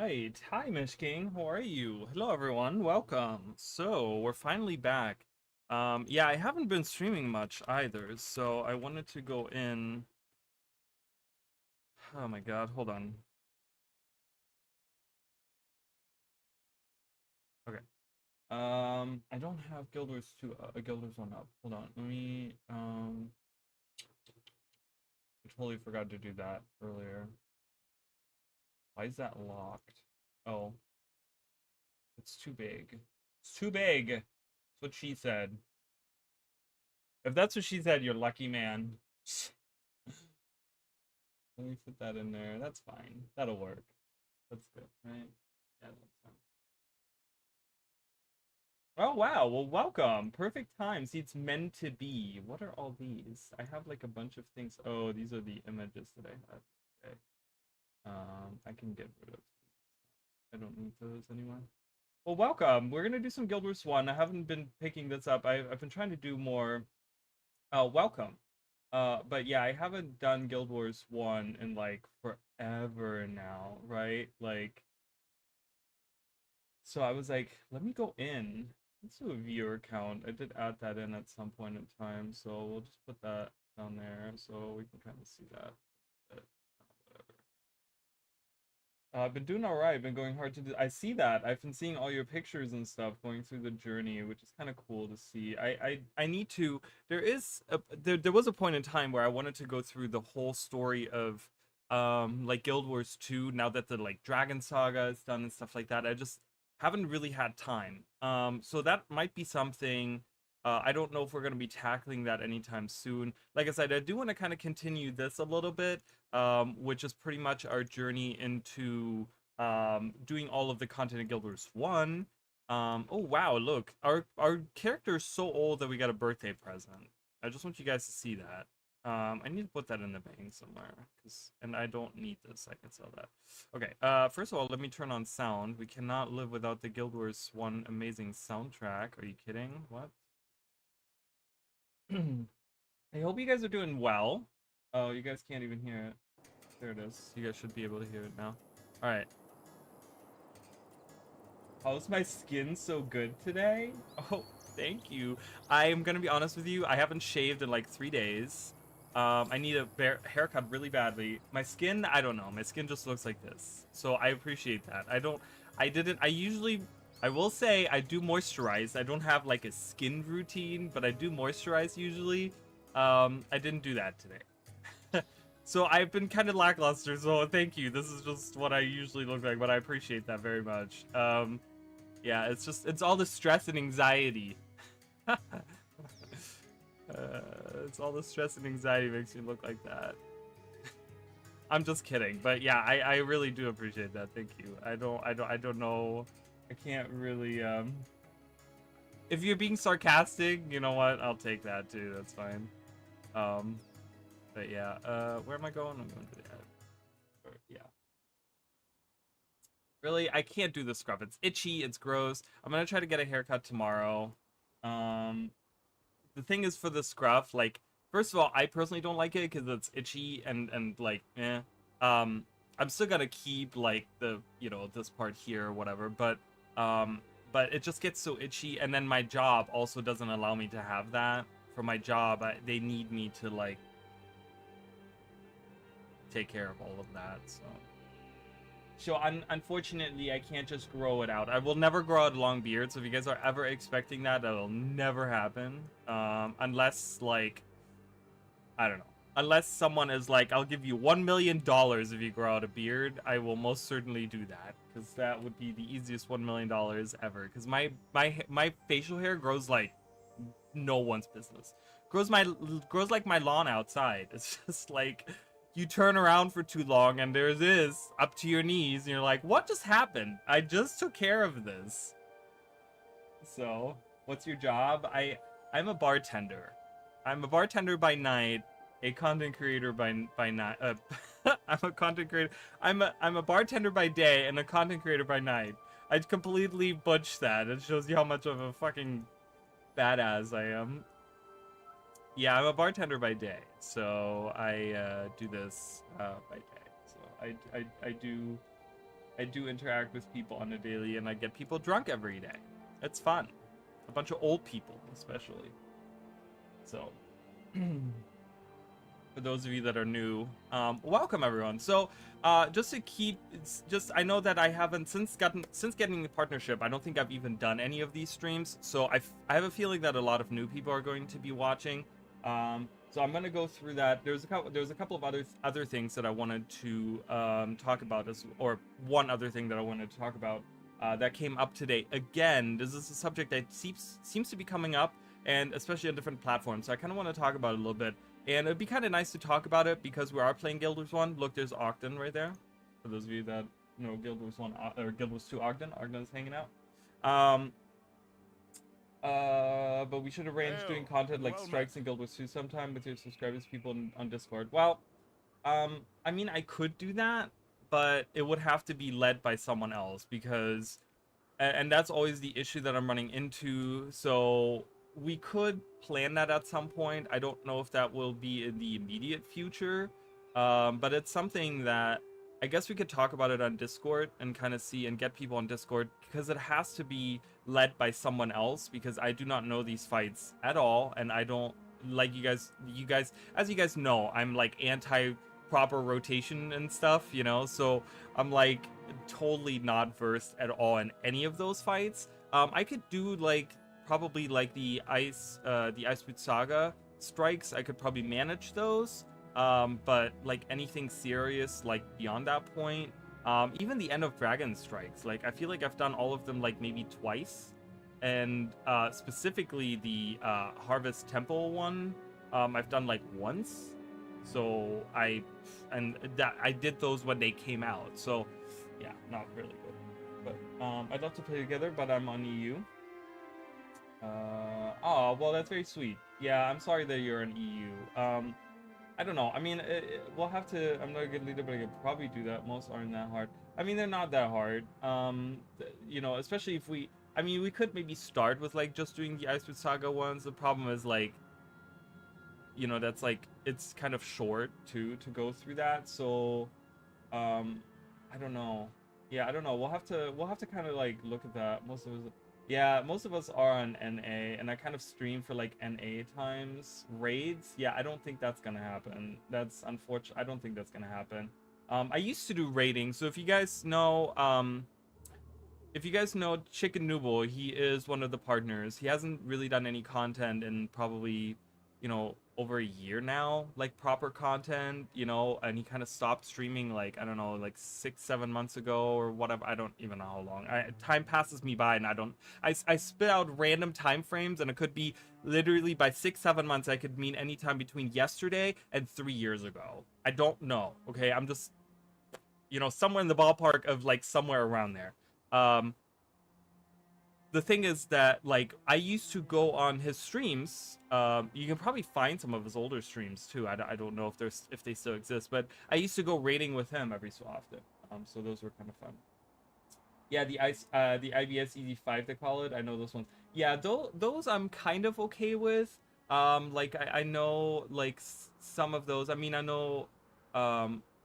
right. Hi, Mish King. How are you? Hello, everyone. Welcome. So, we're finally back. Yeah, I haven't been streaming much either, so I wanted to go in. Oh my god, hold on. Okay. I don't have Guild Wars 2, Guild Wars 1 up. Hold on. Let me, I totally forgot to do that earlier. Why is that locked? Oh, it's too big. It's too big. That's what she said. If that's what she said, you're lucky, man. Let me put that in there. That's fine. That'll work. That's good, right? Yeah, that's fine. Oh, wow. Well, welcome. Perfect time. See, it's meant to be. What are all these? I have like a bunch of things. Oh, these are the images that I had. Okay. I can get rid of these. I don't need those anymore. Well, welcome. We're gonna do some Guild Wars 1. I haven't been picking this up. I've been trying to do more. Welcome. But yeah, I haven't done Guild Wars 1 in like forever now, right? Like, so I was like, let me go in. Let's do a viewer count. I did add that in at some point in time, so we'll just put that down there so we can kind of see that. But, whatever. I've been doing all right. Been going hard to do. I see that. I've been seeing all your pictures and stuff going through the journey, which is kind of cool to see. I need to. There was a point in time where I wanted to go through the whole story of like Guild Wars 2 now that the like Dragon Saga is done and stuff like that. I just haven't really had time. So that might be something. I don't know if we're going to be tackling that anytime soon. Like I said, I do want to kind of continue this a little bit, which is pretty much our journey into doing all of the content in Guild Wars 1. Oh wow, look, our character is so old that we got a birthday present. I just want you guys to see that. I need to put that in the bank somewhere, and I don't need this. I can sell that. Okay. First of all, let me turn on sound. We cannot live without the Guild Wars 1 amazing soundtrack. Are you kidding? What? I hope you guys are doing well. Oh, you guys can't even hear it. There it is. You guys should be able to hear it now. All right. How's my skin so good today? Oh, thank you. I am gonna be honest with you. I haven't shaved in like 3 days. I need a haircut really badly. My skin, I don't know. My skin just looks like this. So I appreciate that. I will say I do moisturize. I don't have like a skin routine, but I do moisturize usually. I didn't do that today. So I've been kind of lackluster, so thank you. This is just what I usually look like, but I appreciate that very much. Yeah, it's all the stress and anxiety. It's all the stress and anxiety makes me look like that. I'm just kidding, but yeah, I really do appreciate that. Thank you. I don't know. I can't really if you're being sarcastic, you know what? I'll take that too. That's fine. But yeah, where am I going? I'm going to the ad. Yeah. Really, I can't do the scrub. It's itchy. It's gross. I'm gonna try to get a haircut tomorrow. Um, the thing is for the scruff, like, first of all, I personally don't like it because it's itchy and like, eh. Um, I'm still gonna keep like the this part here or whatever, but it just gets so itchy, and then my job also doesn't allow me to have that. For my job, they need me to like take care of all of that, so. So unfortunately, I can't just grow it out. I will never grow out a long beard. So if you guys are ever expecting that, that'll never happen. Unless like, I don't know. Unless someone is like, I'll give you $1 million if you grow out a beard, I will most certainly do that, because that would be the easiest $1 million ever. Because my facial hair grows like no one's business. Grows like my lawn outside. It's just like, you turn around for too long and there it is up to your knees and you're like, what just happened? I just took care of this. So what's your job? I'm a bartender. I'm a bartender by night, a content creator by night. I'm a content creator. I'm a bartender by day and a content creator by night. I completely butched that. It shows you how much of a fucking badass I am. Yeah, I'm a bartender by day, so I do this by day. So I do I do interact with people on a daily, and I get people drunk every day. It's fun. A bunch of old people, especially. So, for those of you that are new, welcome everyone. So, just to keep, I know that I haven't since getting the partnership. I don't think I've even done any of these streams. So I have a feeling that a lot of new people are going to be watching. So I'm gonna go through that. There's a couple of other things that I wanted to talk about, or one other thing that I wanted to talk about that came up today. Again, this is a subject that seems to be coming up, and especially on different platforms. So I kind of want to talk about it a little bit. And it'd be kind of nice to talk about it because we are playing Guild Wars 1. Look, there's Ogden right there. For those of you that know Guild Wars 1 or Guild Wars 2 Ogden. Ogden is hanging out. But we should arrange doing content like strikes in Guild Wars 2 sometime with your subscribers, people on Discord. Well, I mean, I could do that, but it would have to be led by someone else because, and that's always the issue that I'm running into. So we could plan that at some point. I don't know if that will be in the immediate future, but it's something that I guess we could talk about it on Discord and kind of see and get people on Discord, because it has to be led by someone else, because I do not know these fights at all, and I don't like you guys, as you guys know, I'm like anti proper rotation and stuff, you know, so I'm like totally not versed at all in any of those fights. I could do like probably like the Ice Boot Saga strikes. I could probably manage those, but like anything serious like beyond that point, even the End of Dragon strikes, like I feel like I've done all of them like maybe twice, and specifically the Harvest Temple one, I've done like once. So I did those when they came out, so yeah, not really good, but I'd love to play together, but I'm on EU. Oh, well, that's very sweet. Yeah, I'm sorry that you're in EU. I don't know. I mean, we'll have to. I'm not a good leader, but I could probably do that. Most aren't that hard. I mean, they're not that hard. You know, especially if we. I mean, we could maybe start with like just doing the Icewood Saga ones. The problem is like, you know, that's like it's kind of short to go through that. So, I don't know. Yeah, I don't know. We'll have to kind of like look at that. Most of us are on NA, and I kind of stream for like NA times. Raids, yeah, I don't think that's gonna happen. That's unfortunate. I don't think that's gonna happen. I used to do raiding, so if you guys know, Chicken Noodle, he is one of the partners. He hasn't really done any content in probably, you know, over a year now, like proper content, you know, and he kind of stopped streaming like, I don't know, like 6-7 months ago or whatever. I don't even know how long. Time passes me by, and I spit out random time frames, and it could be literally by 6-7 months. I could mean any time between yesterday and 3 years ago. I don't know. Okay, I'm just, you know, somewhere in the ballpark of like somewhere around there. The thing is that like I used to go on his streams. You can probably find some of his older streams too. I don't know if they still exist, but I used to go raiding with him every so often. So those were kind of fun. Yeah, the IBS EZ5 they call it. I know those ones. Yeah, those I'm kind of okay with. Like I know like some of those. I mean, I know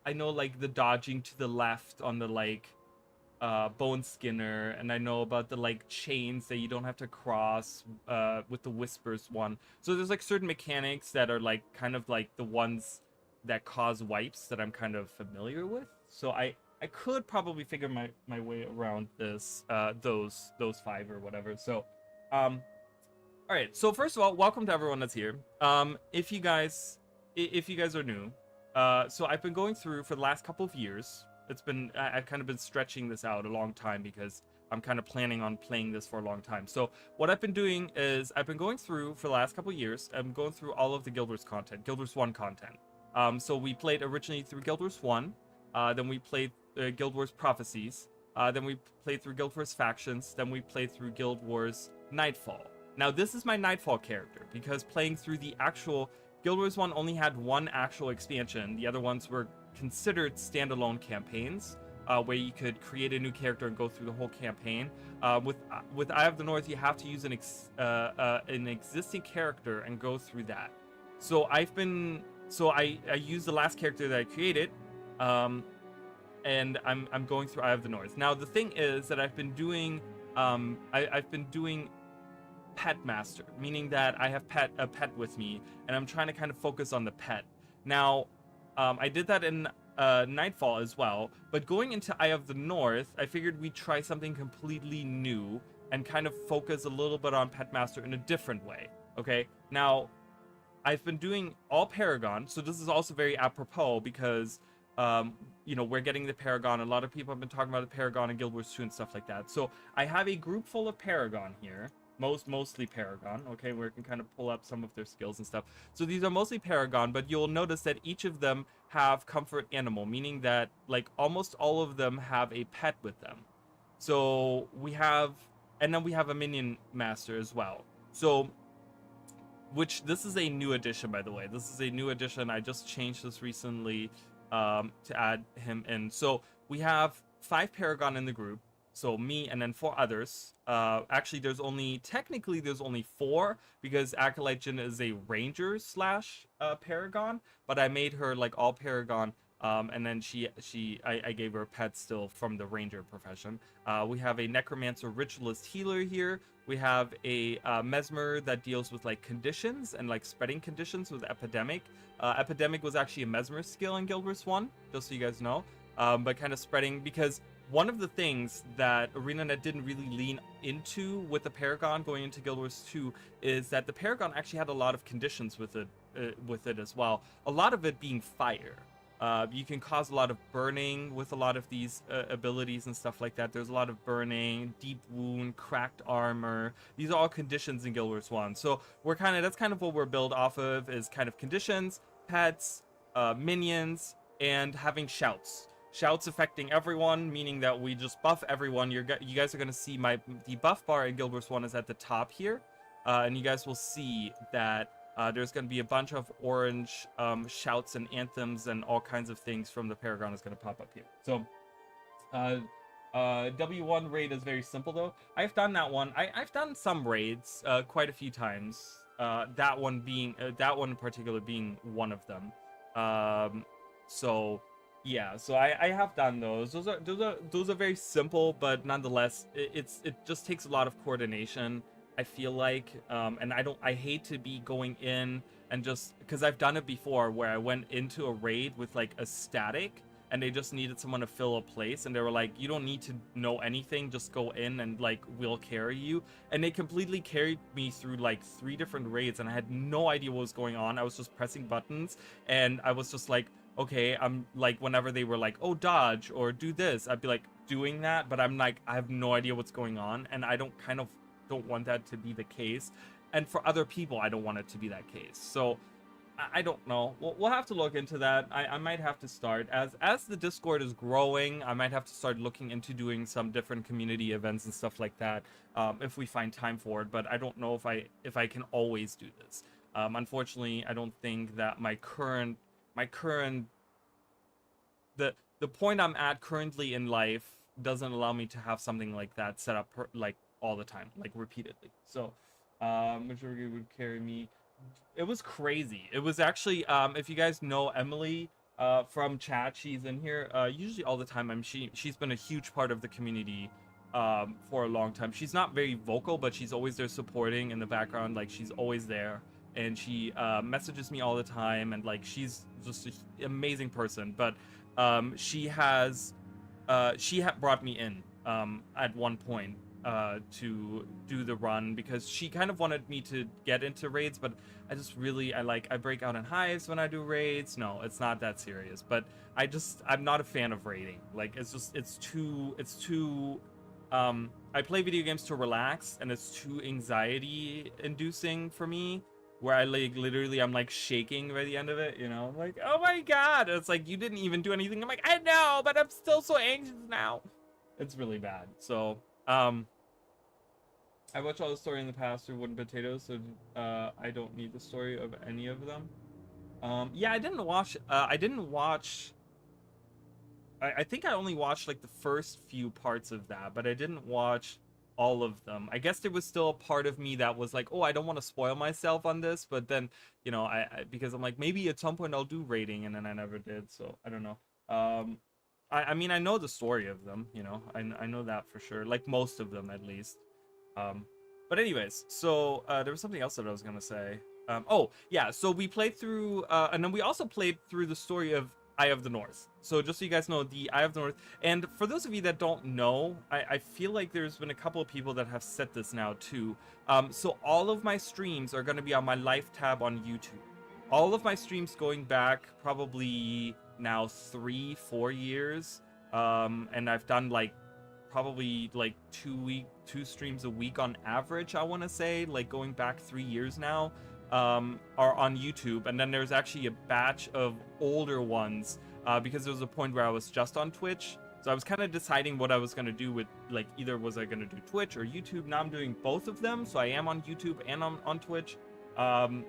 like the dodging to the left on the like Bone Skinner, and I know about the like chains that you don't have to cross with the Whispers one. So there's like certain mechanics that are like kind of like the ones that cause wipes that I'm kind of familiar with. So I could probably figure my way around this those 5 or whatever. So all right, so first of all, welcome to everyone that's here. If you guys are new, so I've been going through for the last couple of years. I've kind of been stretching this out a long time because I'm kind of planning on playing this for a long time. So what I've been doing is I've been going through for the last couple of years. I'm going through all of the Guild Wars content, Guild Wars 1 content. So we played originally through Guild Wars 1. Then we played Guild Wars Prophecies. Then we played through Guild Wars Factions. Then we played through Guild Wars Nightfall. Now this is my Nightfall character because playing through the actual Guild Wars 1 only had one actual expansion. The other ones were considered standalone campaigns, where you could create a new character and go through the whole campaign. With Eye of the North, you have to use an existing character and go through that. So I used the last character that I created, and I'm going through Eye of the North. Now the thing is that I've been doing I've been doing Petmaster, meaning that I have a pet with me, and I'm trying to kind of focus on the pet. Now, I did that in Nightfall as well, but going into Eye of the North, I figured we'd try something completely new and kind of focus a little bit on Petmaster in a different way. Okay, now I've been doing all Paragon, so this is also very apropos because you know, we're getting the Paragon. A lot of people have been talking about the Paragon and Guild Wars 2 and stuff like that. So I have a group full of Paragon here. Mostly Paragon, okay, where we can kind of pull up some of their skills and stuff. So these are mostly Paragon, but you'll notice that each of them have comfort animal, meaning that like almost all of them have a pet with them. So we have, and then we have a minion master as well. So, which this is a new addition, by the way. This is a new addition. I just changed this recently to add him in. So we have 5 Paragon in the group. So me and then 4 others. Actually, technically there's only 4 because Acolyte Jin is a ranger slash Paragon, but I made her like all Paragon. And then I gave her a pet still from the ranger profession. We have a necromancer ritualist healer here. We have a mesmer that deals with like conditions and like spreading conditions with epidemic. Epidemic was actually a mesmer skill in Guild Wars 1, just so you guys know. But kind of spreading, because one of the things that ArenaNet didn't really lean into with the Paragon going into Guild Wars 2 is that the Paragon actually had a lot of conditions with it as well. A lot of it being fire. You can cause a lot of burning with a lot of these abilities and stuff like that. There's a lot of burning, deep wound, cracked armor. These are all conditions in Guild Wars 1. So that's kind of what we're built off of, is kind of conditions, pets, minions, and having shouts. Shouts affecting everyone, meaning that we just buff everyone. You guys are going to see the buff bar in Guild Wars 1 is at the top here. And you guys will see that there's going to be a bunch of orange shouts and anthems and all kinds of things from the Paragon is going to pop up here. So W1 raid is very simple though. I've done that one. I've done some raids quite a few times. That one in particular being one of them. So yeah, so I have done those. Those are very simple, but nonetheless, it just takes a lot of coordination, I feel like, and I hate to be going in and just, because I've done it before where I went into a raid with like a static and they just needed someone to fill a place, and they were like, you don't need to know anything, just go in and like we'll carry you. And they completely carried me through like 3 different raids, and I had no idea what was going on. I was just pressing buttons, and I was just like, okay, I'm like, whenever they were like, oh, dodge or do this, I'd be like doing that, but I'm like, I have no idea what's going on, and I don't want that to be the case. And for other people, I don't want it to be that case. So I don't know. We'll have to look into that. I might have to start, as the Discord is growing, I might have to start looking into doing some different community events and stuff like that, if we find time for it. But I don't know if I can always do this. Unfortunately, I don't think that the point I'm at currently in life doesn't allow me to have something like that set up like all the time, like repeatedly. So whichever would carry me. It was crazy. It was actually, if you guys know Emily from chat, she's in here usually all the time. She's been a huge part of the community for a long time. She's not very vocal, but she's always there supporting in the background. Like, she's always there, and she messages me all the time, and like, she's just an amazing person. But she had brought me in at one point to do the run, because she kind of wanted me to get into raids, but I break out in hives when I do raids. No, it's not that serious, but I'm not a fan of raiding. Like, it's too I play video games to relax, and it's too anxiety inducing for me, where I like literally I'm like shaking by the end of it, you know, like, oh my god, it's like, you didn't even do anything. I'm like, I know, but I'm still so anxious now. It's really bad. So I watched all the story in the past through Wooden Potatoes, so I don't need the story of any of them. Yeah, I didn't watch I think I only watched like the first few parts of that, but I didn't watch all of them. I guess there was still a part of me that was like, oh, I don't want to spoil myself on this, but then, you know, because I'm like, maybe at some point I'll do rating, and then I never did, so I don't know. I mean, I know the story of them, you know. I know that for sure. Like most of them, at least. Um, but anyways, so there was something else that I was gonna say. Oh yeah, so we played through, and then we also played through the story of Eye of the North. So just so you guys know, the Eye of the North. And for those of you that don't know, I feel like there's been a couple of people that have said this now too. So all of my streams are gonna be on my life tab on YouTube. All of my streams going back probably now 3-4 years, and I've done like probably like 2 streams a week on average, I want to say, like going back 3 years now, are on YouTube. And then there's actually a batch of older ones, because there was a point where I was just on Twitch, so I was kind of deciding what I was going to do with, like, either was I going to do Twitch or YouTube. Now I'm doing both of them, so I am on YouTube and on Twitch, and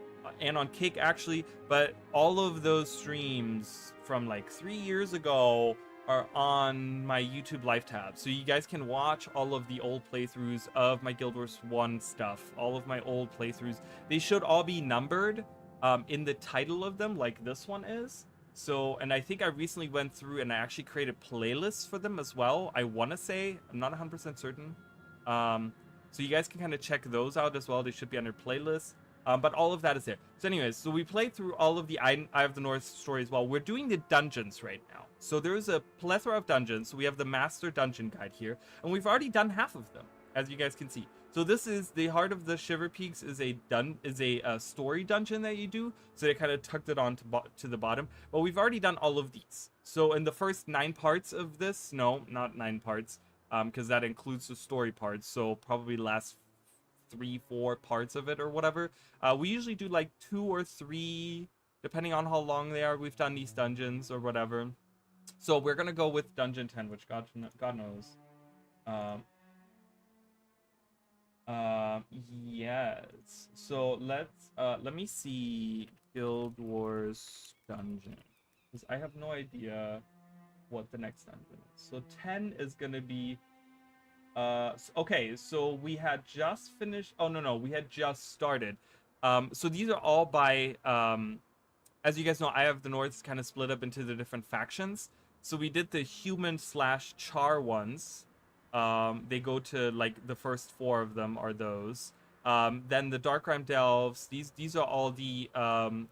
on Kick actually. But all of those streams from like 3 years ago are on my YouTube live tab, so you guys can watch all of the old playthroughs of my Guild Wars 1 stuff. All of my old playthroughs, they should all be numbered in the title of them, like this one is. So, and I think I recently went through and I actually created playlists for them as well, I want to say. I'm not 100% certain. So you guys can kind of check those out as well. They should be under playlists. But all of that is there. So anyways, so we played through all of the Eye of the North story as well. We're doing the dungeons right now. So there's a plethora of dungeons. So we have the master dungeon guide here, and we've already done half of them, as you guys can see. So this is the Heart of the Shiver Peaks is a story dungeon that you do. So they kind of tucked it on to the bottom. But we've already done all of these. So in the first 9 parts of this, no, not 9 parts, because that includes the story parts. So probably last 3-4 parts of it or whatever. We usually do like 2 or 3, depending on how long they are. We've done these dungeons or whatever. So we're gonna go with dungeon 10, which God knows. Yes. So let me see Guild Wars dungeon, because I have no idea what the next dungeon is. So 10 is gonna be okay, so we had just finished. Oh no, we had just started. So these are all by as you guys know, Eye of the North is kind of split up into the different factions. So we did the human/char ones. They go to like the first 4 of them are those. Then the Darkrim Delves. These are all the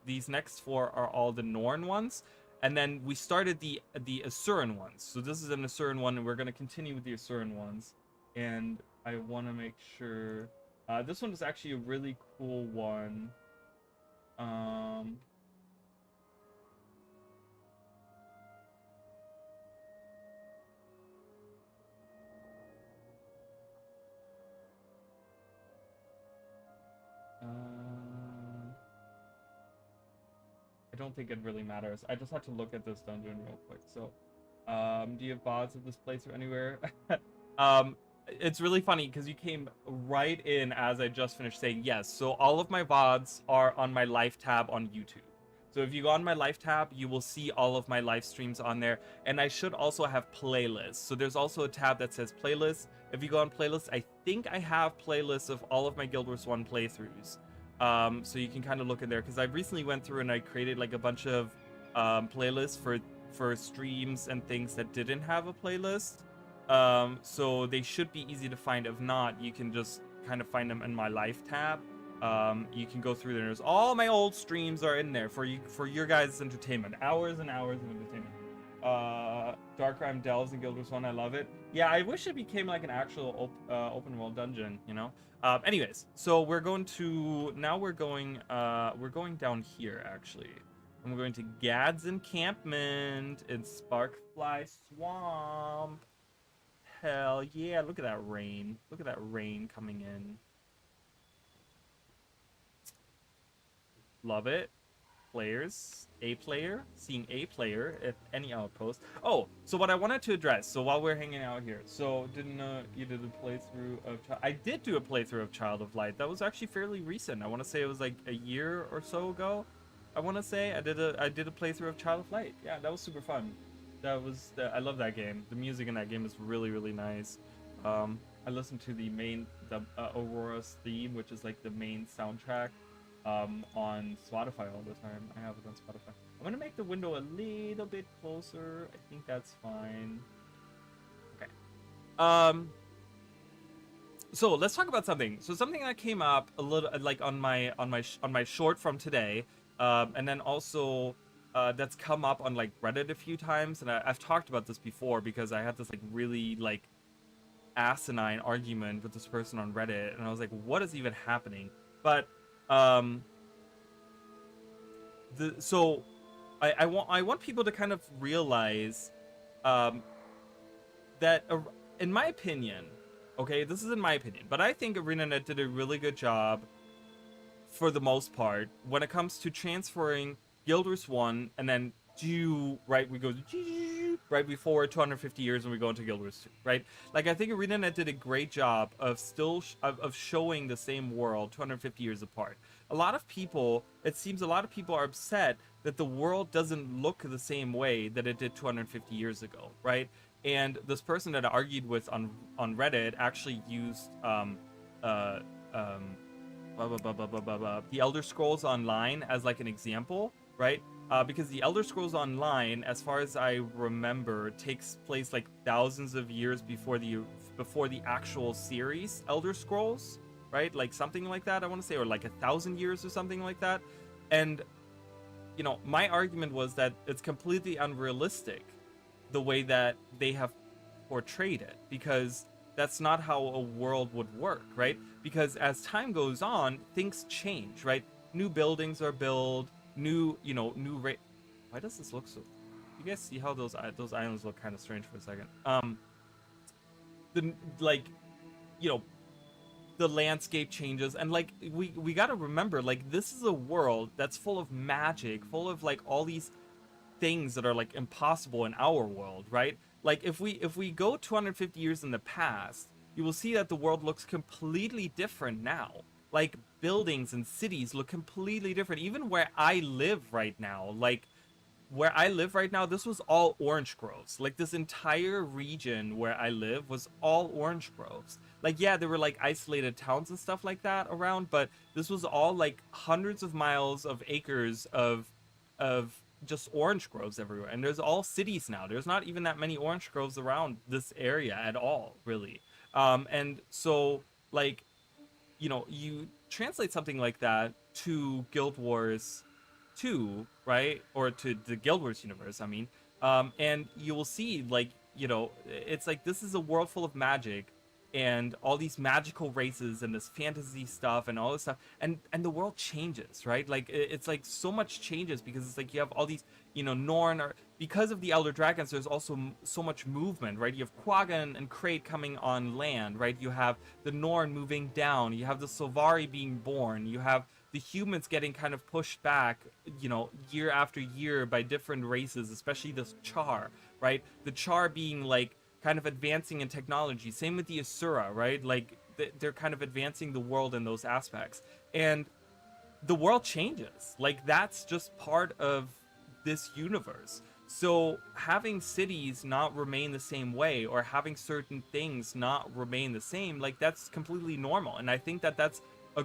these next 4 are all the Norn ones. And then we started the Asuran ones. So this is an Asuran one, and we're gonna continue with the Asuran ones. And I want to make sure this one is actually a really cool one. I don't think it really matters. I just had to look at this dungeon real quick. So, do you have VODs of this playthrough anywhere? It's really funny because you came right in as I just finished saying yes. So all of my VODs are on my live tab on YouTube. So if you go on my live tab, you will see all of my live streams on there. And I should also have playlists. So there's also a tab that says playlists. If you go on playlists, I think I have playlists of all of my Guild Wars 1 playthroughs. So you can kind of look in there, because I recently went through and I created like a bunch of playlists for streams and things that didn't have a playlist. So they should be easy to find. If not, you can just kind of find them in my live tab. You can go through there. There's all my old streams are in there for your guys' entertainment. Hours and hours of entertainment. Darkrim Delves and Guild Wars 1, I love it. Yeah, I wish it became like an actual open world dungeon, you know. Anyways, so we're going down here actually. And we're going to Gad's encampment in Sparkfly Swamp. Hell yeah, look at that rain. Look at that rain coming in. Love it. Players, a player, seeing a player at any outpost. Oh, so what I wanted to address, so while we're hanging out here, so didn't you did a playthrough of I did do a playthrough of Child of Light. That was actually fairly recent. I want to say it was like a year or so ago. I want to say I did a playthrough of Child of Light. Yeah, that was super fun. I love that game. The music in that game is really, really nice. I listened to the Aurora's theme, which is like the main soundtrack. on Spotify all the time. I have it on Spotify. I'm gonna make the window a little bit closer. I think that's fine. Okay. So let's talk about something. So something that came up a little like on my short from today, and then also that's come up on like Reddit a few times, and I've talked about this before because I had this like really like asinine argument with this person on Reddit, and I was like, what is even happening? But so I want people to kind of realize that in my opinion, okay, this is in my opinion, but I think ArenaNet did a really good job for the most part when it comes to transferring Guild Wars 1 and then right, we go right before 250 years and we go into Guild Wars 2, right? Like, I think ArenaNet did a great job of still of showing the same world 250 years apart. A lot of people, it seems a lot of people are upset that the world doesn't look the same way that it did 250 years ago, right? And this person that I argued with on Reddit actually used the Elder Scrolls Online as like an example, right? Because the Elder Scrolls Online, as far as I remember, takes place like thousands of years before the actual series Elder Scrolls, right? Like something like that, I want to say, or like 1,000 years or something like that. And you know, my argument was that it's completely unrealistic the way that they have portrayed it, because that's not how a world would work, right? Because as time goes on, things change, right? New buildings are built, why does this look so? You guys see how those islands look kind of strange for a second? The landscape changes, and like we got to remember, like, this is a world that's full of magic, full of like all these things that are like impossible in our world, right? Like if we go 250 years in the past, you will see that the world looks completely different now. Like, buildings and cities look completely different. Even where I live right now, this was all orange groves. Like, this entire region where I live was all orange groves. Like, yeah, there were like isolated towns and stuff like that around, but this was all like hundreds of miles of acres of just orange groves everywhere. And there's all cities now. There's not even that many orange groves around this area at all, really. And so, like, you know, you translate something like that to Guild Wars 2, right? Or to the Guild Wars universe, I mean. And you will see, like, you know, it's like this is a world full of magic and all these magical races and this fantasy stuff and all this stuff, and the world changes, right? Like, it's like so much changes because it's like you have all these, you know, Norn, or because of the Elder Dragons, there's also so much movement, right? You have Quaggan and Kraid coming on land, right? You have the Norn moving down, you have the Sylvari being born, you have the humans getting kind of pushed back, you know, year after year by different races, especially the Char, right? The Char being like kind of advancing in technology. Same with the Asura, right? Like, they're kind of advancing the world in those aspects. And the world changes. Like, that's just part of this universe. So having cities not remain the same way, or having certain things not remain the same, like, that's completely normal. And I think that that's a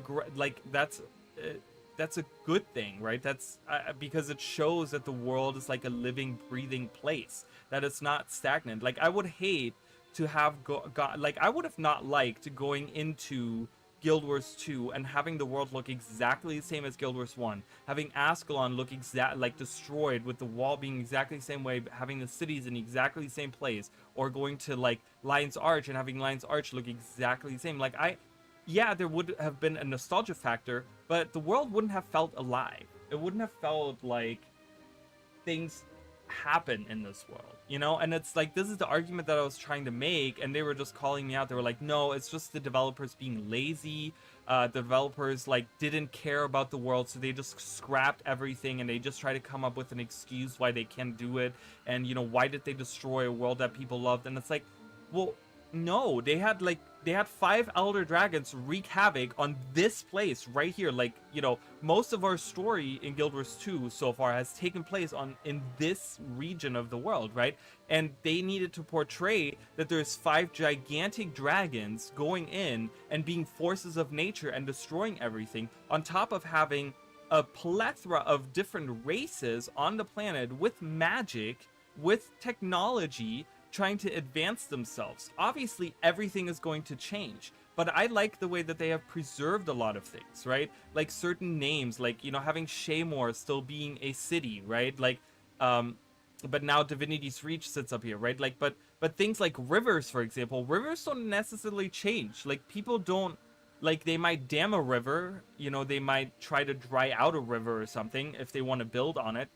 good thing, right? That's because it shows that the world is like a living, breathing place, that it's not stagnant. Like, I would hate to have I would have not liked going into Guild Wars 2 and having the world look exactly the same as Guild Wars 1, having Ascalon look like destroyed with the wall being exactly the same way, having the cities in exactly the same place, or going to like Lion's Arch and having Lion's Arch look exactly the same. Like, yeah, there would have been a nostalgia factor, but the world wouldn't have felt alive. It wouldn't have felt like things happen in this world, you know? And it's like, this is the argument that I was trying to make, and they were just calling me out. They were like, no, it's just the developers being lazy. The developers, like, didn't care about the world, so they just scrapped everything, and they just try to come up with an excuse why they can't do it. And, you know, why did they destroy a world that people loved? And it's like, well, no, they had, like, they had 5 elder dragons wreak havoc on this place right here. Like, you know, most of our story in Guild Wars 2 so far has taken place in this region of the world, right? And they needed to portray that there's 5 gigantic dragons going in and being forces of nature and destroying everything, on top of having a plethora of different races on the planet with magic, with technology, trying to advance themselves. Obviously, everything is going to change, but I like the way that they have preserved a lot of things, right? Like certain names, like, you know, having Shaymore still being a city, right? Like, but now Divinity's Reach sits up here, right? Like, but things like rivers, for example, rivers don't necessarily change. Like, people don't, like, they might dam a river, you know, they might try to dry out a river or something if they want to build on it.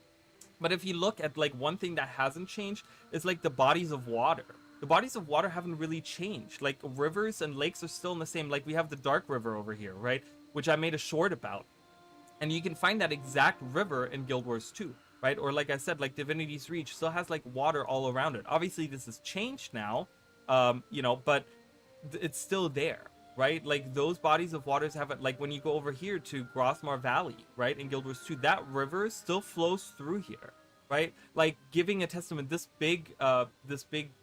But if you look at, like, one thing that hasn't changed is, like, the bodies of water. The bodies of water haven't really changed. Like, rivers and lakes are still in the same. Like, we have the Dark River over here, right? Which I made a short about. And you can find that exact river in Guild Wars 2, right? Or like I said, like, Divinity's Reach still has, like, water all around it. Obviously, this has changed now, you know, but it's still there, right? Like, those bodies of waters have it. Like, when you go over here to Grothmar Valley, right, in Guild Wars 2, that river still flows through here, right? Like, giving a testament, this big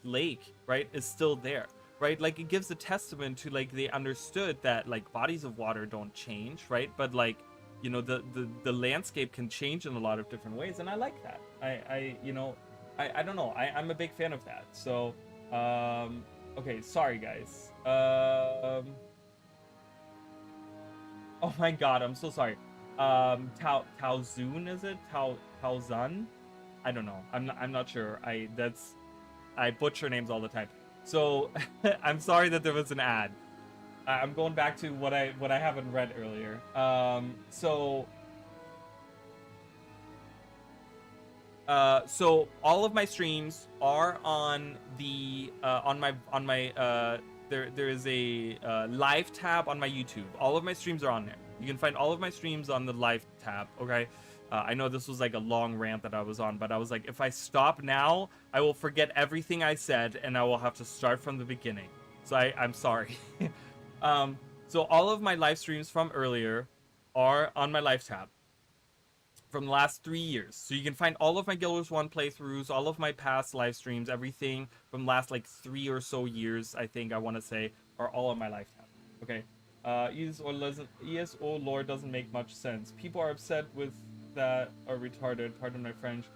lake, right, is still there, right? Like, it gives a testament to, like, they understood that, like, bodies of water don't change, right? But, like, you know, the landscape can change in a lot of different ways, and I like that. I you know, I don't know, I'm a big fan of that. So okay, sorry guys. Oh my god, I'm so sorry. Taozun, is it? Taozun? I don't know. I'm not sure. I butcher names all the time. So I'm sorry that there was an ad. I'm going back to what I haven't read earlier. So all of my streams are on the there is a live tab on my YouTube. All of my streams are on there. You can find all of my streams on the live tab, okay? I know this was like a long rant that I was on, but I was like, if I stop now, I will forget everything I said, and I will have to start from the beginning. So I'm sorry. So all of my live streams from earlier are on my live tab from the last 3 years. So you can find all of my Guild Wars 1 playthroughs, all of my past live streams, everything from last like 3 or so years, I think I want to say, are all on my live tab. Okay. ESO lore doesn't make much sense. People are upset with that, are retarded, pardon my French.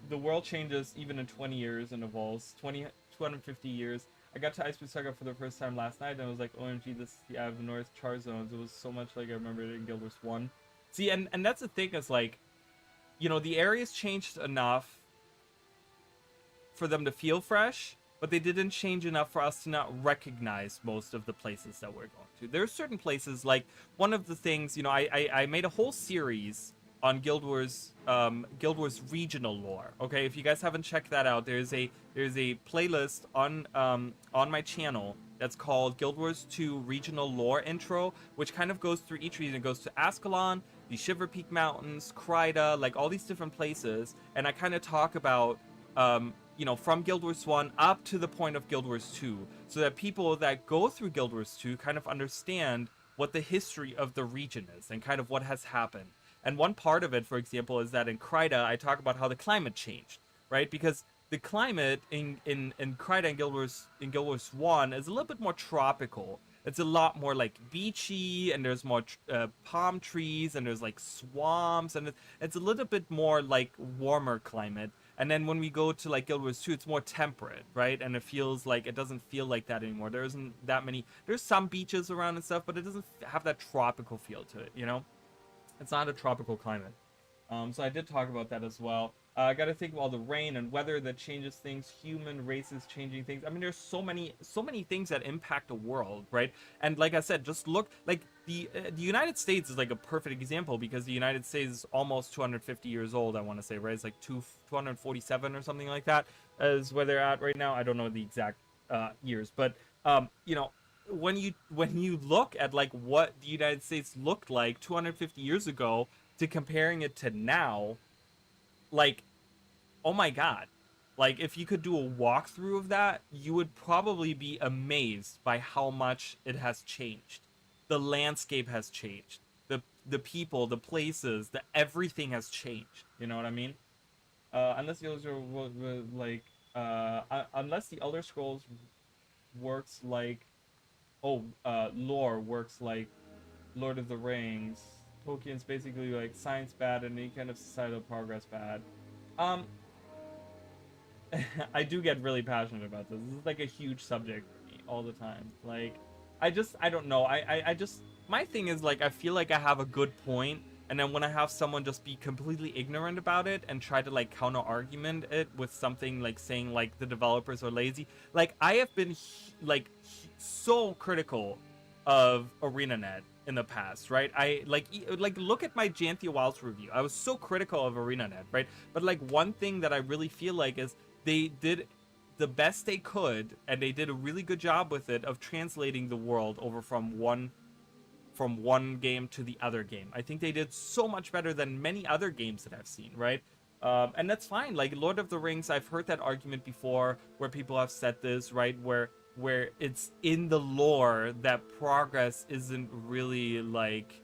The world changes even in 20 years and evolves. 250 years. I got to Ice Blue Saga for the first time last night, and I was like, OMG, this is the Ave North char zones. It was so much like I remember it in Guild Wars 1. See, and that's the thing, is like, you know, the areas changed enough for them to feel fresh, but they didn't change enough for us to not recognize most of the places that we're going to. There are certain places, like, one of the things, you know, I made a whole series on Guild Wars regional lore. Okay, if you guys haven't checked that out, there's a playlist on my channel that's called Guild Wars 2 Regional Lore Intro, which kind of goes through each region. It goes to Ascalon, the Shiver Peak Mountains, Kryda, like all these different places, and I kind of talk about you know, from Guild Wars 1 up to the point of Guild Wars 2, so that people that go through Guild Wars 2 kind of understand what the history of the region is and kind of what has happened. And one part of it, for example, is that in Kryda, I talk about how the climate changed, right? Because the climate in Kryda and Guild Wars 1 is a little bit more tropical. It's a lot more like beachy, and there's more palm trees, and there's like swamps, and it's a little bit more like warmer climate. And then when we go to like Guild Wars 2, it's more temperate, right? And it feels like, it doesn't feel like that anymore. There isn't that many, there's some beaches around and stuff, but it doesn't have that tropical feel to it, you know? It's not a tropical climate. So I did talk about that as well. I got to think of all the rain and weather that changes things, human races changing things. I mean, there's so many things that impact the world, right? And like I said, just look, like the United States is like a perfect example, because the United States is almost 250 years old, I want to say, right? It's like 247 or something like that is where they're at right now. I don't know the exact years, but you know, when you look at like what the United States looked like 250 years ago to comparing it to now, like, oh my god, Like, if you could do a walkthrough of that, you would probably be amazed by how much it has changed. The landscape has changed. The people, the places, the everything has changed. You know what I mean? Unless the Elder like unless the Elder Scrolls works like lore works like Lord of the Rings. Tolkien's basically like science bad and any kind of societal progress bad. Um, I do get really passionate about this. This is like a huge subject for me all the time. Like, I don't know. I just, my thing is like, I feel like I have a good point, and then when I have someone just be completely ignorant about it and try to like counter argument it with something like saying like the developers are lazy. Like, I have been so critical of ArenaNet in the past, right? I like look at my Janthia Wilds review. I was so critical of ArenaNet, right? But like one thing that I really feel like is they did the best they could, and they did a really good job with it of translating the world over from one game to the other game. I think they did so much better than many other games that I've seen, right? And that's fine. Like Lord of the Rings, I've heard that argument before, where people have said this, right? Where it's in the lore that progress isn't really like,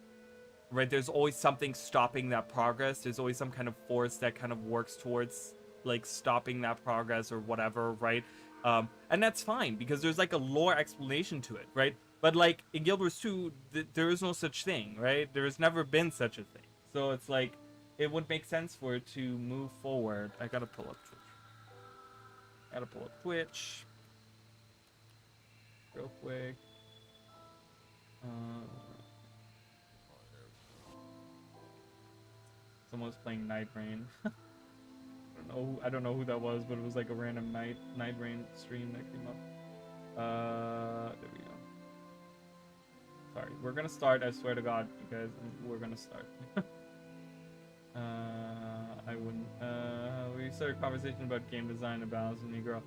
right? There's always something stopping that progress. There's always some kind of force that kind of works towards like stopping that progress or whatever, right? And that's fine because there's like a lore explanation to it, right? But like in Guild Wars 2, there is no such thing, right? There has never been such a thing. So it's like it would make sense for it to move forward. I gotta pull up Twitch. Real quick. Someone's playing Night Rain. I don't know who that was, but it was like a random Night Rain stream that came up. There we go. Sorry, we're gonna start. I swear to God, you guys, we're gonna start. I wouldn't. We started a conversation about game design and balance with Negro.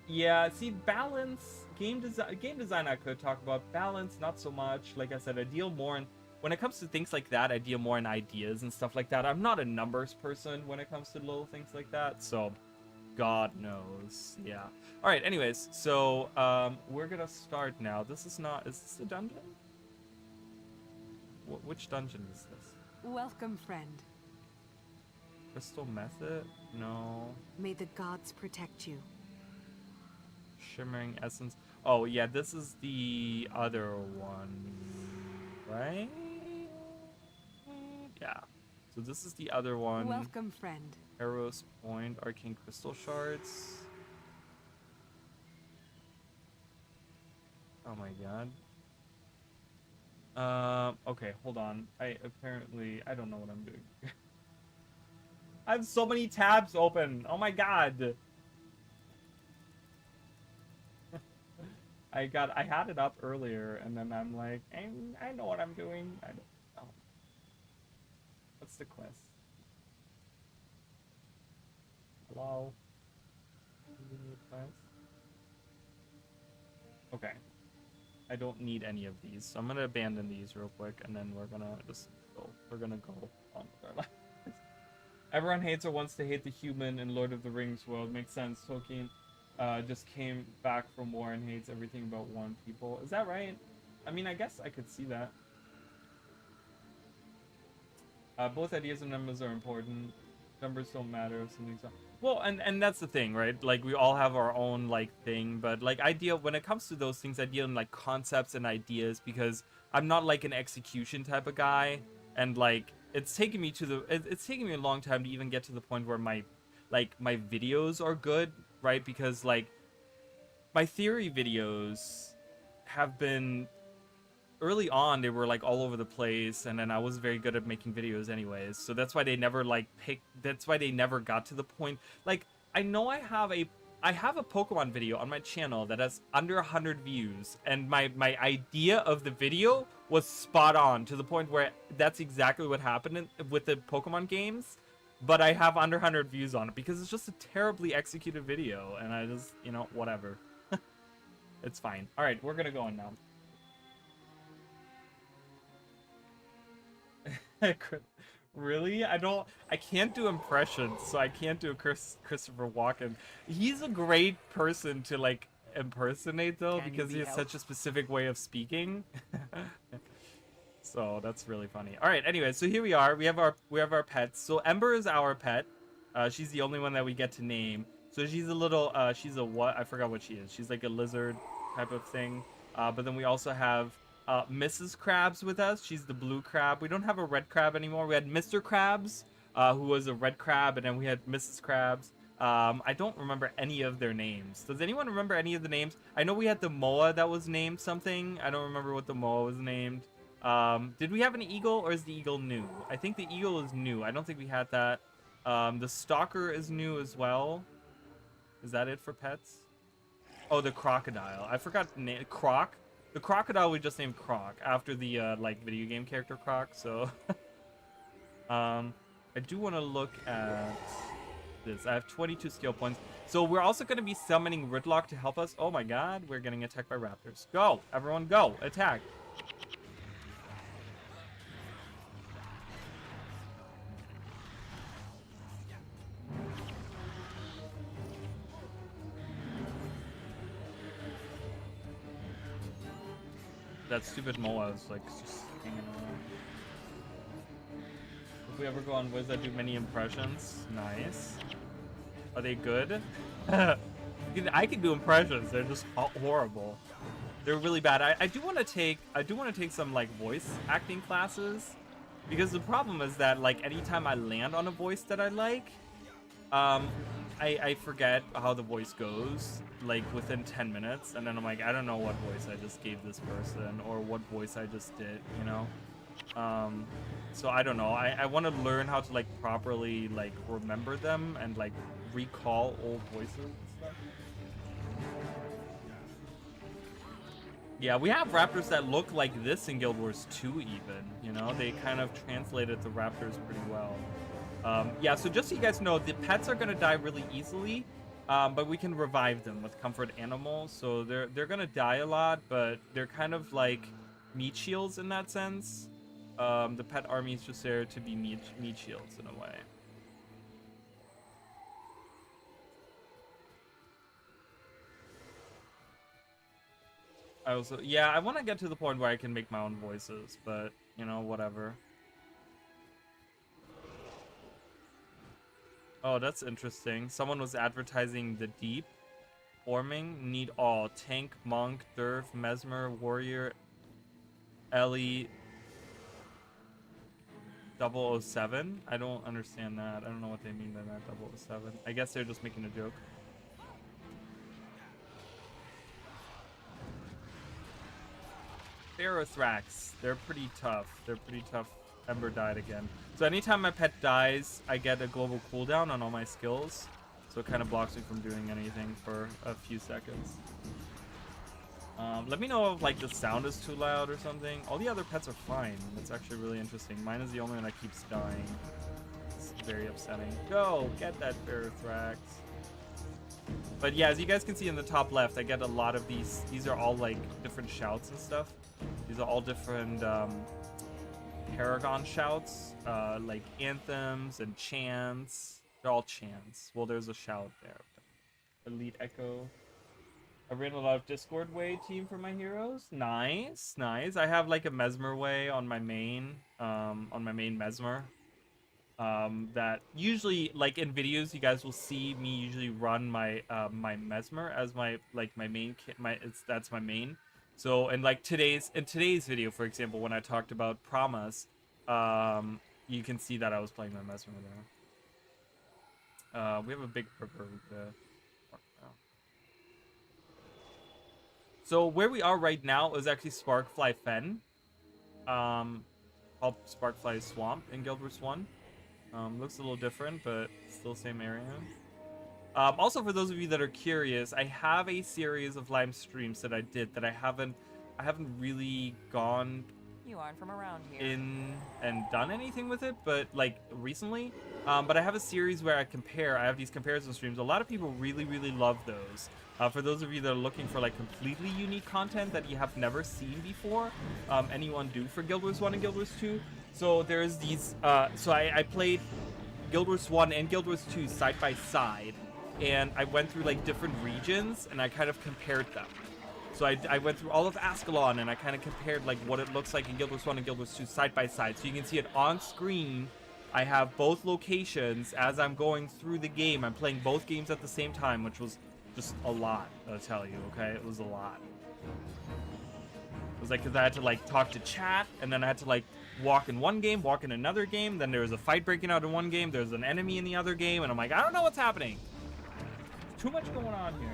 Yeah. See, balance, game design. I could talk about balance, not so much. Like I said, I deal more in. When it comes to things like that, I deal more in ideas and stuff like that. I'm not a numbers person when it comes to little things like that, so God knows. Yeah. All right, anyways, so we're gonna start now. Is this a dungeon? Which dungeon is this? Welcome, friend. Crystal Method? No. May the gods protect you. Shimmering Essence. Oh, yeah, this is the other one, right? Yeah. So this is the other one. Welcome, friend. Arrow's Point, Arcane Crystal Shards. Oh my god. Okay, hold on. I don't know what I'm doing. I have so many tabs open. Oh my god. I had it up earlier, and then I'm like, I know what I'm doing. I don't know. What's the quest? Hello? Okay. I don't need any of these, so I'm gonna abandon these real quick, and then we're gonna just go. We're gonna go on with our lives. Everyone hates or wants to hate the human in Lord of the Rings world. Makes sense. Tolkien just came back from war and hates everything about one people. Is that right? I mean, I guess I could see that. Both ideas and numbers are important. Numbers don't matter if something's not. Well, and that's the thing, right? Like, we all have our own, like, thing, but, like, when it comes to those things, I deal in, like, concepts and ideas, because I'm not, like, an execution type of guy, and, like, it's taken me a long time to even get to the point where my videos are good, right? Because, like, my theory videos have been... Early on, they were like all over the place, and then I was very good at making videos anyways, so that's why they never that's why they never got to the point. Like, I know I have a Pokemon video on my channel that has under 100 views, and my idea of the video was spot on to the point where that's exactly what happened with the Pokemon games, but I have under 100 views on it because it's just a terribly executed video, and I just, whatever. It's fine. All right, we're gonna go on now. Really? I can't do impressions, so I can't do a Christopher Walken. He's a great person to like impersonate though, because he has such a specific way of speaking. So that's really funny. All right, anyway, so here we are. We have our pets. So Ember is our pet. She's the only one that we get to name. So she's a little she's a what? I forgot what she is. She's like a lizard type of thing. But then we also have Mrs. Krabs with us. She's the blue crab. We don't have a red crab anymore. We had Mr. Krabs, who was a red crab, and then we had Mrs. Krabs. I don't remember any of their names. Does anyone remember any of the names? I know we had the Moa that was named something. I don't remember what the Moa was named. Did we have an eagle, or is the eagle new? I think the eagle is new. I don't think we had that. The stalker is new as well. Is that it for pets? Oh, the crocodile. I forgot the name. Croc. The crocodile we just named Croc after the like video game character Croc. So, I do want to look at this. I have 22 skill points. So we're also going to be summoning Ridlock to help us. Oh my God, we're getting attacked by raptors. Go, everyone, go, attack. That stupid Moa is like just hanging around. If we ever go on Wiz, I do many impressions. Nice. Are they good? I can do impressions. They're just horrible. They're really bad. I do want to take some like voice acting classes, because the problem is that like anytime I land on a voice that I like, I forget how the voice goes like within 10 minutes, and then I'm like, I don't know what voice I just gave this person or what voice I just did, you know. So I don't know. I want to learn how to like properly like remember them and like recall old voices and stuff. Yeah, we have raptors that look like this in Guild Wars 2 even, you know. They kind of translated the raptors pretty well. Yeah, so just so you guys know, the pets are gonna die really easily, but we can revive them with comfort animals. So they're gonna die a lot, but they're kind of like meat shields in that sense. The pet army is just there to be meat shields in a way. I want to get to the point where I can make my own voices, but you know, whatever. Oh, that's interesting. Someone was advertising the deep forming. Need all. Tank, monk, derf, mesmer, warrior, Ellie, 007. I don't understand that. I don't know what they mean by that, 007. I guess they're just making a joke. Ferrothrax. They're pretty tough. Ember died again. So anytime my pet dies, I get a global cooldown on all my skills. So it kind of blocks me from doing anything for a few seconds. Let me know if like the sound is too loud or something. All the other pets are fine. It's actually really interesting. Mine is the only one that keeps dying. It's very upsetting. Go! Get that Ferrothrax. But yeah, as you guys can see in the top left, I get a lot of these. These are all like different shouts and stuff. These are all different Paragon shouts, like anthems and chants. They're all chants. Well, there's a shout there. Elite Echo. I ran a lot of Discord way team for my heroes. Nice, nice. I have like a Mesmer way on my main Mesmer. That usually, like in videos, you guys will see me usually run my my Mesmer as my main kit. That's my main. So in like today's video, for example, when I talked about Promise, you can see that I was playing my Mesmer there. We have a big river there. So where we are right now is actually Sparkfly Fen. Called Sparkfly Swamp in Guild Wars 1. Looks a little different, but still same area. Also, for those of you that are curious, I have a series of live streams that I did that I haven't really gone You aren't from around here. in and done anything with it, but like recently. But I have a series where I have these comparison streams. A lot of people really love those. For those of you that are looking for like completely unique content that you have never seen before, anyone do for Guild Wars 1 and Guild Wars 2, So there's these, so I played Guild Wars 1 and Guild Wars 2 side by side, and I went through like different regions and I kind of compared them. So I went through all of Ascalon and I kind of compared like what it looks like in Guild Wars 1 and Guild Wars 2 side by side. So you can see it on screen. I have both locations as I'm going through the game. I'm playing both games at the same time, which was just a lot, I'll tell you, okay? It was a lot. It was like, because I had to like talk to chat, and then I had to like walk in one game, walk in another game, then there was a fight breaking out in one game, there's an enemy in the other game, and I'm like, I don't know what's happening. There's too much going on here.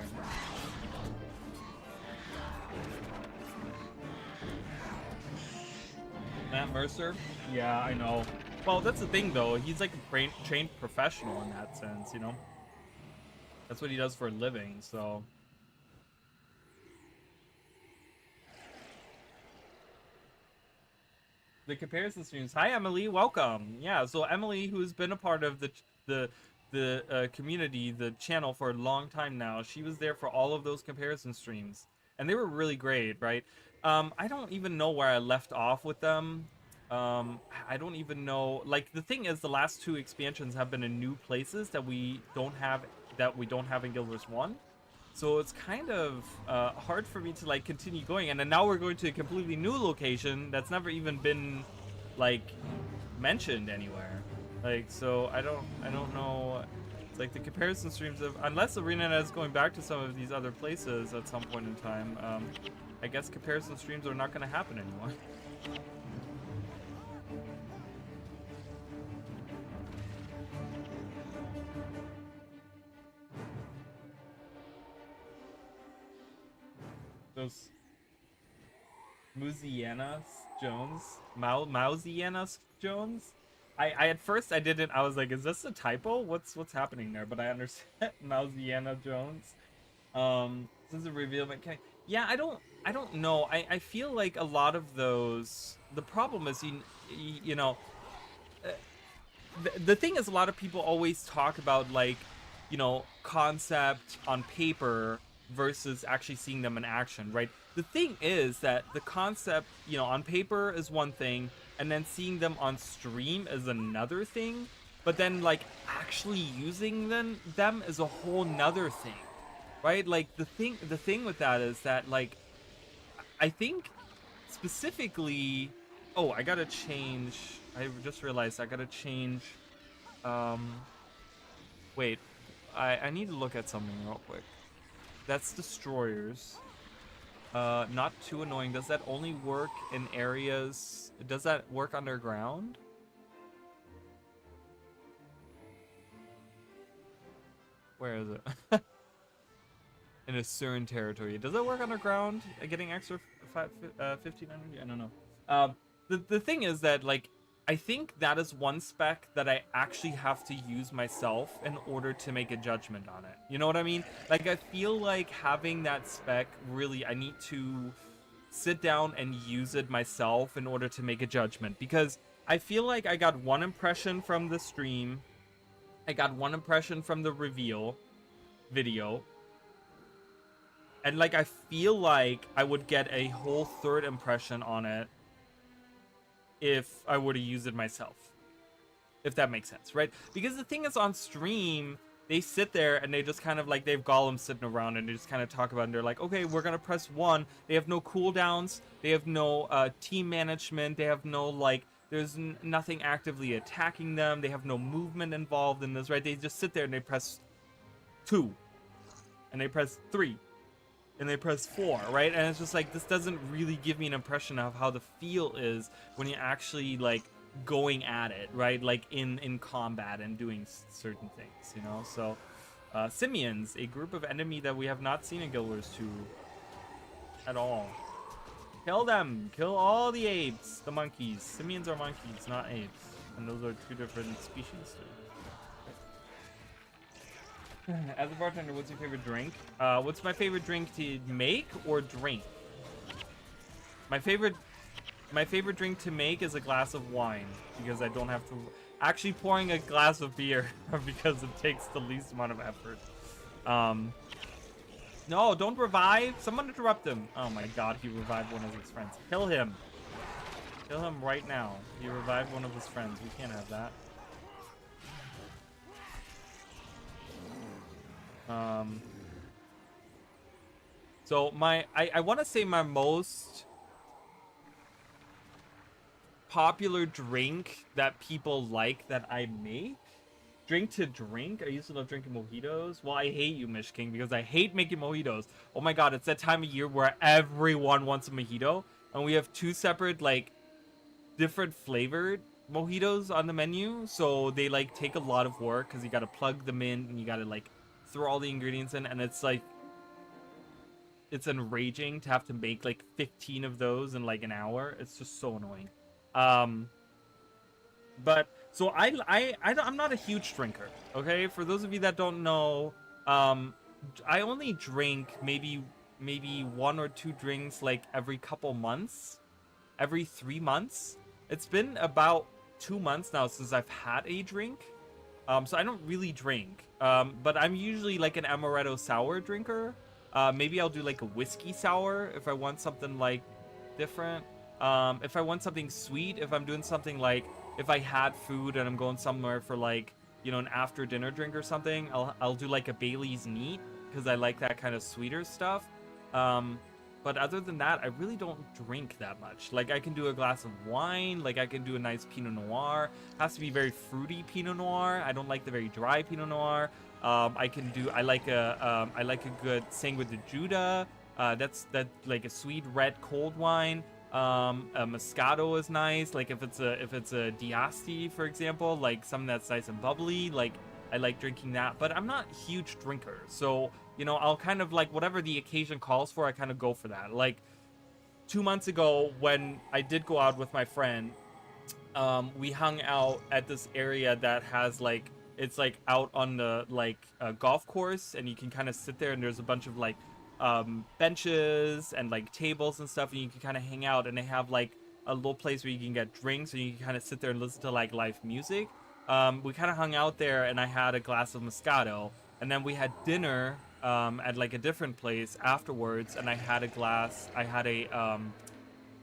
Matt Mercer? Yeah, I know. Well, that's the thing, though. He's like a trained professional in that sense, you know? That's what he does for a living, so... The comparison streams. Hi, Emily. Welcome. Yeah, so Emily, who's been a part of the community, the channel for a long time now, she was there for all of those comparison streams. And they were really great, right? I don't even know where I left off with them. I don't even know. Like, the thing is, the last 2 expansions have been in new places that we don't have in Guild Wars 1. So it's kind of hard for me to like continue going, and then now we're going to a completely new location that's never even been like mentioned anywhere. Like, so I don't know. It's like the comparison streams of, unless ArenaNet is going back to some of these other places at some point in time, I guess comparison streams are not going to happen anymore. Those Mousianas Jones, Mousianas Jones. I at first I didn't. I was like, is this a typo? What's happening there? But I understand Mousiana Jones. This is a reveal mechanic. Yeah, I don't know. I feel like a lot of those. The problem is you know. The thing is, a lot of people always talk about like, you know, concept on paper versus actually seeing them in action, right? The thing is that the concept, you know, on paper is one thing, and then seeing them on stream is another thing, but then like actually using them is a whole nother thing, right? Like the thing with that is that like I think specifically, oh, I gotta change. I just realized I gotta change. Wait, I need to look at something real quick. That's destroyers. Not too annoying. Does that only work in areas? Does that work underground? Where is it? In a certain territory. Does that work underground? Getting extra 15 energy? I don't know. The thing is that, like, I think that is one spec that I actually have to use myself in order to make a judgment on it. You know what I mean? Like, I feel like having that spec, really, I need to sit down and use it myself in order to make a judgment. Because I feel like I got one impression from the stream. I got one impression from the reveal video. And, like, I feel like I would get a whole third impression on it if I were to use it myself, if that makes sense, right? Because the thing is, on stream, they sit there and they just kind of like, they have Gollum sitting around and they just kind of talk about it, and they're like, okay, we're gonna press 1. They have no cooldowns, they have no team management, they have no, like, there's nothing actively attacking them, they have no movement involved in this, right? They just sit there and they press 2, and they press 3, and they press 4, right? And it's just like, this doesn't really give me an impression of how the feel is when you're actually like going at it, right? Like in combat and doing certain things, you know? So Simians, a group of enemy that we have not seen in Guild Wars 2 at all. Kill them! Kill all the apes, the monkeys. Simians are monkeys, not apes, and those are 2 different species too. As a bartender, what's your favorite drink? What's my favorite drink to make or drink? My favorite drink to make is a glass of wine, because I don't have to... Actually, pouring a glass of beer, because it takes the least amount of effort. No, don't revive! Someone interrupt him! Oh my god, he revived one of his friends. Kill him! Kill him right now. He revived one of his friends. We can't have that. So I want to say my most popular drink that people like that I make. Drink to drink. I used to love drinking mojitos. Well, I hate you, Mish King, because I hate making mojitos. Oh my god, it's that time of year where everyone wants a mojito. And we have two separate, like, different flavored mojitos on the menu. So they, like, take a lot of work because you got to plug them in and you got to, like, throw all the ingredients in. And it's, like, it's enraging to have to make, like, 15 of those in, like, an hour. It's just so annoying. But so I'm not a huge drinker. Okay, for those of you that don't know, I only drink maybe 1 or 2 drinks like every couple months, every 3 months. It's been about 2 months now since I've had a drink. So I don't really drink. But I'm usually like an amaretto sour drinker. Maybe I'll do like a whiskey sour if I want something like different. If I want something sweet, if I'm doing something like, if I had food and I'm going somewhere for like, you know, an after dinner drink or something, I'll do like a Bailey's neat because I like that kind of sweeter stuff. But other than that, I really don't drink that much. Like I can do a glass of wine, like I can do a nice Pinot Noir. It has to be very fruity Pinot Noir. I don't like the very dry Pinot Noir. I like a good Sangue de Juda. That's like a sweet red cold wine. A Moscato is nice. Like if it's a D'Asti, for example, like something that's nice and bubbly, like I like drinking that. But I'm not a huge drinker, so you know, I'll kind of like whatever the occasion calls for, I kind of go for that. Like 2 months ago when I did go out with my friend, we hung out at this area that has like, it's like out on the like golf course, and you can kind of sit there and there's a bunch of like benches and like tables and stuff, and you can kind of hang out, and they have like a little place where you can get drinks and you can kind of sit there and listen to like live music. We kind of hung out there and I had a glass of Moscato, and then we had dinner at like a different place afterwards, and I had an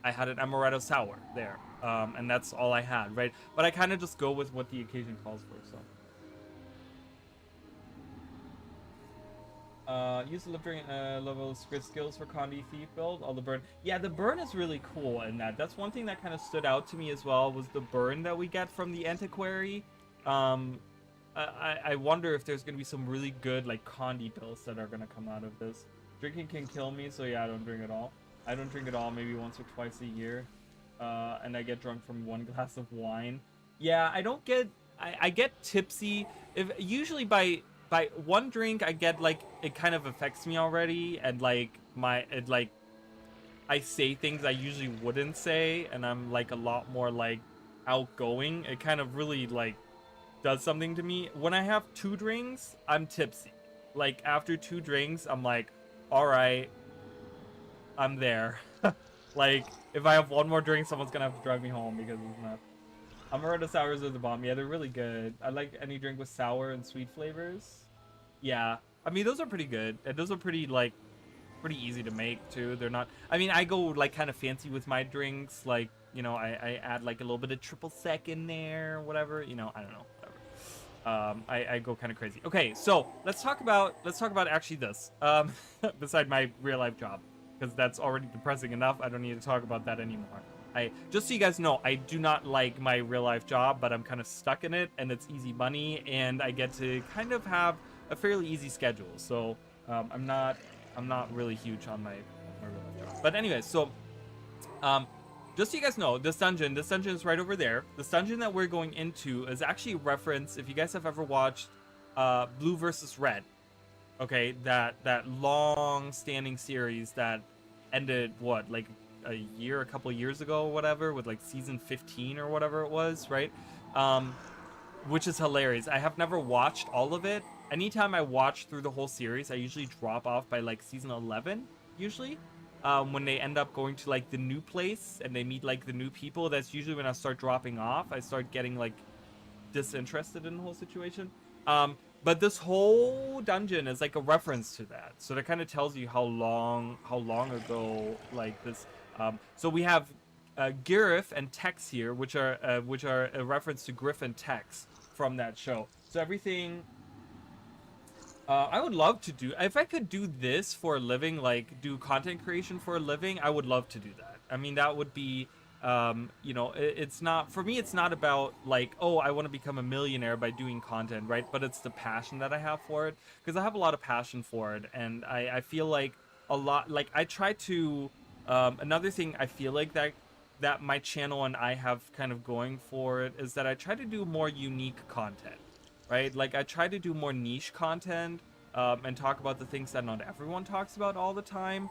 amaretto sour there, and that's all I had, right? But I kind of just go with what the occasion calls for. So use the level script skills for Condi Thief build. All the burn. Yeah, the burn is really cool in that. That's one thing that kind of stood out to me as well, was the burn that we get from the Antiquary. I wonder if there's gonna be some really good like Condi builds that are gonna come out of this. Drinking can kill me, so yeah, I don't drink at all. I don't drink at all, maybe once or twice a year. And I get drunk from 1 glass of wine. Yeah, I get tipsy. If usually by 1 drink, I get like, it kind of affects me already, and like I say things I usually wouldn't say, and I'm like a lot more like outgoing. It kind of really like does something to me. When I have 2 drinks, I'm tipsy. Like after 2 drinks, I'm like, all right, I'm there. Like if I have 1 more drink, someone's gonna have to drive me home because it's not. Amaretto sours are the bomb. Yeah, they're really good. I like any drink with sour and sweet flavors. Yeah, I mean those are pretty good, and those are pretty easy to make too. They're not. I mean, I go like kind of fancy with my drinks. Like, you know, I add like a little bit of triple sec in there, whatever. You know, I don't know. Whatever. I go kind of crazy. Okay, so let's talk about actually this. Beside my real life job, because that's already depressing enough. I don't need to talk about that anymore. Just so you guys know, I do not like my real life job, but I'm kind of stuck in it, and it's easy money, and I get to kind of have a fairly easy schedule. So I'm not really huge on my real life job. But anyway, so just so you guys know, this dungeon is right over there. This dungeon that we're going into is actually a reference, if you guys have ever watched Blue versus Red. Okay, that long standing series that ended what, like a couple years ago or whatever, with like season 15 or whatever it was, right? Which is hilarious. I have never watched all of it. Anytime I watch through the whole series, I usually drop off by like season 11 usually. When they end up going to like the new place and they meet like the new people, that's usually when I start dropping off. I start getting like disinterested in the whole situation. But this whole dungeon is like a reference to that, so that kind of tells you how long ago like this. So we have Girif and Tex here, which are a reference to Griff and Tex from that show. So everything. I would love to do, if I could do this for a living, like do content creation for a living, I would love to do that. I mean, that would be, you know, it's not, for me, it's not about like, oh, I want to become a millionaire by doing content, right? But it's the passion that I have for it, because I have a lot of passion for it. And I feel like a lot, like I try to, another thing I feel like that my channel and I have kind of going for it is that I try to do more unique content. Right? Like I try to do more niche content and talk about the things that not everyone talks about all the time.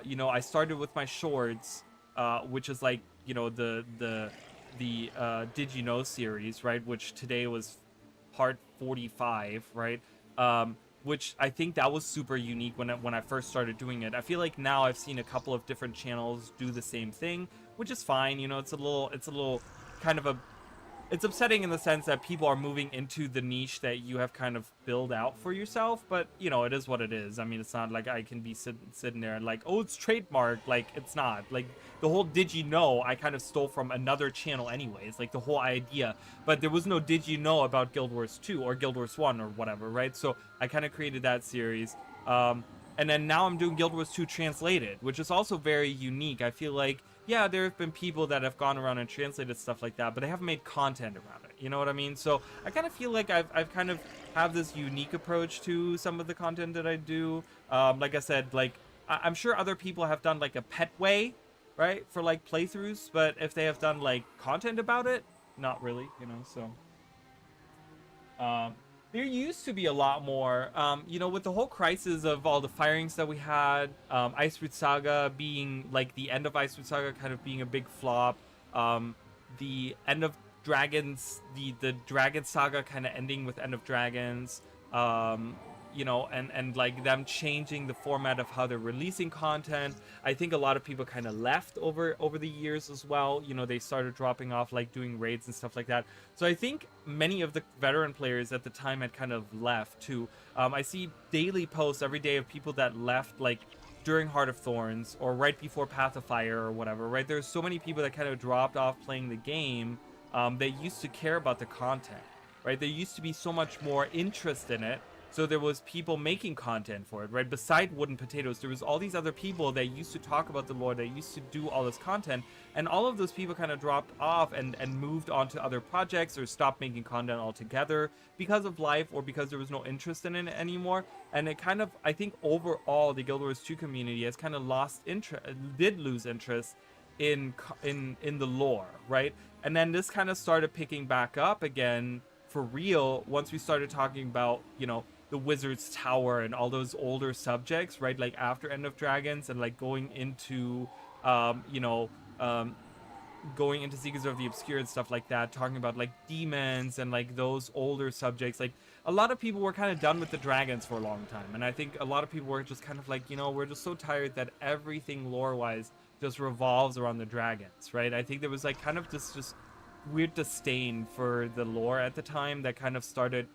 You know, I started with my shorts, which is like, you know, the Did You Know series, right? Which today was part 45, right? Which I think that was super unique when I first started doing it. I feel like now I've seen a couple of different channels do the same thing, which is fine. You know, it's a little kind of a, it's upsetting in the sense that people are moving into the niche that you have kind of built out for yourself, but you know, it is what it is. I mean, it's not like I can be sitting there and like, oh, it's trademarked. Like, it's not. Like, the whole Did You Know I kind of stole from another channel anyways, like the whole idea, but there was no Did You Know about Guild Wars 2 or Guild Wars 1 or whatever, right? So I kind of created that series. And then now I'm doing Guild Wars 2 translated, which is also very unique. I feel like, yeah, there have been people that have gone around and translated stuff like that, but they haven't made content around it. You know what I mean? So I kind of feel like I've kind of have this unique approach to some of the content that I do. Like I said, like I'm sure other people have done like a pet way, right, for like playthroughs, but if they have done like content about it, not really, you know. So there used to be a lot more, you know, with the whole crisis of all the firings that we had, Iceroot Saga being, like, the end of Iceroot Saga kind of being a big flop, the end of Dragons, the Dragon Saga kind of ending with End of Dragons, you know, and like them changing the format of how they're releasing content. I think a lot of people kind of left over the years as well. You know, they started dropping off, like doing raids and stuff like that. So I think many of the veteran players at the time had kind of left too. I see daily posts every day of people that left, like during Heart of Thorns or right before Path of Fire or whatever, right? There's so many people that kind of dropped off playing the game. They used to care about the content, right? There used to be so much more interest in it. So there was people making content for it, right? Beside Wooden Potatoes, there was all these other people that used to talk about the lore, that used to do all this content, and all of those people kind of dropped off and moved on to other projects or stopped making content altogether because of life or because there was no interest in it anymore. And it kind of, I think overall, the Guild Wars 2 community has kind of lost interest, did lose interest in the lore, right? And then this kind of started picking back up again for real once we started talking about, you know, the Wizard's Tower and all those older subjects, right? Like after End of Dragons and like going into, you know, going into Seekers of the Obscure and stuff like that, talking about like demons and like those older subjects. Like a lot of people were kind of done with the dragons for a long time. And I think a lot of people were just kind of like, you know, we're just so tired that everything lore-wise just revolves around the dragons, right? I think there was like kind of this just weird disdain for the lore at the time that kind of started,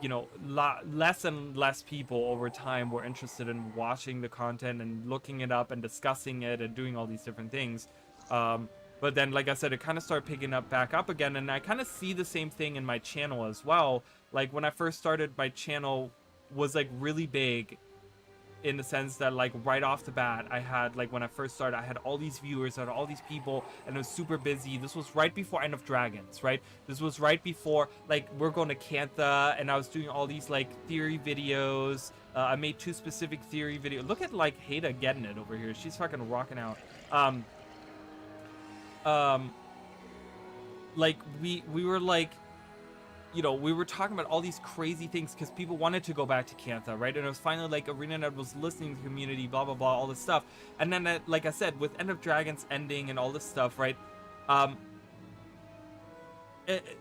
you know, less and less people over time were interested in watching the content and looking it up and discussing it and doing all these different things. But then, like I said, it kind of started picking up back up again, and I kind of see the same thing in my channel as well. Like when I first started, my channel was like really big in the sense that like right off the bat, I had, like when I first started, I had all these viewers, I had all these people, and it was super busy. This was right before End of Dragons, right? This was right before like we're going to Cantha, and I was doing all these like theory videos. I made 2 specific theory videos. Look at like Hada getting it over here. She's fucking rocking out. Like we were like, you know, we were talking about all these crazy things because people wanted to go back to Cantha, right? And it was finally like ArenaNet was listening to the community, blah, blah, blah, all this stuff. And then, like I said, with End of Dragons ending and all this stuff, right?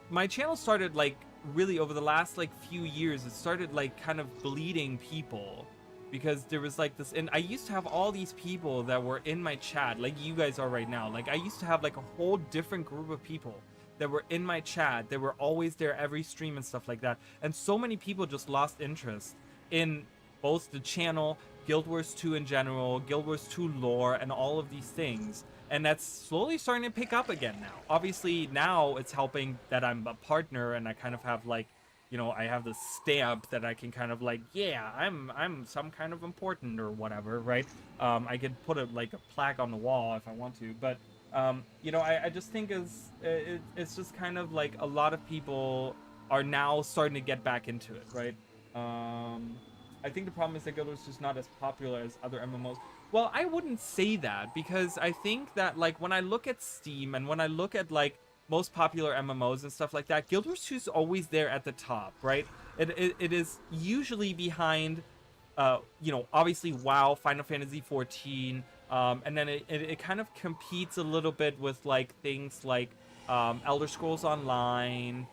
My channel started like really over the last like few years, it started like kind of bleeding people because there was like this, and I used to have all these people that were in my chat, like you guys are right now. Like I used to have like a whole different group of people that were in my chat. They were always there every stream and stuff like that. And so many people just lost interest in both the channel, Guild Wars 2 in general, Guild Wars 2 lore, and all of these things. And that's slowly starting to pick up again now. Obviously, now it's helping that I'm a partner and I kind of have like, you know, I have this stamp that I can kind of like, yeah, I'm some kind of important or whatever, right? I could put like a plaque on the wall if I want to, but you know, I just think it's just kind of like a lot of people are now starting to get back into it, right? I think the problem is that Guild Wars is just not as popular as other MMOs. Well, I wouldn't say that, because I think that like when I look at Steam and when I look at like most popular MMOs and stuff like that, Guild Wars 2 is always there at the top, right? It is usually behind, you know, obviously WoW, Final Fantasy 14, and then it kind of competes a little bit with like things like Elder Scrolls Online.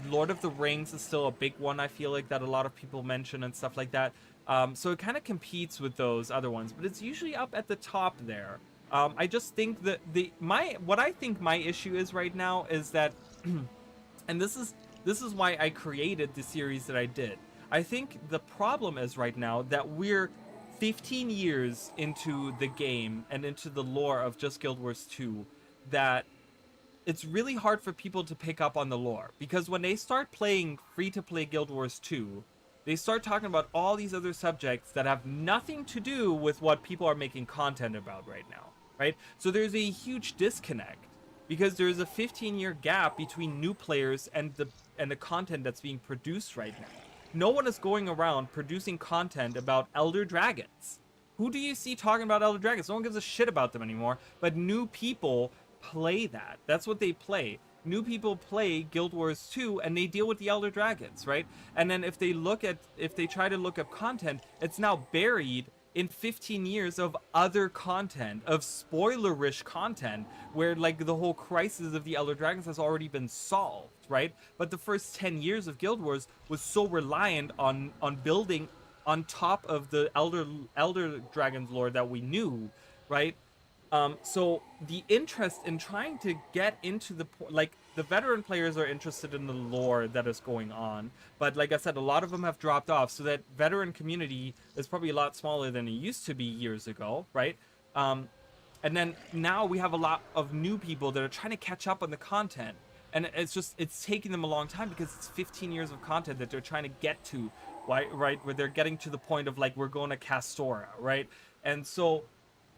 Lord of the Rings is still a big one, I feel like, that a lot of people mention and stuff like that. So it kind of competes with those other ones, but it's usually up at the top there. I just think that what I think my issue is right now is that, and this is why I created the series that I did. I think the problem is right now that we're 15 years into the game and into the lore of just Guild Wars 2, that it's really hard for people to pick up on the lore, because when they start playing free-to-play Guild Wars 2, they start talking about all these other subjects that have nothing to do with what people are making content about right now, right? So there's a huge disconnect, because there's a 15-year gap between new players and the content that's being produced right now. No one is going around producing content about Elder Dragons. Who do you see talking about Elder Dragons? No one gives a shit about them anymore, but new people play that. That's what they play. New people play Guild Wars 2 and they deal with the Elder Dragons, right? And then if they try to look up content, it's now buried in 15 years of other content, of spoilerish content, where like the whole crisis of the Elder Dragons has already been solved, right? But the first 10 years of Guild Wars was so reliant on building on top of the Elder Dragons lore that we knew, right? So the interest in trying to get into the veteran players are interested in the lore that is going on, but like I said, a lot of them have dropped off, so that veteran community is probably a lot smaller than it used to be years ago, right? And then now we have a lot of new people that are trying to catch up on the content, and it's taking them a long time because it's 15 years of content that they're trying to get to, right? Where they're getting to the point of like, we're going to Castora, right? And so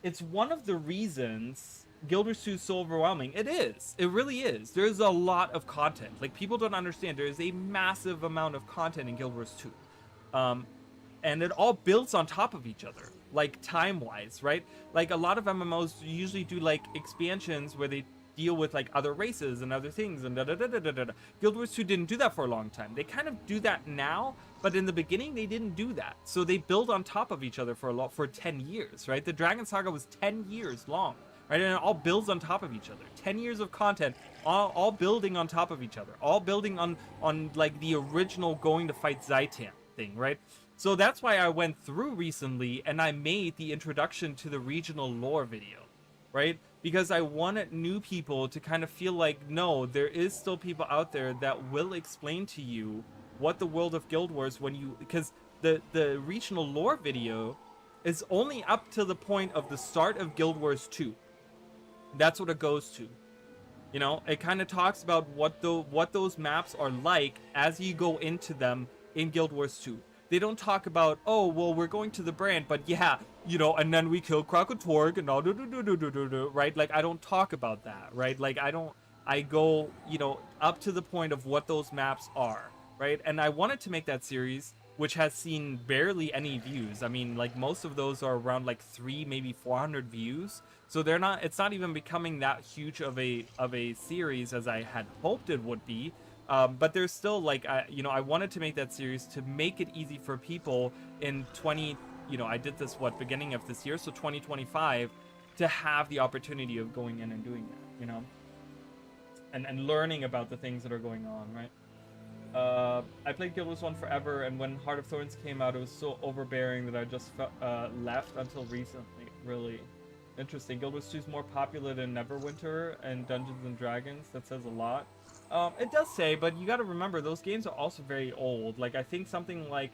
it's one of the reasons Guild Wars 2 is so overwhelming. It is. It really is. There's a lot of content. Like, people don't understand. There is a massive amount of content in Guild Wars 2. And it all builds on top of each other, like, time-wise, right? Like, a lot of MMOs usually do, like, expansions where they deal with, like, other races and other things and da-da-da-da-da-da. Guild Wars 2 didn't do that for a long time. They kind of do that now, but in the beginning, they didn't do that. So they build on top of each other for 10 years, right? The Dragon Saga was 10 years long, right? And it all builds on top of each other. 10 years of content, all building on top of each other. All building on like, the original going to fight Zaitan thing, right? So that's why I went through recently and I made the introduction to the regional lore video, right? Because I wanted new people to kind of feel like, no, there is still people out there that will explain to you what the world of Guild Wars, because the regional lore video is only up to the point of the start of Guild Wars 2. That's what it goes to. You know, it kind of talks about what those maps are like as you go into them in Guild Wars 2. They don't talk about, oh, well, we're going to the brand, but yeah, you know, and then we kill Krakatorg and all, right? Like, I don't talk about that, right? Like, I go, you know, up to the point of what those maps are, right? And I wanted to make that series, which has seen barely any views. I mean, like, most of those are around, like, 300, maybe 400 views. So it's not even becoming that huge of a series as I had hoped it would be. But there's still, like, you know, I wanted to make that series to make it easy for people in I did this, beginning of this year, so 2025, to have the opportunity of going in and doing that, you know, and learning about the things that are going on, right? I played Guild Wars 1 forever, and when Heart of Thorns came out, it was so overbearing that I just left until recently. Really interesting. Guild Wars 2 is more popular than Neverwinter and Dungeons and Dragons. That says a lot. It does say, but you got to remember, those games are also very old. Like, I think something like,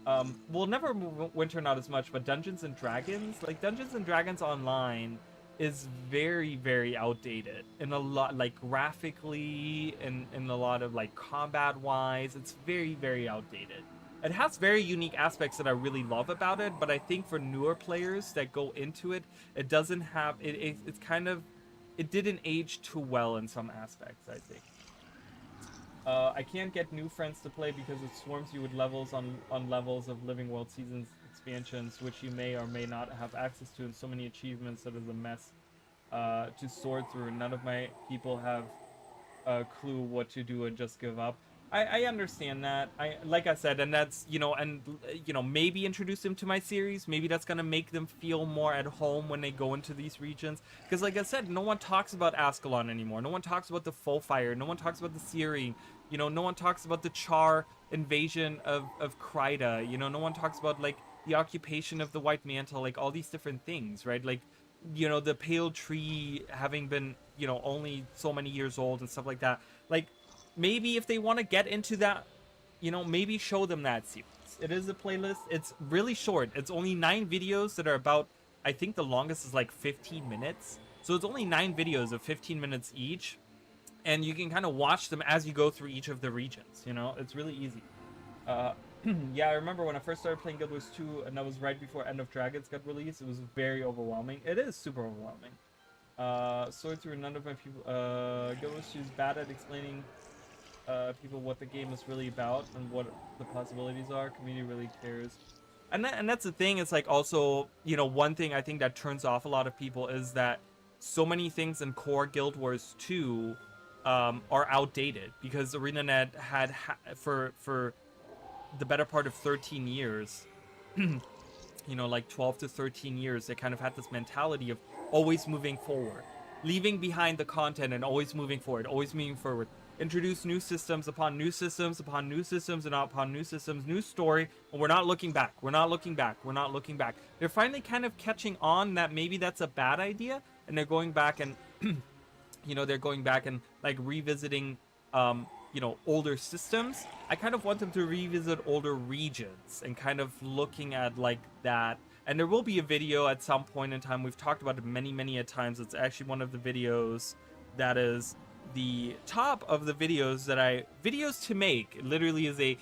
well, Neverwinter not as much, but Dungeons and Dragons, like Dungeons and Dragons Online is very, very outdated in a lot, like graphically and in a lot of like combat wise. It's very, very outdated. It has very unique aspects that I really love about it, but I think for newer players that go into it, it doesn't have it's kind of, it didn't age too well in some aspects, I think. I can't get new friends to play because it swarms you with levels on levels of Living World Seasons expansions, which you may or may not have access to, and so many achievements that is a mess to sort through. None of my people have a clue what to do and just give up. I understand that. Like I said, and that's, maybe introduce them to my series. Maybe that's gonna make them feel more at home when they go into these regions. Because like I said, no one talks about Ascalon anymore. No one talks about the Full Fire. No one talks about the Searing. No one talks about the Char invasion of Kryda. No one talks about like the occupation of the White Mantle, like all these different things, right? Like, the Pale Tree having been, only so many years old and stuff like that. Like, maybe if they want to get into that, maybe show them that series. It is a playlist. It's really short. It's only 9 videos that are about, I think the longest is like 15 minutes. So it's only 9 videos of 15 minutes each. And you can kind of watch them as you go through each of the regions, It's really easy. Yeah, I remember when I first started playing Guild Wars 2, and that was right before End of Dragons got released. It was very overwhelming. It is super overwhelming. Sort through none of my people. Guild Wars 2 is bad at explaining people what the game is really about and what the possibilities are. Community really cares. And that's the thing. It's like also, one thing I think that turns off a lot of people is that so many things in core Guild Wars 2 are outdated, because ArenaNet had for the better part of 13 years, like 12 to 13 years, they kind of had this mentality of always moving forward, leaving behind the content and always moving forward, introduce new systems upon new systems upon new systems and upon new systems, new story, and we're not looking back. They're finally kind of catching on that maybe that's a bad idea, and they're going back and like revisiting older systems. I kind of want them to revisit older regions and kind of looking at like that. And there will be a video at some point in time. We've talked about it many a times. It's actually one of the videos that is the top of the videos that videos to make. It literally is a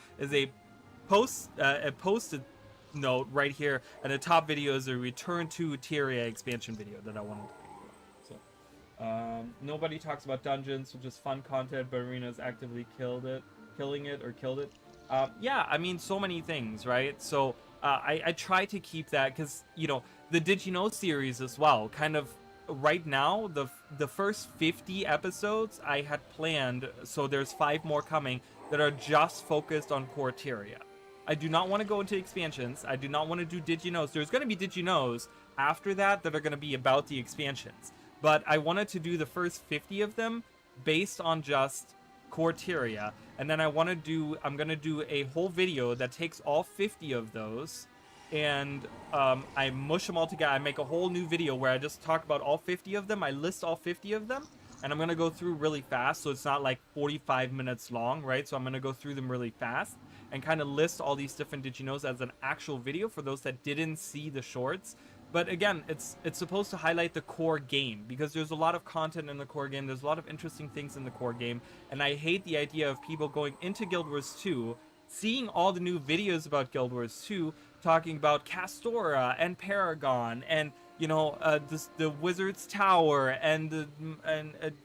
posted note right here, and the top video is a return to Tyria expansion video that I wanted to make. So nobody talks about dungeons, which is fun content, but Arena's actively killed it. Yeah, I mean, so many things, right? So I try to keep that, because the Did You Know series as well, kind of right now, the first 50 episodes I had planned, so there's 5 more coming that are just focused on core Tyria. I do not want to go into expansions. I do not want to do Did You Knows. There's going to be Did You Knows after that are going to be about the expansions, but I wanted to do the first 50 of them based on just core Tyria, and then I'm going to do a whole video that takes all 50 of those, and I mush them all together. I make a whole new video where I just talk about all 50 of them. I list all 50 of them, and I'm going to go through really fast, so it's not like 45 minutes long, right? So I'm going to go through them really fast and kind of list all these different Did You Knows as an actual video for those that didn't see the shorts. But again, it's supposed to highlight the core game, because there's a lot of content in the core game. There's a lot of interesting things in the core game, and I hate the idea of people going into Guild Wars 2, seeing all the new videos about Guild Wars 2, talking about Castora and Paragon and the Wizard's Tower and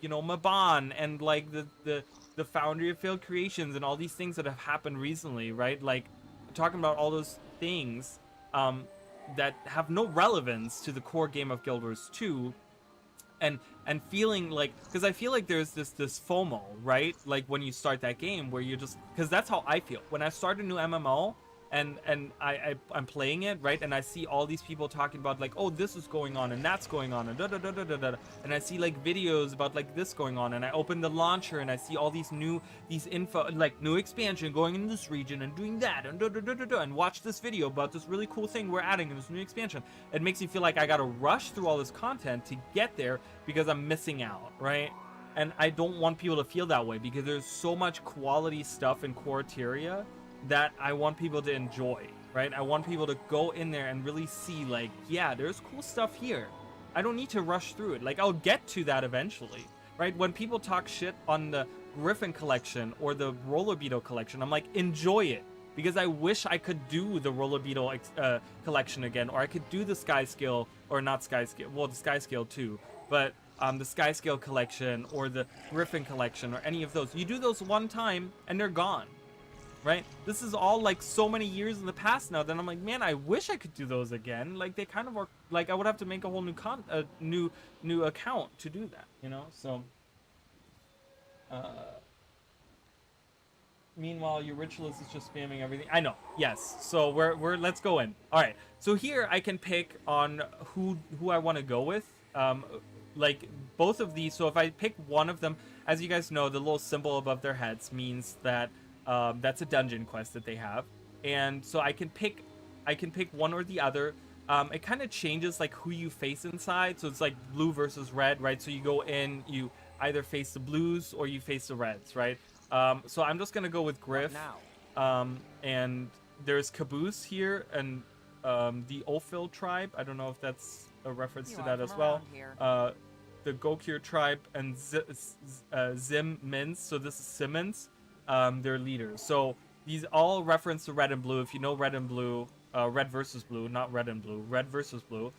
Maban and like the Foundry of Failed Creations and all these things that have happened recently, right? Like talking about all those things that have no relevance to the core game of Guild Wars 2, and feeling like, because I feel like there's this FOMO, right? Like when you start that game where you're just, because that's how I feel when I start a new MMO and I'm playing it, right? And I see all these people talking about like, oh, this is going on and that's going on and and I see like videos about like this going on, and I open the launcher and I see all these info, like new expansion going in this region and doing that and watch this video about this really cool thing we're adding in this new expansion. It makes me feel like I gotta rush through all this content to get there because I'm missing out, right? And I don't want people to feel that way, because there's so much quality stuff in core Tyria that I want people to enjoy, right? I want people to go in there and really see like, yeah, there's cool stuff here. I don't need to rush through it. Like, I'll get to that eventually, right? When people talk shit on the Griffin collection or the Roller Beetle collection, I'm like, enjoy it. Because I wish I could do the Roller Beetle collection again, or I could do the Sky Scale, or not Sky Scale, well, the Sky Scale too, but the Sky Scale collection, or the Griffin collection, or any of those. You do those one time, and they're gone, right? This is all, like, so many years in the past now, that I'm like, man, I wish I could do those again. Like, they kind of are, like, I would have to make a whole new account to do that, you know? So, meanwhile, your ritualist is just spamming everything. I know. Yes. So let's go in. All right. So here I can pick on who I want to go with. Like both of these. So if I pick one of them, as you guys know, the little symbol above their heads means that that's a dungeon quest that they have. And so I can pick one or the other. It kind of changes like who you face inside. So it's like blue versus red, right? So you go in, you either face the blues or you face the reds, right? So I'm just gonna go with Griff. And there's Caboose here, and the Ophil tribe. I don't know if that's a reference to that as well. The Gokir tribe and Zim Mins. So this is Simmons. Their leaders. So these all reference to red and blue. If you know red and blue, red versus blue, not red and blue, red versus blue.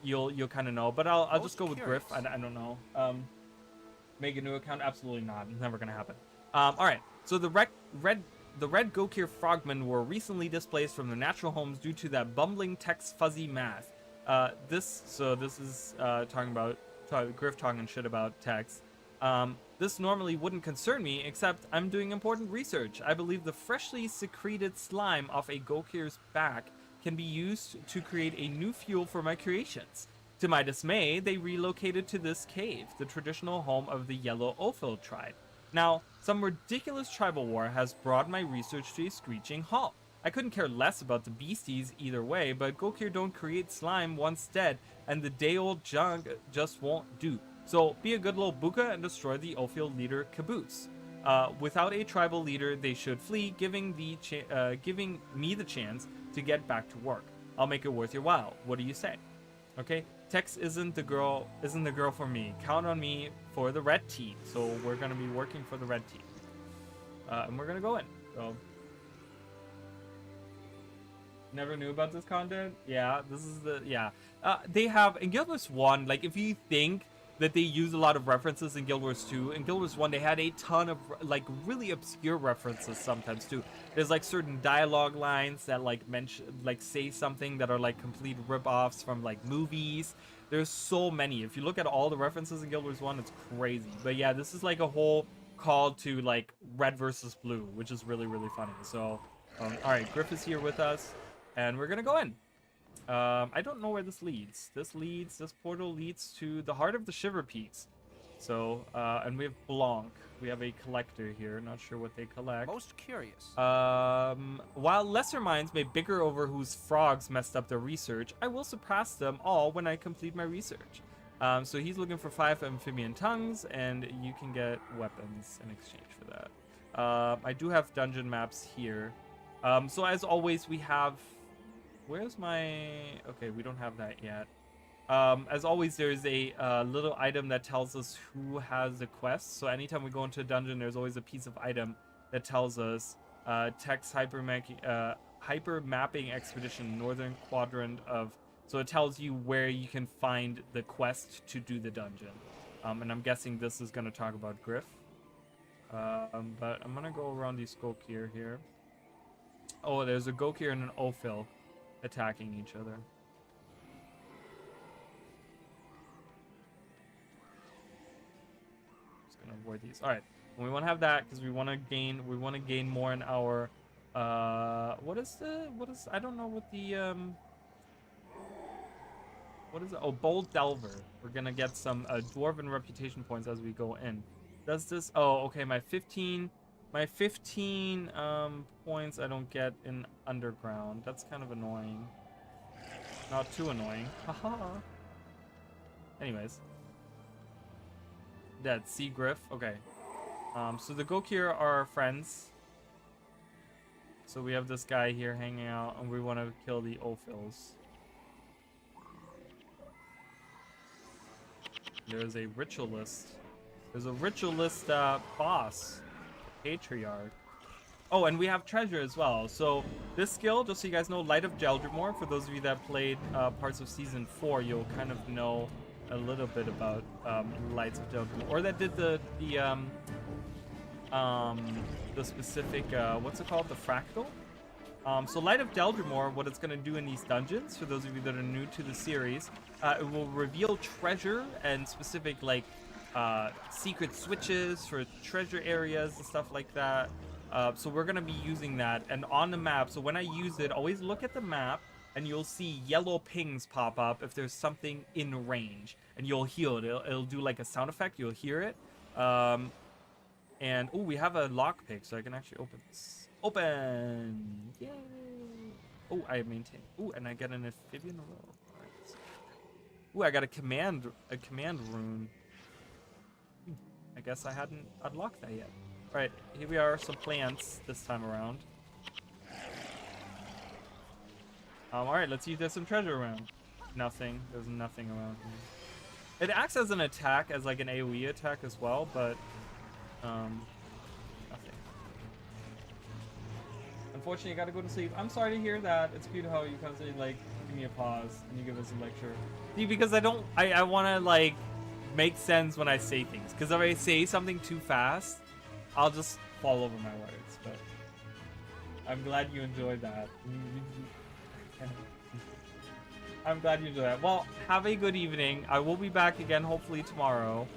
You'll kind of know. But I'll just go with Griff. I don't know. Make a new account? Absolutely not. It's never gonna happen. All right. So the red Gokir frogmen were recently displaced from their natural homes due to that bumbling text fuzzy math. This is talking about Griff talking shit about text. This normally wouldn't concern me, except I'm doing important research. I believe the freshly secreted slime off a Gokir's back can be used to create a new fuel for my creations. To my dismay, they relocated to this cave, the traditional home of the Yellow Ophil tribe. Now, some ridiculous tribal war has brought my research to a screeching halt. I couldn't care less about the beasties either way, but Gokir don't create slime once dead, and the day-old junk just won't do. So, be a good little buka and destroy the Ophil leader Caboose. Without a tribal leader, they should flee, giving me the chance to get back to work. I'll make it worth your while. What do you say? Okay, Tex isn't the girl for me. Count on me for the red team. So we're gonna be working for the red team, and we're gonna go in. So never knew about this content. Yeah, this is they have in Guild Wars 1. Like if you think that they use a lot of references in Guild Wars 2, in Guild Wars 1 they had a ton of like really obscure references sometimes too. There's like certain dialogue lines that like say something that are like complete rip-offs from like movies. There's so many. If you look at all the references in Guild Wars 1, it's crazy. But yeah, this is like a whole call to like red versus blue, which is really, really funny. So all right, Griff is here with us, and we're gonna go in. I don't know where this leads. This portal leads to the heart of the Shiver Peaks. So, and we have Blanc. We have a collector here. Not sure what they collect. Most curious. While lesser minds may bicker over whose frogs messed up their research, I will surpass them all when I complete my research. So he's looking for 5 amphibian tongues, and you can get weapons in exchange for that. I do have dungeon maps here. So as always, we have... Where's my... Okay, we don't have that yet. As always, there's a little item that tells us who has the quest. So anytime we go into a dungeon, there's always a piece of item that tells us Text hyper mapping expedition, northern quadrant of... So it tells you where you can find the quest to do the dungeon. And I'm guessing this is going to talk about Griff. But I'm going to go around these Gokir here. Oh, there's a Gokir and an Ophil attacking each other. Just gonna avoid these. All right, and we want to have that because we want to gain more in our what is I don't know what the what is it? Oh, Bold Delver. We're gonna get some dwarven reputation points as we go in. Does this? Oh, okay. My 15 points I don't get in underground. That's kind of annoying. Not too annoying. Haha. Anyways. Dead. See Griff. Okay. So the Gokir are our friends. So we have this guy here hanging out, and we want to kill the Ophils. There's a ritualist. There's a ritualist boss, patriarch. Oh, and we have treasure as well. So this skill, just so you guys know, Light of Geldrimore, for those of you that played parts of Season 4, you'll kind of know a little bit about Lights of Geldrimore. Or that did the specific, what's it called? The fractal? So Light of Geldrimore, what it's going to do in these dungeons, for those of you that are new to the series, it will reveal treasure and specific, like, secret switches for treasure areas and stuff like that. So we're going to be using that. And on the map, so when I use it, always look at the map, and you'll see yellow pings pop up if there's something in range. And you'll heal it. It'll do, like, a sound effect. You'll hear it. And, oh, we have a lockpick, so I can actually open this. Open! Yay! Oh, I maintain. Oh, and I get an amphibian roll. Oh, I got a command rune. I guess I hadn't unlocked that yet. All right, here we are, some plants this time around. All right, let's see if there's some treasure around. Nothing. There's nothing around here. It acts as an attack, as like an AoE attack as well, but nothing. Unfortunately, I gotta go to sleep. I'm sorry to hear that. It's cute how you constantly like give me a pause and you give us a lecture. See, because I want to like make sense when I say things. Because if I say something too fast, I'll just fall over my words. But I'm glad you enjoyed that. I'm glad you enjoyed that. Well, have a good evening. I will be back again hopefully tomorrow.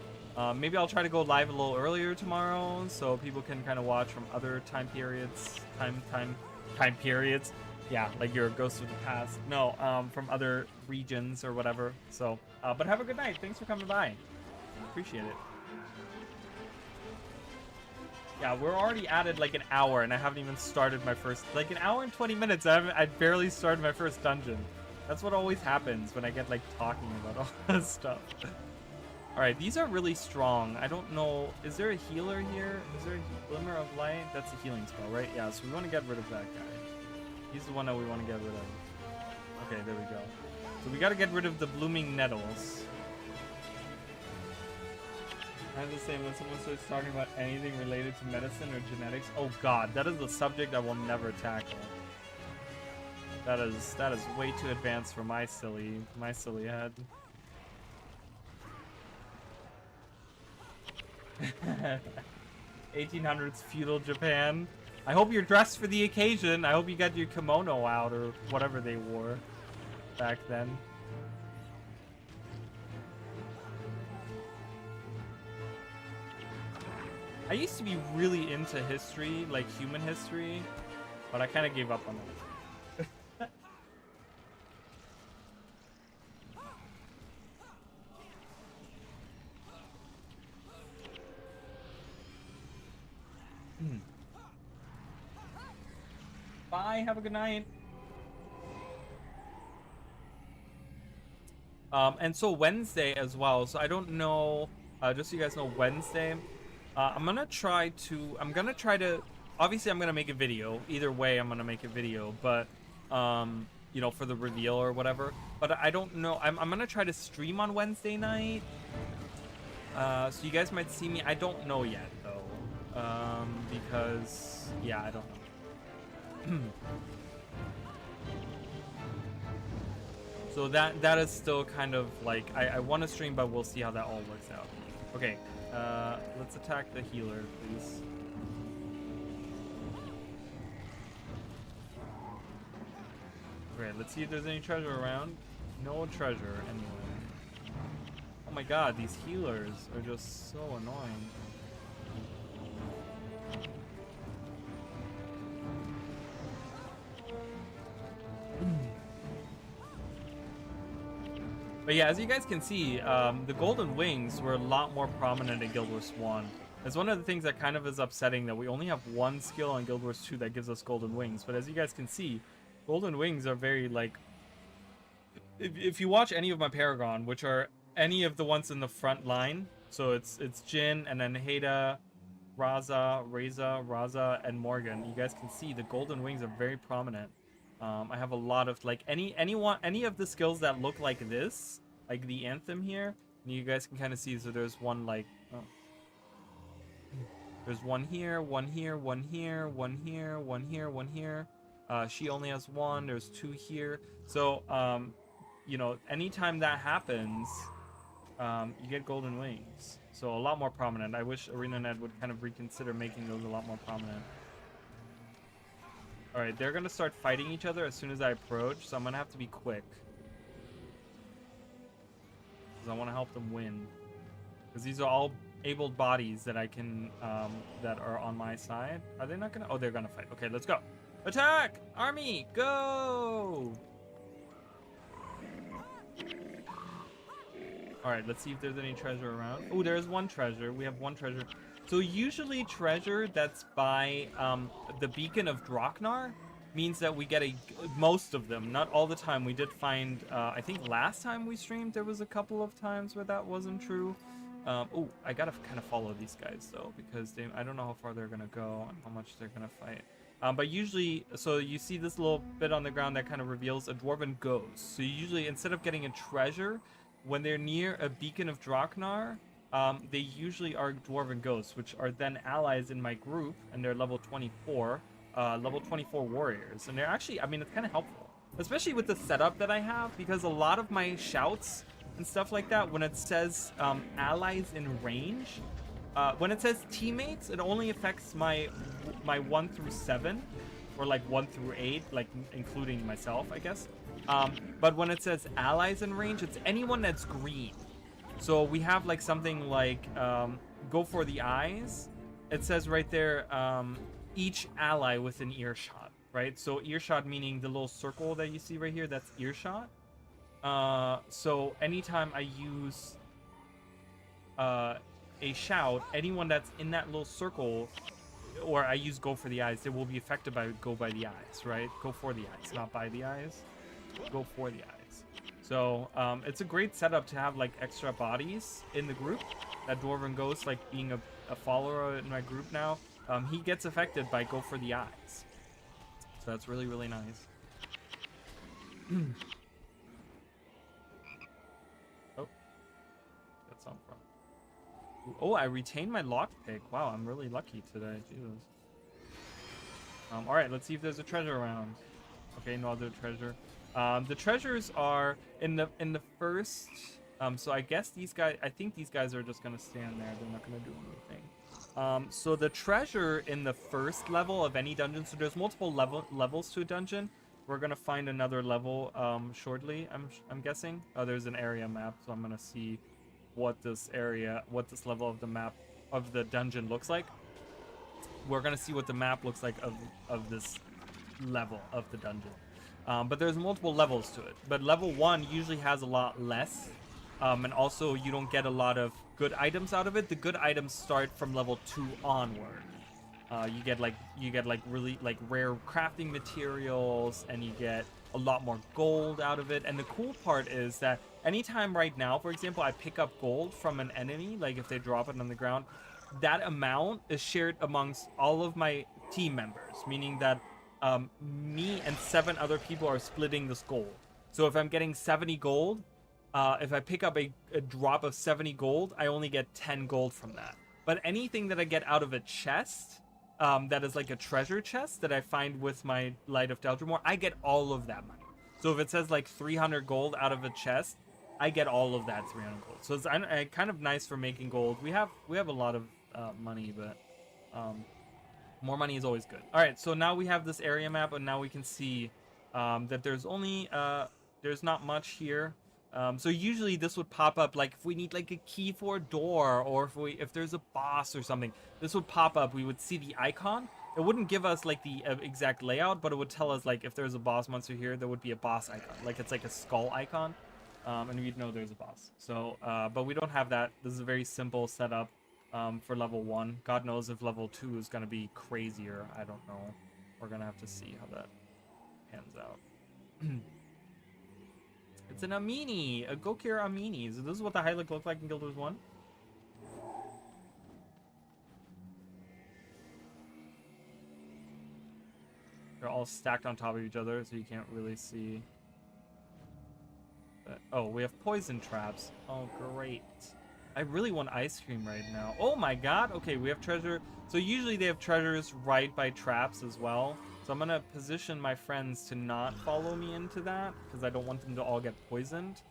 Maybe I'll try to go live a little earlier tomorrow so people can kind of watch from other time periods. Time periods. Yeah, like your Ghost of the Past. No, from other regions or whatever. So, but have a good night. Thanks for coming by. Appreciate it. Yeah, we're already at it like an hour and I haven't even started my first, like an hour and 20 minutes. I barely started my first dungeon. That's what always happens when I get like talking about all this stuff. All right, these are really strong. I don't know. Is there a healer here? Is there a glimmer of light? That's a healing spell, right? Yeah, so we want to get rid of that guy. He's the one that we want to get rid of. Okay, there we go. So we got to get rid of the blooming nettles. I have to say, when someone starts talking about anything related to medicine or genetics, oh god, that is a subject I will never tackle. That is way too advanced for my silly head. 1800s feudal Japan. I hope you're dressed for the occasion. I hope you got your kimono out or whatever they wore back then. I used to be really into history, like human history, but I kind of gave up on it. Bye, have a good night. And so Wednesday as well. So I don't know, just so you guys know, Wednesday, I'm gonna try to, obviously I'm gonna make a video. Either way, I'm gonna make a video, but, you know, for the reveal or whatever. But I don't know, I'm gonna try to stream on Wednesday night. So you guys might see me. I don't know yet, though. Because, yeah, I don't know. So that is still kind of like, I want to stream, but we'll see how that all works out. Okay, let's attack the healer, please. Great, let's see if there's any treasure around. No treasure anyway. Oh my god, these healers are just so annoying. But yeah, as you guys can see, the golden wings were a lot more prominent in Guild Wars 1. It's one of the things that kind of is upsetting, that we only have one skill on Guild Wars 2 that gives us golden wings. But as you guys can see, golden wings are very, like... If you watch any of my Paragon, which are any of the ones in the front line, so it's Jin, and then Haida, Raza, and Morgan, you guys can see the golden wings are very prominent. I have a lot of, like, any of the skills that look like this, like the anthem here, And you guys can kind of see, so there's one like, oh. There's one here, one here, one here, one here, one here, one here. She only has one. There's two here. So, you know, anytime that happens, you get golden wings. So a lot more prominent. I wish ArenaNet would kind of reconsider making those a lot more prominent. All right, they're gonna start fighting each other as soon as I approach, so I'm gonna have to be quick. Because I want to help them win. Because these are all abled bodies that I can, that are on my side. Are they not gonna? Oh, they're gonna fight. Okay, let's go. Attack! Army, go! All right, let's see if there's any treasure around. Oh, there's one treasure. We have one treasure. So usually treasure that's by the Beacon of Draknar means that we get most of them. Not all the time. We did find, I think last time we streamed, there was a couple of times where that wasn't true. Oh, I gotta kind of follow these guys though, because I don't know how far they're gonna go and how much they're gonna fight. But usually, so you see this little bit on the ground that kind of reveals a dwarven ghost. So usually, instead of getting a treasure, when they're near a Beacon of Draknar, they usually are dwarven ghosts, which are then allies in my group, and they're level 24, level 24 warriors. And they're actually, I mean, it's kind of helpful, especially with the setup that I have, because a lot of my shouts and stuff like that, when it says allies in range, when it says teammates, it only affects my 1 through 7, or like 1 through 8, like including myself, I guess. But when it says allies in range, it's anyone that's green. So we have like something like go for the eyes. It says right there, each ally within earshot, right? So earshot meaning the little circle that you see right here, that's earshot. So anytime I use a shout, anyone that's in that little circle, or I use go for the eyes, they will be affected by go by the eyes, right? Go for the eyes, not by the eyes. Go for the eyes. So it's a great setup to have like extra bodies in the group. That Dwarven Ghost, like being a follower in my group now, he gets affected by go for the eyes. So that's really, really nice. Oh, that's something from. Oh, I retained my lockpick. Wow, I'm really lucky today. Jesus. All right, let's see if there's a treasure around. Okay, no other treasure. The treasures are in the first. So I guess these guys. I think these guys are just gonna stand there. They're not gonna do anything. So the treasure in the first level of any dungeon. So there's multiple levels to a dungeon. We're gonna find another level shortly. I'm guessing. Oh, there's an area map, so I'm gonna see what this level of the map of the dungeon looks like. We're gonna see what the map looks like of this level of the dungeon. But there's multiple levels to it. But level 1 usually has a lot less. And also you don't get a lot of good items out of it. The good items start from level 2 onward. You get really like rare crafting materials, and you get a lot more gold out of it. And the cool part is that anytime right now, for example, I pick up gold from an enemy, like if they drop it on the ground, that amount is shared amongst all of my team members, meaning that me and 7 other people are splitting this gold. So if I'm getting 70 gold, if I pick up a drop of 70 gold, I only get 10 gold from that. But anything that I get out of a chest, that is like a treasure chest that I find with my Light of Deldrimor, I get all of that money. So if it says like 300 gold out of a chest, I get all of that 300 gold. So it's kind of nice for making gold. We have a lot of money, but more money is always good. All right, so now we have this area map, and now we can see that there's only there's not much here. So usually this would pop up like if we need like a key for a door, or if there's a boss or something, this would pop up. We would see the icon. It wouldn't give us like the exact layout, but it would tell us like if there's a boss monster here, there would be a boss icon. Like it's like a skull icon, and we'd know there's a boss. So, but we don't have that. This is a very simple setup. For level 1. God knows if level 2 is going to be crazier. I don't know. We're going to have to see how that pans out. It's an Amini, a Gokir Amini. So this is what the Hylic looked like in Guild Wars 1. They're all stacked on top of each other, so you can't really see. But Oh, we have poison traps. Oh, great. I really want ice cream right now. Oh my god. Okay, we have treasure. So usually they have treasures right by traps as well. So I'm gonna position my friends to not follow me into that because I don't want them to all get poisoned.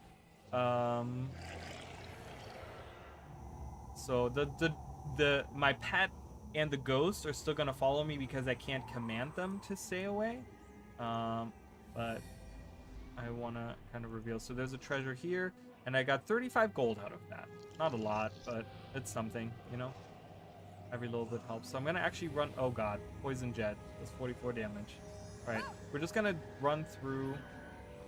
So the my pet and the ghost are still gonna follow me because I can't command them to stay away. But I wanna kind of reveal. So there's a treasure here, and I got 35 gold out of that. Not a lot, but it's something, you know. Every little bit helps. So I'm gonna actually run. Oh god, poison jet. That's 44 damage. All right, we're just gonna run through.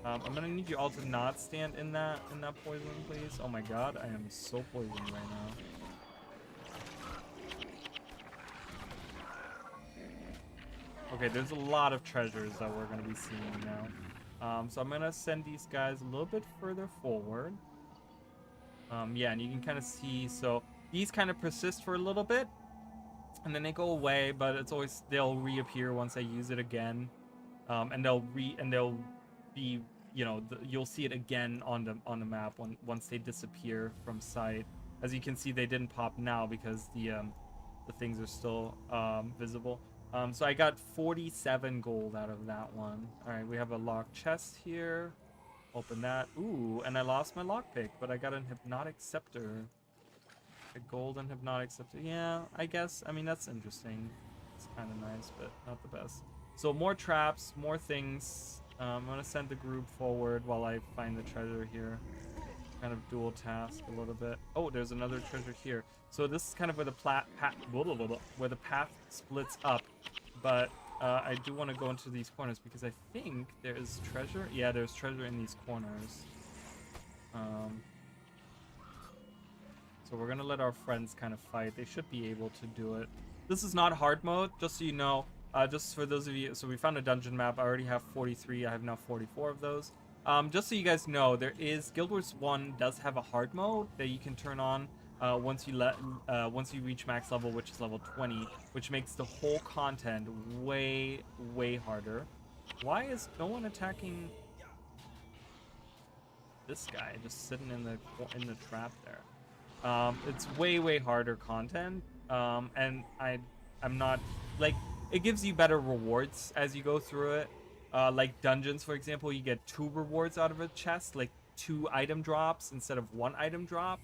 I'm gonna need you all to not stand in that poison, please. Oh my god, I am so poisoned right now. Okay, there's a lot of treasures that we're gonna be seeing now. So I'm gonna send these guys a little bit further forward. Yeah, and you can kind of see. So these kind of persist for a little bit, and then they go away. But it's always they'll reappear once I use it again, and they'll be, you know, you'll see it again on the map once they disappear from sight. As you can see, they didn't pop now because the things are still visible. So I got 47 gold out of that one. All right, we have a locked chest here. Open that. Ooh, and I lost my lockpick, but I got an hypnotic scepter. A golden hypnotic scepter. Yeah, I guess. I mean, that's interesting. It's kind of nice, but not the best. So more traps, more things. I'm gonna send the group forward while I find the treasure here. Kind of dual task a little bit. Oh, there's another treasure here. So this is kind of where the path splits up, but I do want to go into these corners because I think there is treasure. Yeah, there's treasure in these corners. So we're gonna let our friends kind of fight. They should be able to do it. This is not hard mode, just so you know. Just for those of you, so we found a dungeon map. I already have 43. I have now 44 of those. Just so you guys know, there is Guild Wars 1 does have a hard mode that you can turn on once you reach max level, which is level 20, which makes the whole content way harder. Why is no one attacking this guy just sitting in the trap there? It's way harder content, and I'm not like, it gives you better rewards as you go through it. Like dungeons, for example, you get 2 rewards out of a chest, like 2 item drops instead of 1 item drop.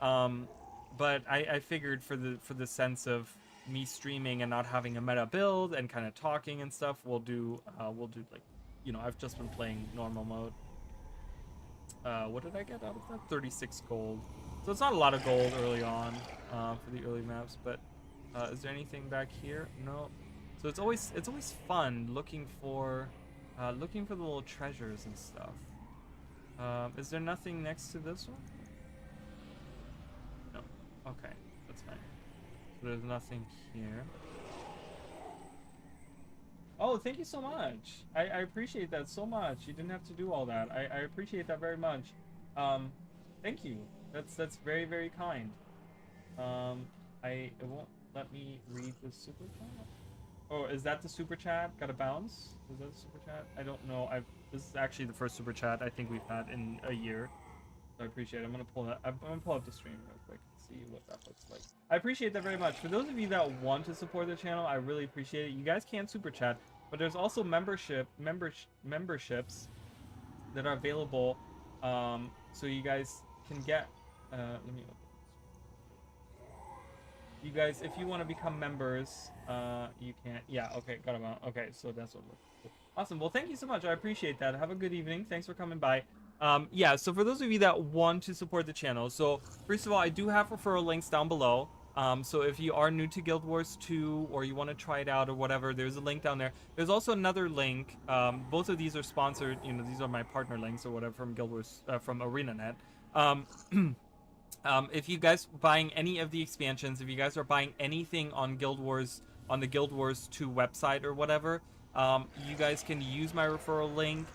But I figured for the sense of me streaming and not having a meta build and kind of talking and stuff, we'll do like, you know, I've just been playing normal mode. What did I get out of that? 36 gold. So it's not a lot of gold early on for the early maps, but is there anything back here? No. So it's always fun looking for the little treasures and stuff. Is there nothing next to this one? No. Okay, that's fine. So there's nothing here. Oh, thank you so much. I appreciate that so much. You didn't have to do all that. I appreciate that very much. Thank you. That's very kind. It won't let me read the super chat. Oh, is that the super chat? Gotta bounce? Is that the super chat? I don't know. This is actually the first super chat I think we've had in a year. So I appreciate it. I'm gonna pull up the stream real quick and see what that looks like. I appreciate that very much. For those of you that want to support the channel, I really appreciate it. You guys can super chat, but there's also memberships that are available. So you guys can get. Let me open. You guys, if you want to become members, you can. Yeah, okay, got them out. Okay, so that's what. Awesome. Well, thank you so much. I appreciate that. Have a good evening. Thanks for coming by. Yeah, so for those of you that want to support the channel, so first of all, I do have referral links down below. So if you are new to Guild Wars 2 or you want to try it out or whatever, there's a link down there. There's also another link. Both of these are sponsored. You know, these are my partner links or whatever from Guild Wars, from ArenaNet. If you guys buying any of the expansions, if you guys are buying anything on Guild Wars, on the Guild Wars 2 website or whatever, you guys can use my referral link.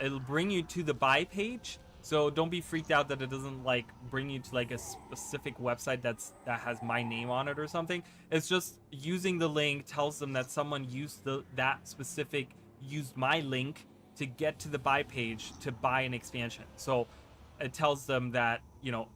It'll bring you to the buy page, so don't be freaked out that it doesn't like bring you to like a specific website that has my name on it or something. It's just using the link tells them that someone used used my link to get to the buy page to buy an expansion. So it tells them that, you know,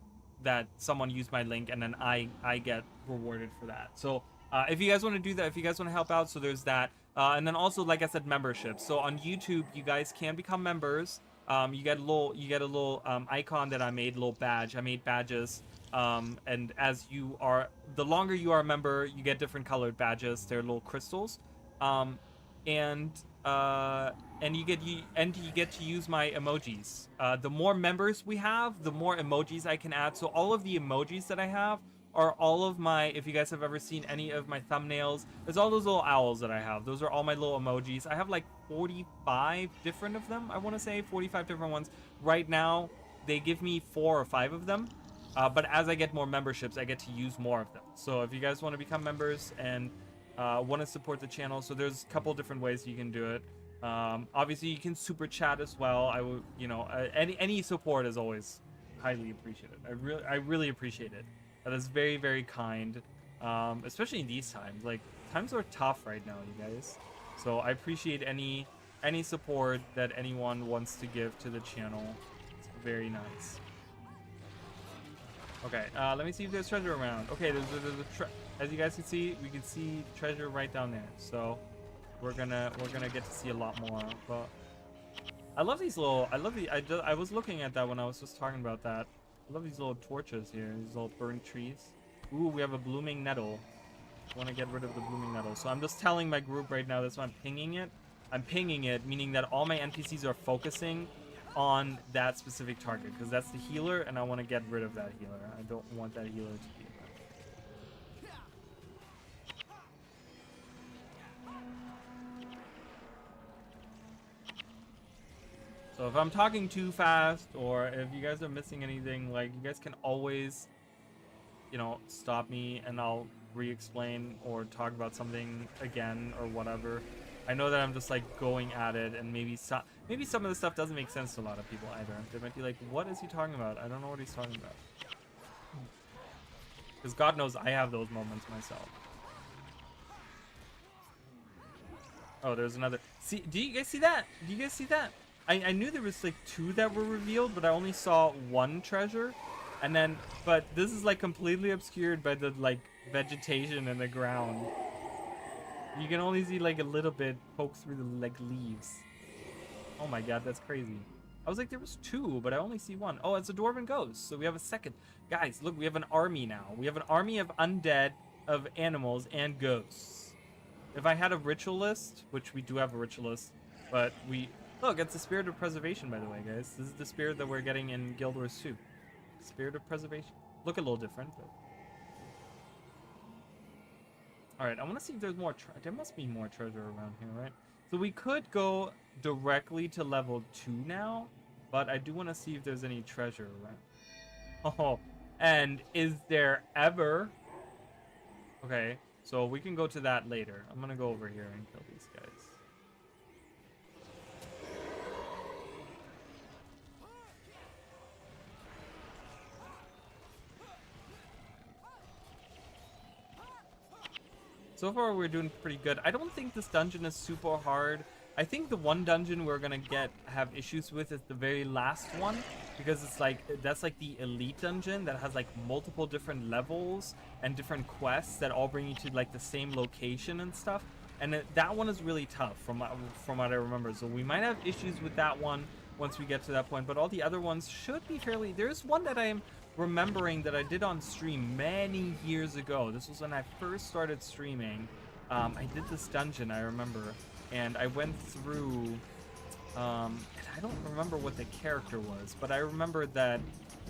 that someone used my link, and then I get rewarded for that. So if you guys want to do that, if you guys want to help out, so there's that. And then also, like I said, memberships. So on YouTube, you guys can become members. You get a little icon that I made, a little badge. I made badges. And as you are, the longer you are a member, you get different colored badges. They're little crystals. Um, and you get to use my emojis. The more members we have, the more emojis I can add. So all of the emojis that I have are all of my, if you guys have ever seen any of my thumbnails, there's all those little owls that I have. Those are all my little emojis. I have like 45 different of them, I want to say 45 different ones. Right now, they give me 4 or 5 of them. But as I get more memberships, I get to use more of them. So if you guys want to become members and want to support the channel, so there's a couple different ways you can do it. Obviously, you can super chat as well. I will, you know, any support is always highly appreciated. I really appreciate it. That is very, very kind, especially in these times. Like, times are tough right now, you guys. So I appreciate any support that anyone wants to give to the channel. It's very nice. Okay, let me see if there's treasure around. Okay, there's as you guys can see, we can see treasure right down there. So we're gonna get to see a lot more. But I love these little. I was looking at that when I was just talking about that. I love these little torches here. These little burnt trees. Ooh, we have a blooming nettle. I want to get rid of the blooming nettle. So I'm just telling my group right now. That's why I'm pinging it. I'm pinging it, meaning that all my NPCs are focusing on that specific target, because that's the healer, and I want to get rid of that healer. I don't want that healer to be there. So if I'm talking too fast, or if you guys are missing anything, like, you guys can always, you know, stop me and I'll re-explain or talk about something again or whatever. I know that I'm just like going at it, and maybe some of the stuff doesn't make sense to a lot of people either. They might be like, what is he talking about? I don't know what he's talking about. Because God knows I have those moments myself. Oh, there's another. See, do you guys see that? Do you guys see that? I knew there was like 2 that were revealed, but I only saw 1 treasure. And then, but this is like completely obscured by the like vegetation in the ground. You can only see like a little bit poke through the like leaves. Oh my god, that's crazy. I was like, there was 2, but I only see 1. Oh, it's a dwarven ghost. So we have a second. Guys, look, we have an army now. We have an army of undead, of animals, and ghosts. If I had a ritualist, which we do have a ritualist, but we... Look, it's the spirit of preservation, by the way, guys. This is the spirit that we're getting in Guild Wars 2. Spirit of preservation. Look a little different, but... Alright, I want to see if there's more there must be more treasure around here, right? So we could go directly to level 2 now, but I do want to see if there's any treasure around. Oh, and is there ever... Okay, so we can go to that later. I'm going to go over here and kill these guys. So far, we're doing pretty good. I don't think this dungeon is super hard. I think the one dungeon we're gonna have issues with is the very last one, because it's like, that's like the elite dungeon that has like multiple different levels and different quests that all bring you to like the same location and stuff. And that one is really tough from what I remember. So we might have issues with that one once we get to that point, but all the other ones should be fairly... There's one that I am remembering that I did on stream many years ago. This was when I first started streaming. I did this dungeon, I remember, and I went through, and I don't remember what the character was, but I remember that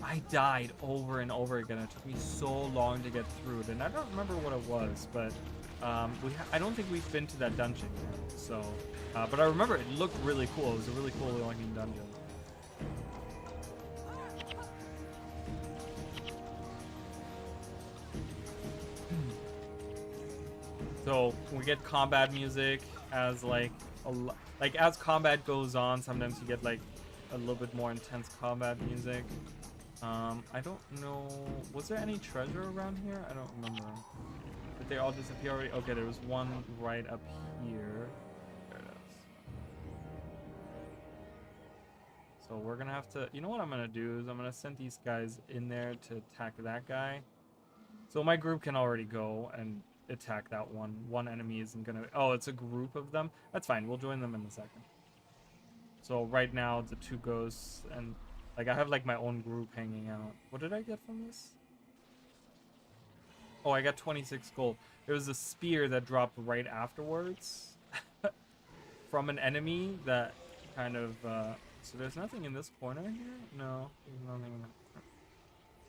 I died over and over again. It took me so long to get through it, and I don't remember what it was, but I don't think we've been to that dungeon yet. So, but I remember it looked really cool. It was a really cool looking dungeon. So we get combat music as like as combat goes on. Sometimes you get like a little bit more intense combat music. I don't know. Was there any treasure around here? I don't remember. Did they all disappear already? Okay, there was one right up here. There it is. So we're gonna have to, you know what I'm gonna do is I'm gonna send these guys in there to attack that guy. So my group can already go and attack that one. One enemy isn't gonna, oh, it's a group of them. That's fine, we'll join them in a second. So right now the 2 ghosts and like I have like my own group hanging out. What did I get from this? Oh, I got 26 gold. There was a spear that dropped right afterwards from an enemy that kind of, so there's nothing in this corner here? No, there's nothing in that corner.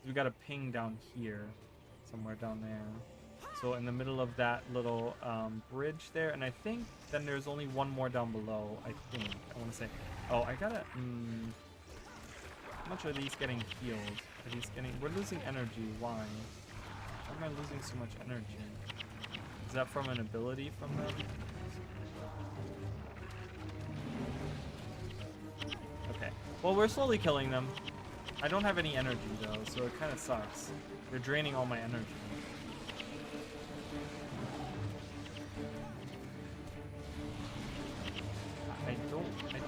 We got a ping down here, somewhere down there. So in the middle of that little bridge there, and I think then there's only one more down below, I think. I want to say, oh, I gotta, how much are these getting healed? Are these getting, we're losing energy, why? Why am I losing so much energy? Is that from an ability from them? Okay. Well, we're slowly killing them. I don't have any energy, though, so it kind of sucks. They're draining all my energy. I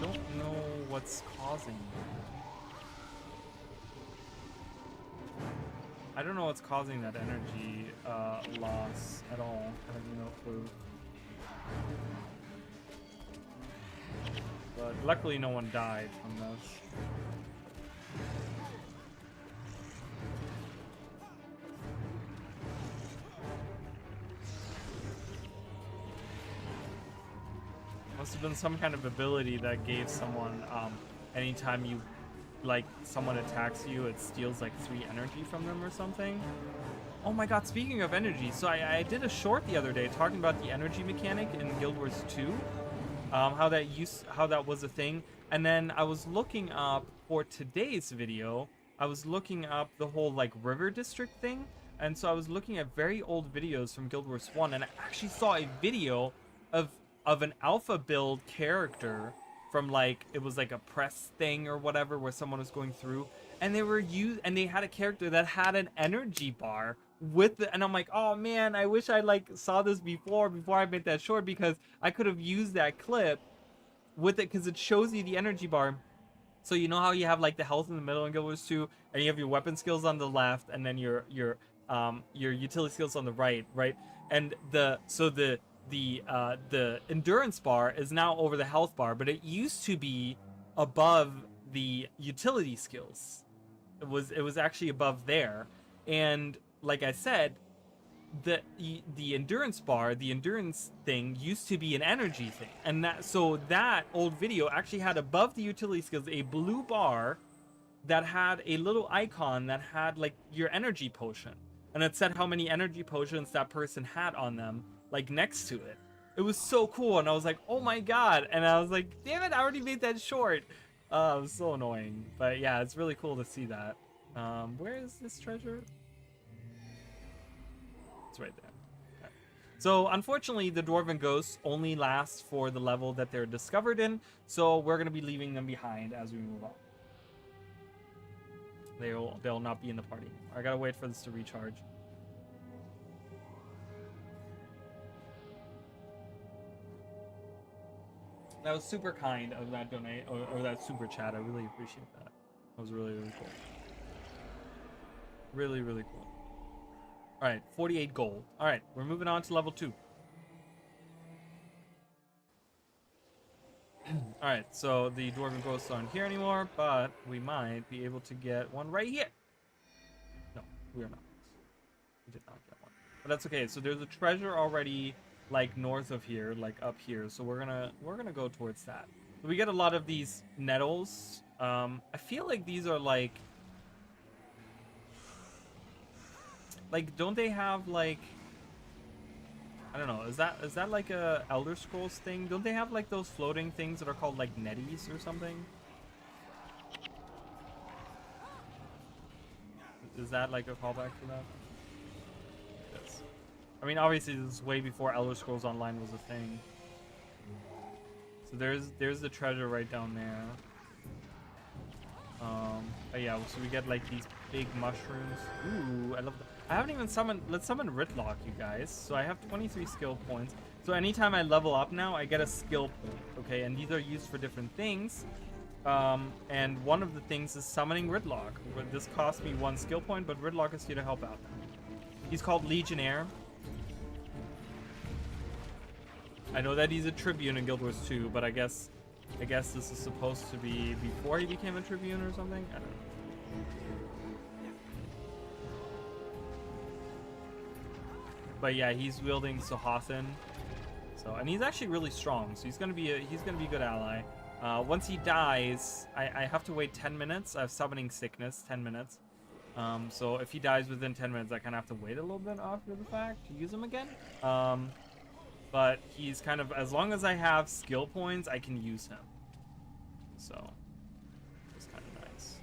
don't know what's causing that. I don't know what's causing that energy loss at all. I have no clue. But luckily no one died from this. Must have been some kind of ability that gave someone, anytime you, like, someone attacks you, it steals like 3 energy from them or something. Oh my god, speaking of energy, so I did a short the other day talking about the energy mechanic in Guild Wars 2. How that was a thing. And then I was looking up for today's video, I was looking up the whole like river district thing. And so I was looking at very old videos from Guild Wars 1, and I actually saw a video of an alpha build character from like, it was like a press thing or whatever where someone was going through, and they had a character that had an energy bar with the, and I'm like, oh man, I wish I like saw this before I made that short, because I could have used that clip with it, because it shows you the energy bar. So you know how you have like the health in the middle in Guild Wars 2, and you have your weapon skills on the left, and then your utility skills on the right, and the endurance bar is now over the health bar, but it used to be above the utility skills. It was actually above there, and like I said, the endurance bar, the endurance thing used to be an energy thing, and that old video actually had above the utility skills a blue bar that had a little icon that had like your energy potion, and it said how many energy potions that person had on them, like next to it. It was so cool, and I was like, oh my god, and I was like, damn it, I already made that short. It was so annoying, but yeah, it's really cool to see that. Where is this treasure? It's right there. Okay. So unfortunately, the Dwarven Ghosts only last for the level that they're discovered in, so we're going to be leaving them behind as we move on. They'll not be in the party. I gotta wait for this to recharge. That was super kind of that donate or that super chat. I really appreciate that. That was really, really cool. Really, really cool. All right, 48 gold. All right, we're moving on to level 2. All right, so the Dwarven Ghosts aren't here anymore, but we might be able to get one right here. No, we are not. We did not get one, but that's okay. So there's a treasure already, like north of here, like up here. So we're gonna go towards that. So we get a lot of these nettles. I feel like these are like don't they have like, I don't know, is that like a Elder Scrolls thing? Don't they have like those floating things that are called like netties or something? Is that like a callback to that? Yes. I mean, obviously this is way before Elder Scrolls Online was a thing. So there's the treasure right down there. But yeah, so we get like these big mushrooms. Ooh, I love that. I haven't even summoned, let's summon Ritlock, you guys. So I have 23 skill points. So anytime I level up now, I get a skill point, okay? And these are used for different things. And one of the things is summoning Gridlock. This cost me 1 skill point, but Gridlock is here to help out. He's called Legionnaire. I know that he's a Tribune in Guild Wars 2, but I guess this is supposed to be before he became a Tribune or something. I don't know. But yeah, he's wielding Sohathin. So, and he's actually really strong. So he's gonna be a good ally. Once he dies, I have to wait 10 minutes. I have Summoning Sickness, 10 minutes. So if he dies within 10 minutes, I kind of have to wait a little bit after the fact to use him again. But he's kind of, as long as I have skill points, I can use him. So it's kind of nice.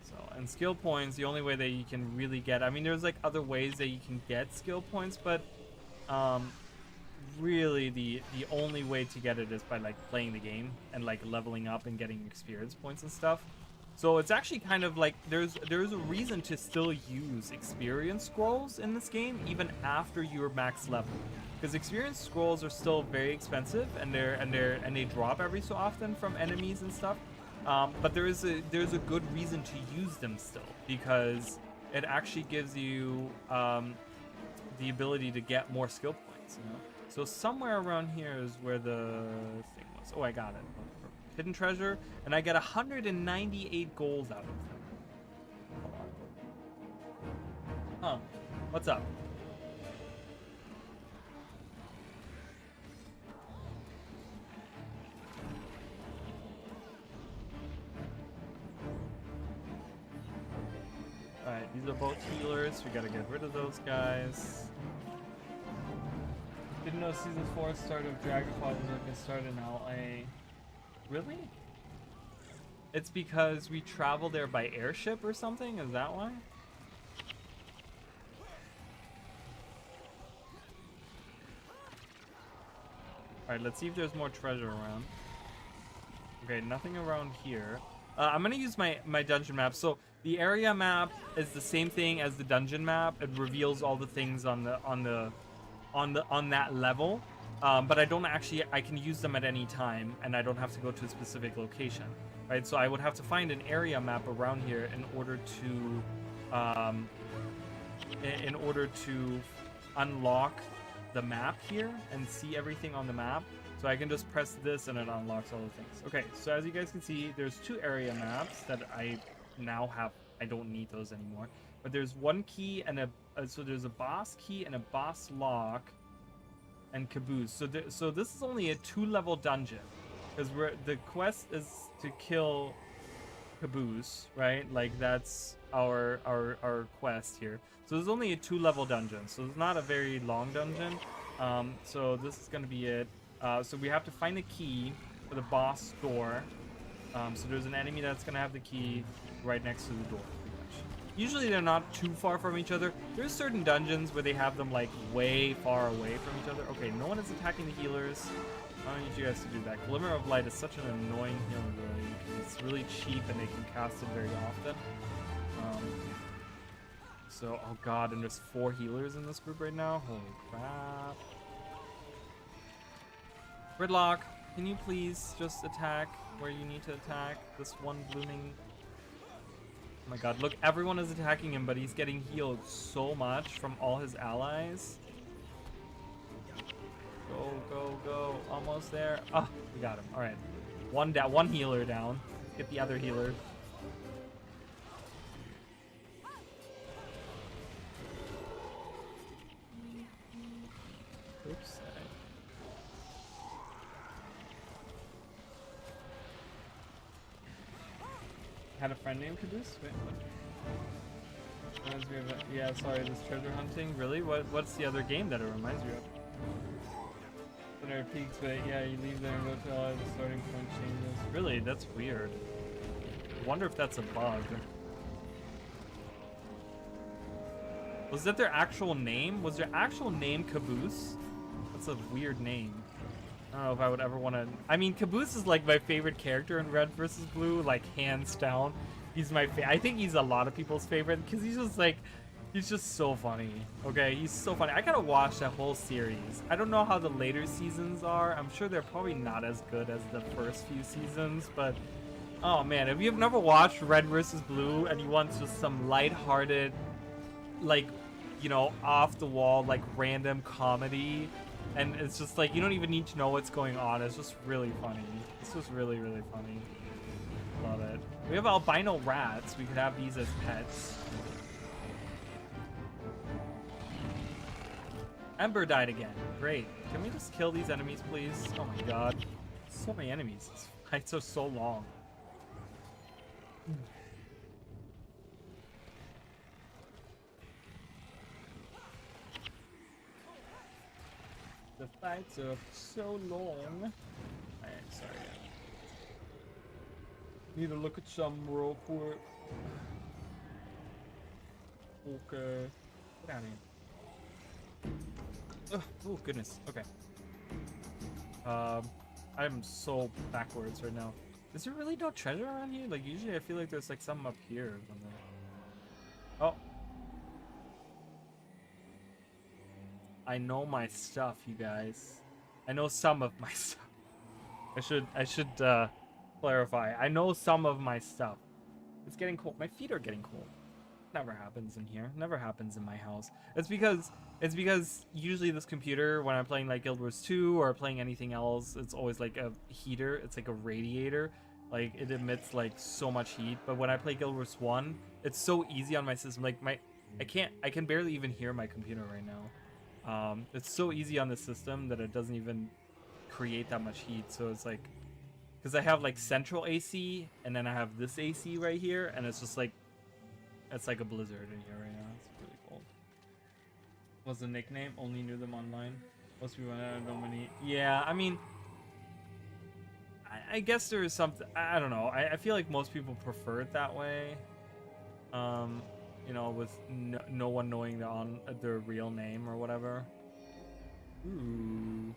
So, and skill points, the only way that you can really get, I mean, there's like other ways that you can get skill points, but really the only way to get it is by like playing the game and like leveling up and getting experience points and stuff. So it's actually kind of like there's a reason to still use experience scrolls in this game even after you're max level, because experience scrolls are still very expensive and they drop every so often from enemies and stuff. But there's a good reason to use them still, because it actually gives you the ability to get more skill points, you know? So somewhere around here is where the thing was. Oh, I got it. Hidden treasure, and I get 198 gold out of them. Huh. What's up? Alright, these are both healers. We gotta get rid of those guys. Didn't know season 4 start of Dragonfall was going to start in LA. Really? It's because we travel there by airship or something? Is that why? Alright, let's see if there's more treasure around. Okay, nothing around here. I'm gonna use my dungeon map. So the area map is the same thing as the dungeon map. It reveals all the things on that level. But I can use them at any time, and I don't have to go to a specific location, right? So I would have to find an area map around here in order to unlock the map here and see everything on the map. So I can just press this and it unlocks all the things. Okay, so as you guys can see, there's 2 area maps that I now have. I don't need those anymore. But there's 1 key and so there's a boss key and a boss lock. And Caboose. So this is only a 2-level dungeon, because the quest is to kill Caboose, right? Like that's our quest here. So there's only a 2-level dungeon, so it's not a very long dungeon. So this is gonna be it. So we have to find a key for the boss door. So there's an enemy that's gonna have the key right next to the door. Usually they're not too far from each other. There's certain dungeons where they have them like way far away from each other. Okay, no one is attacking the healers. I don't need you guys to do that. Glimmer of Light is such an annoying healing ability. It's really cheap and they can cast it very often. So, oh god, and there's 4 healers in this group right now. Holy crap. Gridlock, can you please just attack where you need to attack? This one blooming... Oh my god, look, everyone is attacking him, but he's getting healed so much from all his allies. Go, go, go. Almost there. Oh, we got him. Alright. One healer down. Get the other healer. Oops. Had a friend named Caboose? Wait, what? Reminds me of it. Yeah, sorry, this treasure hunting. Really? What's the other game that it reminds you of? There are peaks, but yeah, you leave there and go to all the starting point changes. Really? That's weird. I wonder if that's a bug. Was that their actual name? Was their actual name Caboose? That's a weird name. I don't know if I would ever want to... I mean, Caboose is like my favorite character in Red vs. Blue, like hands down. He's my I think he's a lot of people's favorite because he's just like... He's just so funny. Okay, he's so funny. I gotta watch that whole series. I don't know how the later seasons are. I'm sure they're probably not as good as the first few seasons, but oh man, if you've never watched Red vs. Blue and you want just some lighthearted, like, you know, off the wall, like random comedy, and it's just like you don't even need to know what's going on. It's just really funny. It's just really, really funny. Love it. We have albino rats. We could have these as pets. Ember died again. Great. Can we just kill these enemies, please? Oh my god. So many enemies. These fights are so long. The fights are so long. Alright, sorry. Need to look at some real quick. Okay. Get out of here. Oh goodness. Okay. I'm so backwards right now. Is there really no treasure around here? Like usually I feel like there's like something up here or something. Oh. I know my stuff, you guys. I know some of my stuff. I should clarify. I know some of my stuff. It's getting cold. My feet are getting cold. Never happens in here. Never happens in my house. It's because usually this computer, when I'm playing like Guild Wars 2 or playing anything else, it's always like a heater. It's like a radiator. Like it emits like so much heat. But when I play Guild Wars 1, it's so easy on my system. Like I can barely even hear my computer right now. It's so easy on the system that it doesn't even create that much heat. So it's like, because I have like central AC and then I have this AC right here, and it's just like, it's like a blizzard in here right now. It's really cold. What's the nickname? Only knew them online. Most people don't know many. Yeah, I mean, I guess there is something. I don't know. I feel like most people prefer it that way. You know, with no one knowing their real name or whatever. Ooh. You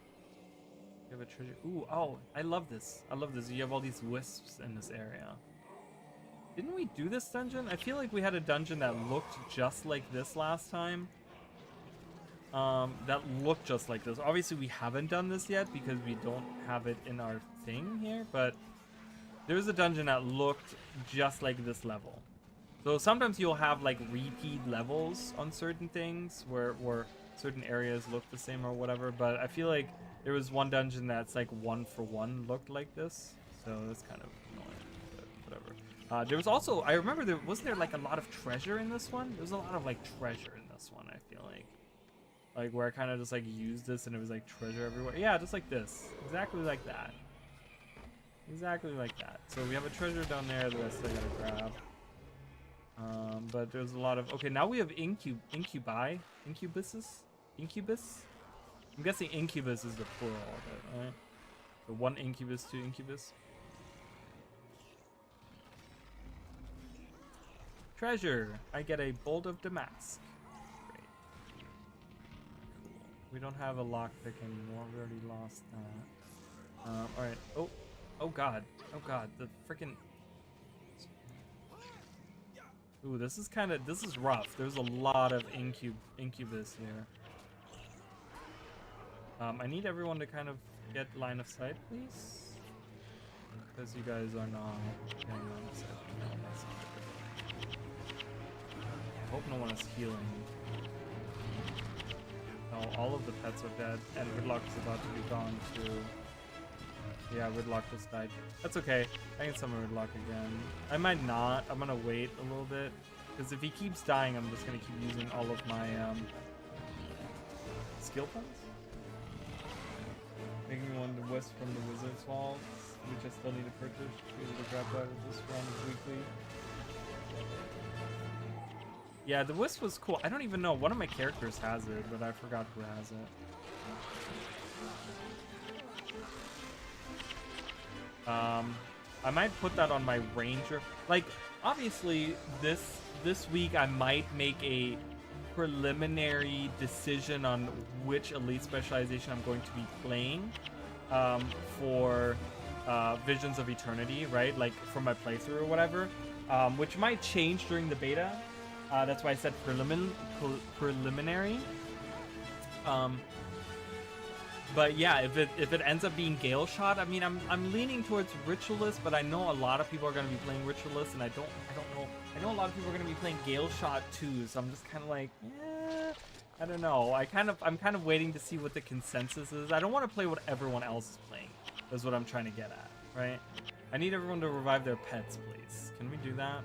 have a treasure. Ooh, oh, I love this. I love this. You have all these wisps in this area. Didn't we do this dungeon? I feel like we had a dungeon that looked just like this last time. That looked just like this. Obviously, we haven't done this yet because we don't have it in our thing here, but there's a dungeon that looked just like this level. So sometimes you'll have like repeat levels on certain things where certain areas look the same or whatever, but I feel like there was one dungeon that's like 1-for-1 looked like this, so that's kind of annoying, but whatever. There was also, I remember wasn't there like a lot of treasure in this one? There was a lot of like treasure in this one, I feel like where I kind of just like used this and it was like treasure everywhere. Yeah, just like this, exactly like that, exactly like that. So we have a treasure down there that I still gotta grab. But there's a lot of, okay, now we have incubuses. I'm guessing incubus is the plural of it, right? So 1 incubus, 2 incubus. Treasure. I get a bolt of damask. Great. Cool. We don't have a lockpick anymore. We already lost that. All right. Oh god. Oh god. The freaking. Ooh, this is rough. There's a lot of incubus here. I need everyone to kind of get line of sight, please. Because you guys are not getting line of sight. No, that's not good. I hope no one is healing. No, all of the pets are dead, and Ridlock is about to be gone too. Yeah, Ridlock just died. That's okay. I can summon Ridlock again. I might not. I'm gonna wait a little bit. Because if he keeps dying, I'm just gonna keep using all of my skill points. Making one to wisp from the wizard's walls, which I still need to purchase to be able to grab that with this run weekly. Yeah, the wisp was cool. I don't even know. One of my characters has it, but I forgot who has it. I might put that on my ranger. Like, obviously, this week I might make a preliminary decision on which elite specialization I'm going to be playing for Visions of Eternity, right? Like for my playthrough or whatever, which might change during the beta. That's why I said preliminary. But yeah, if it ends up being Gale Shot, I mean, I'm leaning towards Ritualist, but I know a lot of people are gonna be playing Ritualist, and I don't know. I know a lot of people are gonna be playing Gale Shot too, so I'm just kind of like, yeah, I don't know. I'm kind of waiting to see what the consensus is. I don't want to play what everyone else is playing. That's what I'm trying to get at, right? I need everyone to revive their pets, please. Can we do that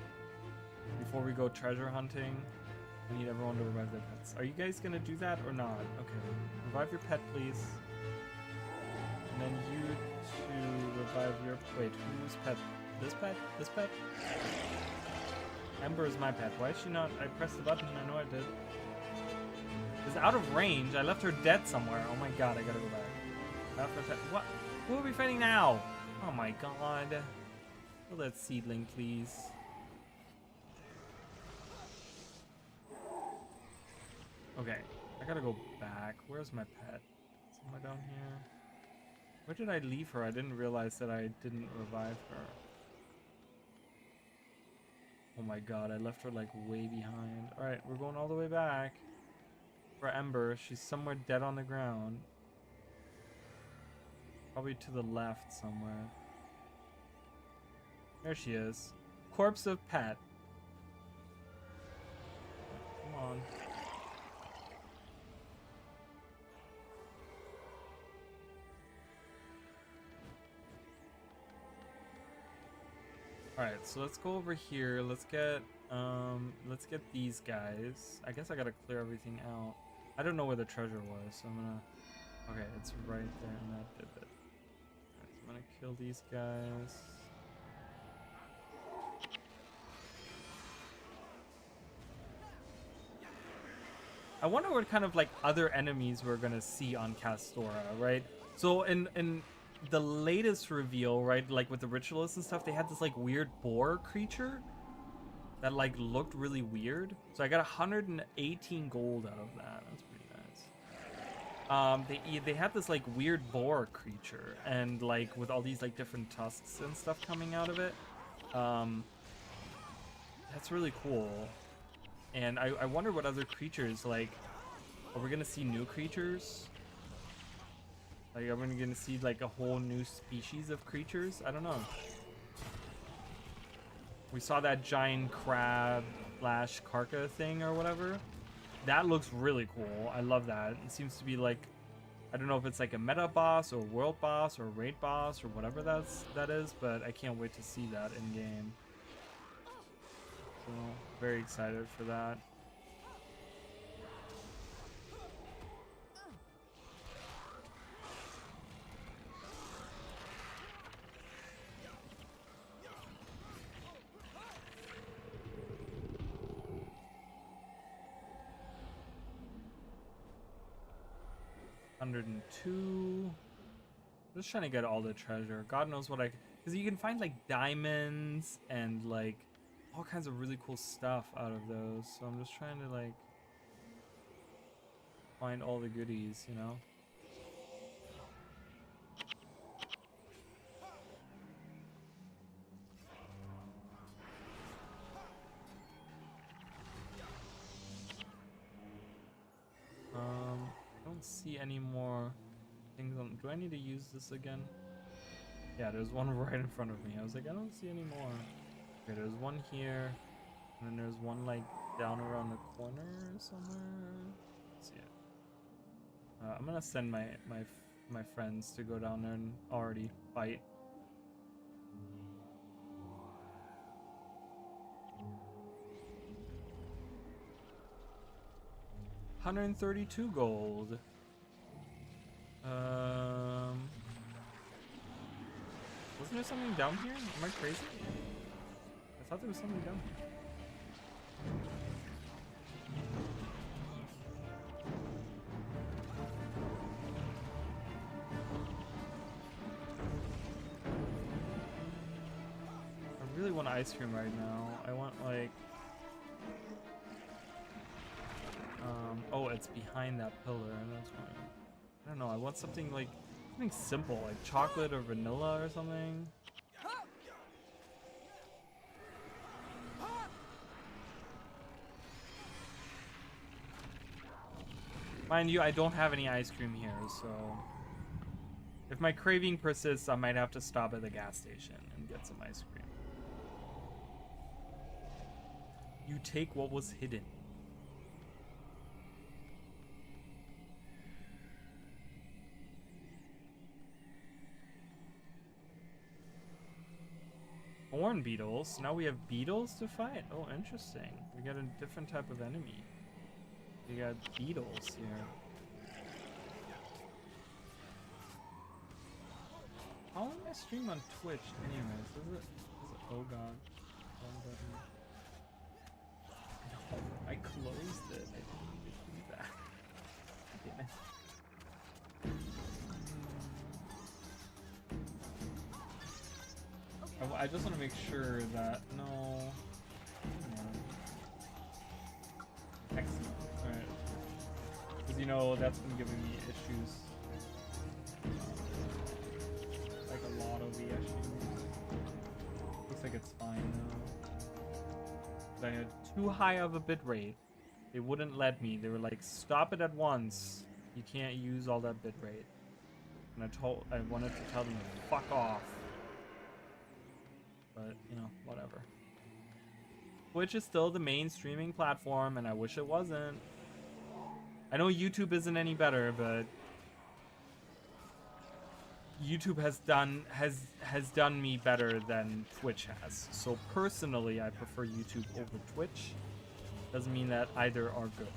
before we go treasure hunting? I need everyone to revive their pets. Are you guys gonna do that or not? Okay, revive your pet, please. And then you two revive your... Wait, whose pet? This pet? This pet? Ember is my pet. Why is she not... I pressed the button. I know I did. It's out of range. I left her dead somewhere. Oh my god, I gotta go back. Left her pet. What? Who are we fighting now? Oh my god. Kill that seedling, please. Okay, I gotta go back. Where's my pet? Somewhere down here. Where did I leave her? I didn't realize that I didn't revive her. Oh my god, I left her like way behind. Alright, we're going all the way back. For Ember, she's somewhere dead on the ground. Probably to the left somewhere. There she is. Corpse of pet. Come on. Alright, so let's go over here. Let's get these guys. I guess I gotta clear everything out. I don't know where the treasure was, so I'm gonna... Okay, it's right there in that divot. Alright, so I'm gonna kill these guys. I wonder what kind of like other enemies we're gonna see on Castora, right? So in the latest reveal, right, like with the ritualists and stuff, they had this like weird boar creature that like looked really weird. So I got 118 gold out of that. That's pretty nice. They had this like weird boar creature, and like with all these like different tusks and stuff coming out of it. That's really cool. And I wonder what other creatures, like, are we gonna see new creatures? Like, are we gonna see like a whole new species of creatures? I don't know. We saw that giant crab slash carca thing or whatever. That looks really cool. I love that. It seems to be like, I don't know if it's like a meta boss or world boss or raid boss or whatever that is, but I can't wait to see that in game. So very excited for that. $102. Just trying to get all the treasure. God knows what because you can find like diamonds and like all kinds of really cool stuff out of those. So I'm just trying to like find all the goodies, you know? I don't see any more things on. Do I need to use this again? Yeah, there's one right in front of me. I was like, I don't see any more. Okay, there's one here, and then there's one like down around the corner somewhere. Let's see it. I'm gonna send my friends to go down there and already fight. $132 gold. Wasn't there something down here? Am I crazy? I thought there was something down here. I really want ice cream right now. I want like... oh, it's behind that pillar, and that's why. I don't know, I want something like, something simple, like chocolate or vanilla or something. Mind you, I don't have any ice cream here, so if my craving persists, I might have to stop at the gas station and get some ice cream. You take what was hidden. Horn beetles. Now we have beetles to fight. Oh, interesting. We got a different type of enemy. We got beetles here. How long I stream on Twitch anyways? Is it oh god. No, I closed it. I didn't need to do that. Damn it. I just want to make sure that no. Excellent. Alright. Because you know that's been giving me issues. Like a lot of the issues. Looks like it's fine now. I had too high of a bit rate. They wouldn't let me. They were like, stop it at once. You can't use all that bit rate. And I wanted to tell them to fuck off. But, you know, whatever. Twitch is still the main streaming platform, and I wish it wasn't. I know YouTube isn't any better, but YouTube has done me better than Twitch has. So personally, I prefer YouTube over Twitch. Doesn't mean that either are good.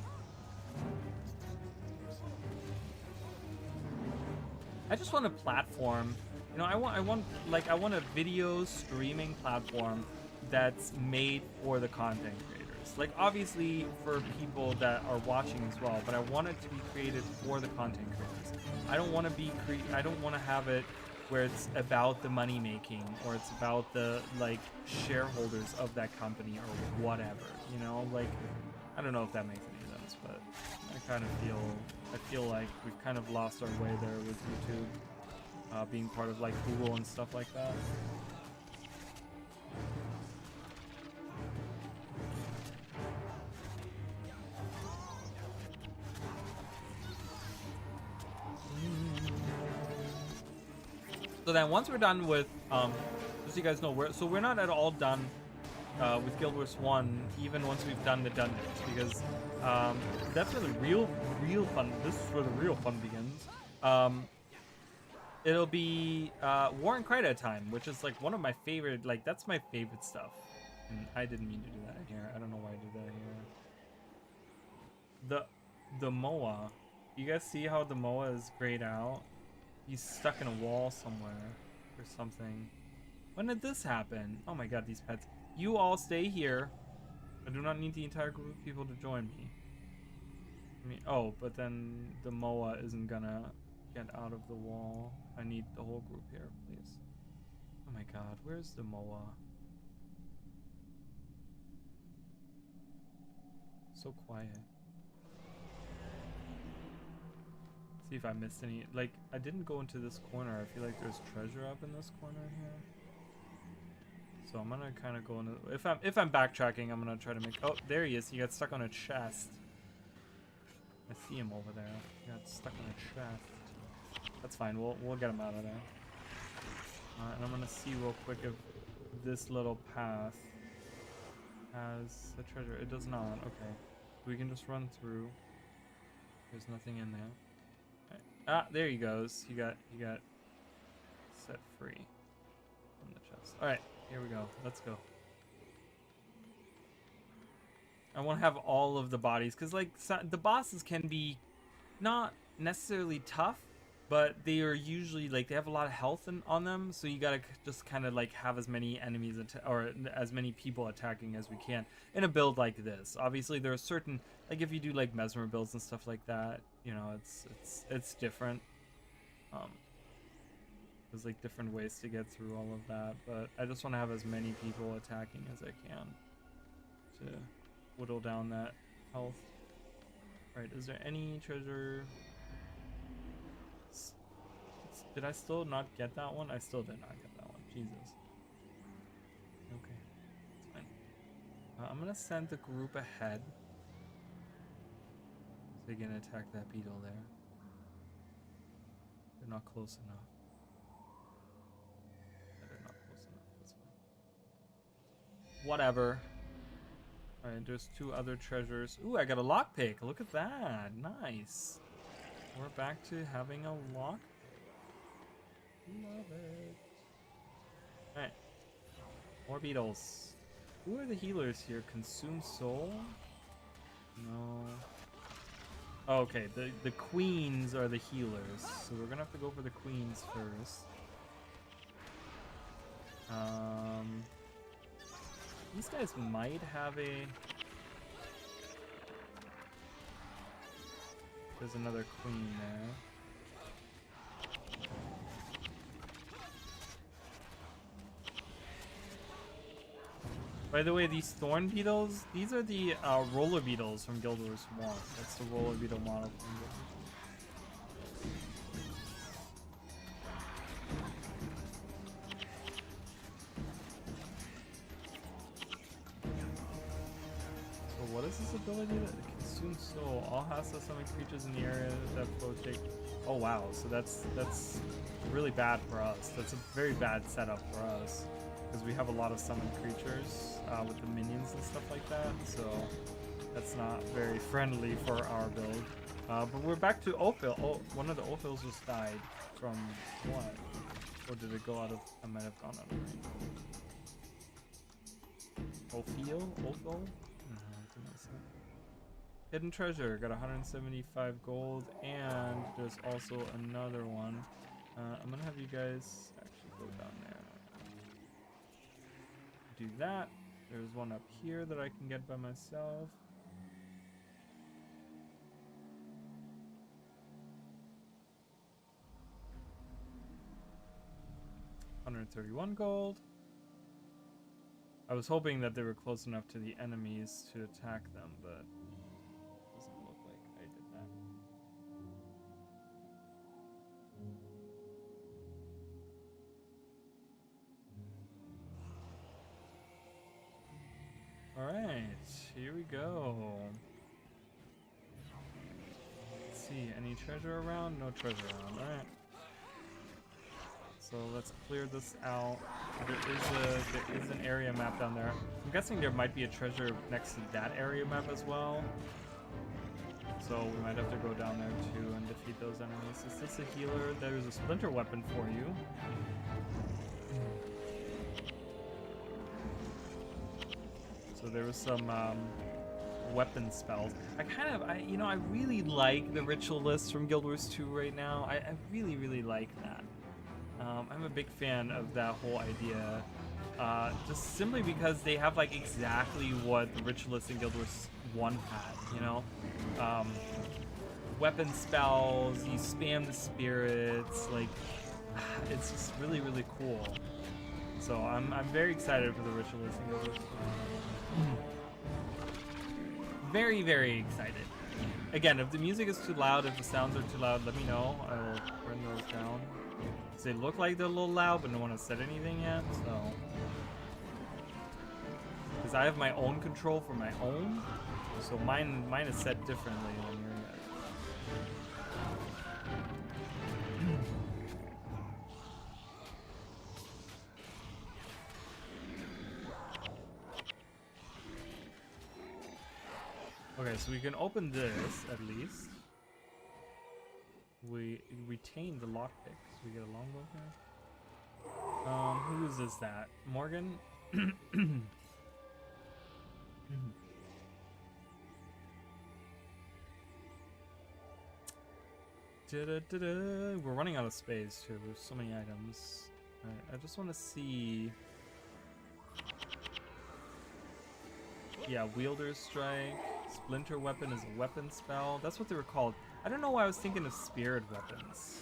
I just want a platform. You know, I want a video streaming platform that's made for the content creators. Like, obviously for people that are watching as well, but I want it to be created for the content creators. I don't want to have it where it's about the money making or it's about the like shareholders of that company or whatever. You know, like, I don't know if that makes any sense, but I feel like we've kind of lost our way there with YouTube. Being part of like Google and stuff like that. So then once we're done with, just so you guys know, we're not at all done with Guild Wars 1, even once we've done the dungeons, because that's where the real fun, this is where the real fun begins. It'll be War and Krita time, which is like one of my favorite, like that's my favorite stuff. And I didn't mean to do that here. I don't know why I did that here. The MOA. You guys see how the MOA is grayed out? He's stuck in a wall somewhere or something. When did this happen? Oh my god, these pets. You all stay here. I do not need the entire group of people to join me. I mean, oh, but then the MOA isn't gonna get out of the wall. I need the whole group here, please. Oh my god, where's the MOA? So quiet. See if I missed any. Like, I didn't go into this corner. I feel like there's treasure up in this corner here. So I'm gonna kind of go into. If I'm backtracking, I'm gonna try to make. Oh, there he is. He got stuck on a chest. I see him over there. He got stuck on a chest. That's fine. We'll get him out of there. And I'm gonna see real quick if this little path has the treasure. It does not. Okay, we can just run through. There's nothing in there. Right. Ah, there he goes. He got set free from the chest. All right, here we go. Let's go. I want to have all of the bodies because, like, the bosses can be not necessarily tough, but they are usually like they have a lot of health on them, so you gotta just kind of like have as many enemies or as many people attacking as we can in a build like this. Obviously, there are certain, like if you do like mesmer builds and stuff like that, you know, it's different. There's like different ways to get through all of that, but I just want to have as many people attacking as I can to whittle down that health. Right, is there any treasure? Did I still not get that one? I still did not get that one. Jesus. Okay, it's fine. I'm gonna send the group ahead. They're gonna attack that beetle there. They're not close enough. Yeah, they're not close enough. That's fine. Whatever. Alright, there's 2 other treasures. Ooh, I got a lockpick. Look at that. Nice. We're back to having a lockpick. Love it. Alright. More beetles. Who are the healers here? Consume soul? No. Oh, okay, the queens are the healers. So we're gonna have to go for the queens first. These guys might have a... There's another queen there. By the way, these thorn beetles, these are the roller beetles from Guild Wars 1. That's the roller beetle model from Guild Wars 1. So what is this ability that consumes soul? All hostile summoned creatures in the area that flow take... Oh wow, so that's really bad for us. That's a very bad setup for us. Because we have a lot of summoned creatures with the minions and stuff like that, so that's not very friendly for our build. But we're back to Ophil. Oh, one of the Ophils just died from what? Or did it go out of... I might have gone out of range. Ophil? Ophil? Hidden treasure. Got 175 gold, and there's also another one. I'm gonna have you guys actually go down there. Do that. There's one up here that I can get by myself. $131 gold. I was hoping that they were close enough to the enemies to attack them, but it doesn't look like I did that. Alright, here we go. Let's see, any treasure around? No treasure around, alright. So let's clear this out. There is an area map down there. I'm guessing there might be a treasure next to that area map as well. So we might have to go down there too and defeat those enemies. Is this a healer? There's a splinter weapon for you. So there was some weapon spells. I really like the ritualists from Guild Wars 2 right now. I really like that. I'm a big fan of that whole idea. Just simply because they have like exactly what the ritualists in Guild Wars 1 had, you know? Weapon spells, you spam the spirits, like it's just really cool. So I'm very excited for the ritualists in Guild Wars 2. Very excited. Again, if the music is too loud, if the sounds are too loud, let me know. I will turn those down. They look like they're a little loud, but no one has said anything yet, so. Because I have my own control for my own, so mine is set differently than yours. Okay, so we can open this at least. We retain the lockpick, so we get a longbow here. Whose is that? Morgan? We're running out of space too. There's so many items. Alright, I just want to see. Yeah, Wielder's Strike. Splinter Weapon is a weapon spell. That's what they were called. I don't know why I was thinking of Spirit Weapons.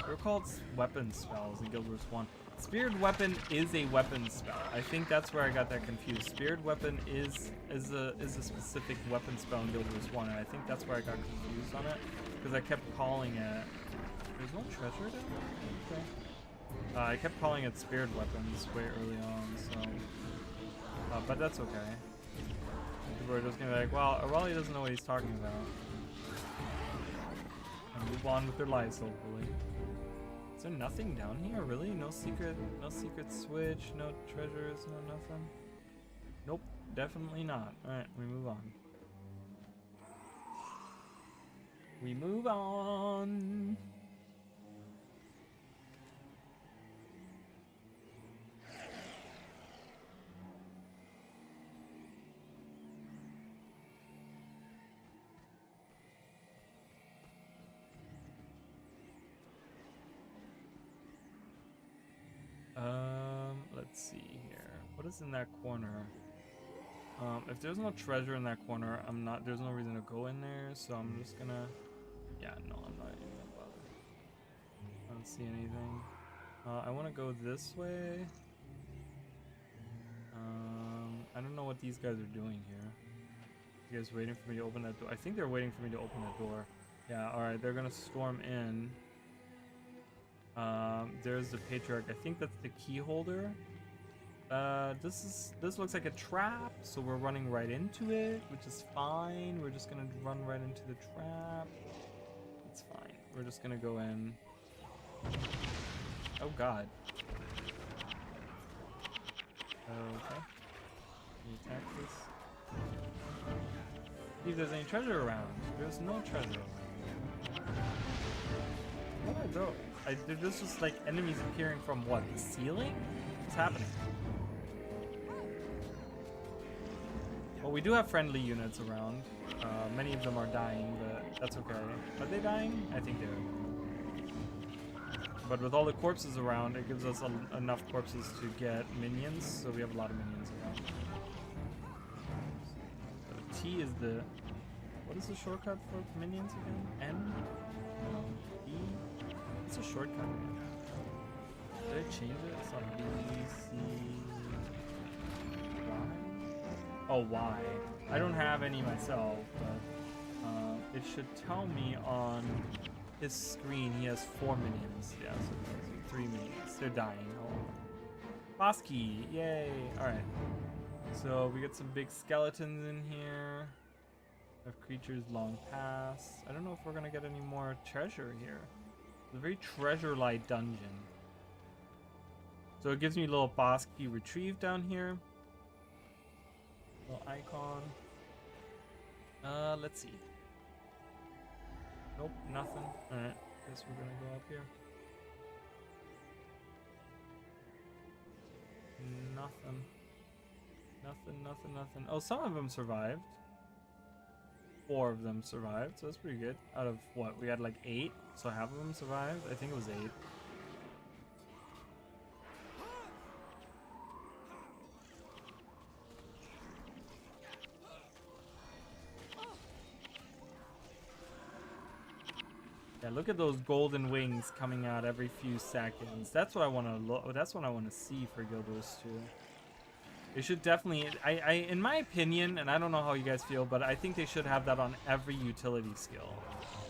They were called weapon spells in Guild Wars 1. Spirit Weapon is a weapon spell. I think that's where I got that confused. Spirit Weapon is a specific weapon spell in Guild Wars 1, and I think that's where I got confused on it. Because I kept calling it... There's no treasure there? Okay. I kept calling it Spirit Weapons way early on, so... but that's okay. People are just gonna be like, well, Raleigh doesn't know what he's talking about. move on with their lives, hopefully. Is there nothing down here, really? No secret switch, no treasures, no nothing? Nope, definitely not. Alright, we move on. We move on! Let's see here. What is in that corner? If there's no treasure in that corner, there's no reason to go in there, so I'm just gonna, yeah, no, I'm not even gonna bother. I don't see anything. I want to go this way. I don't know what these guys are doing here. You guys waiting for me to open that door? I think they're waiting for me to open that door. Yeah, alright, they're gonna storm in. There's the Patriarch. I think that's the key holder. This looks like a trap, so we're running right into it, which is fine. We're just gonna run right into the trap. It's fine. We're just gonna go in. Oh god. Okay. Can you attack this? See if there's any treasure around. There's no treasure around. What did I throw? There's just like enemies appearing from what? The ceiling? What's happening? Well, we do have friendly units around. Many of them are dying, but that's okay. Are they dying? I think they are. But with all the corpses around, it gives us enough corpses to get minions, so we have a lot of minions around. So T is the... What is the shortcut for minions again? N? No. E? It's a shortcut. Did I change it? It's on B, C, Y? Oh, Y. I don't have any myself, but it should tell me on his screen he has 4 minions. Yeah, so 3 minions. They're dying. Oh. Bluesky! Yay! Alright. So we get some big skeletons in here. We have creatures long past. I don't know if we're gonna get any more treasure here. It's a very treasure-light dungeon. So it gives me a little Bluesky retrieve down here. Little icon. Let's see. Nope, nothing. Alright, guess we're gonna go up here. Nothing. Nothing. Oh, some of them survived. 4 of them survived, so that's pretty good. Out of what? We had like 8, so half of them survived? I think it was 8. Yeah, look at those golden wings coming out every few seconds. That's what I want to look. That's what I want to see for Guild Wars 2. They should definitely. In my opinion, and I don't know how you guys feel, but I think they should have that on every utility skill.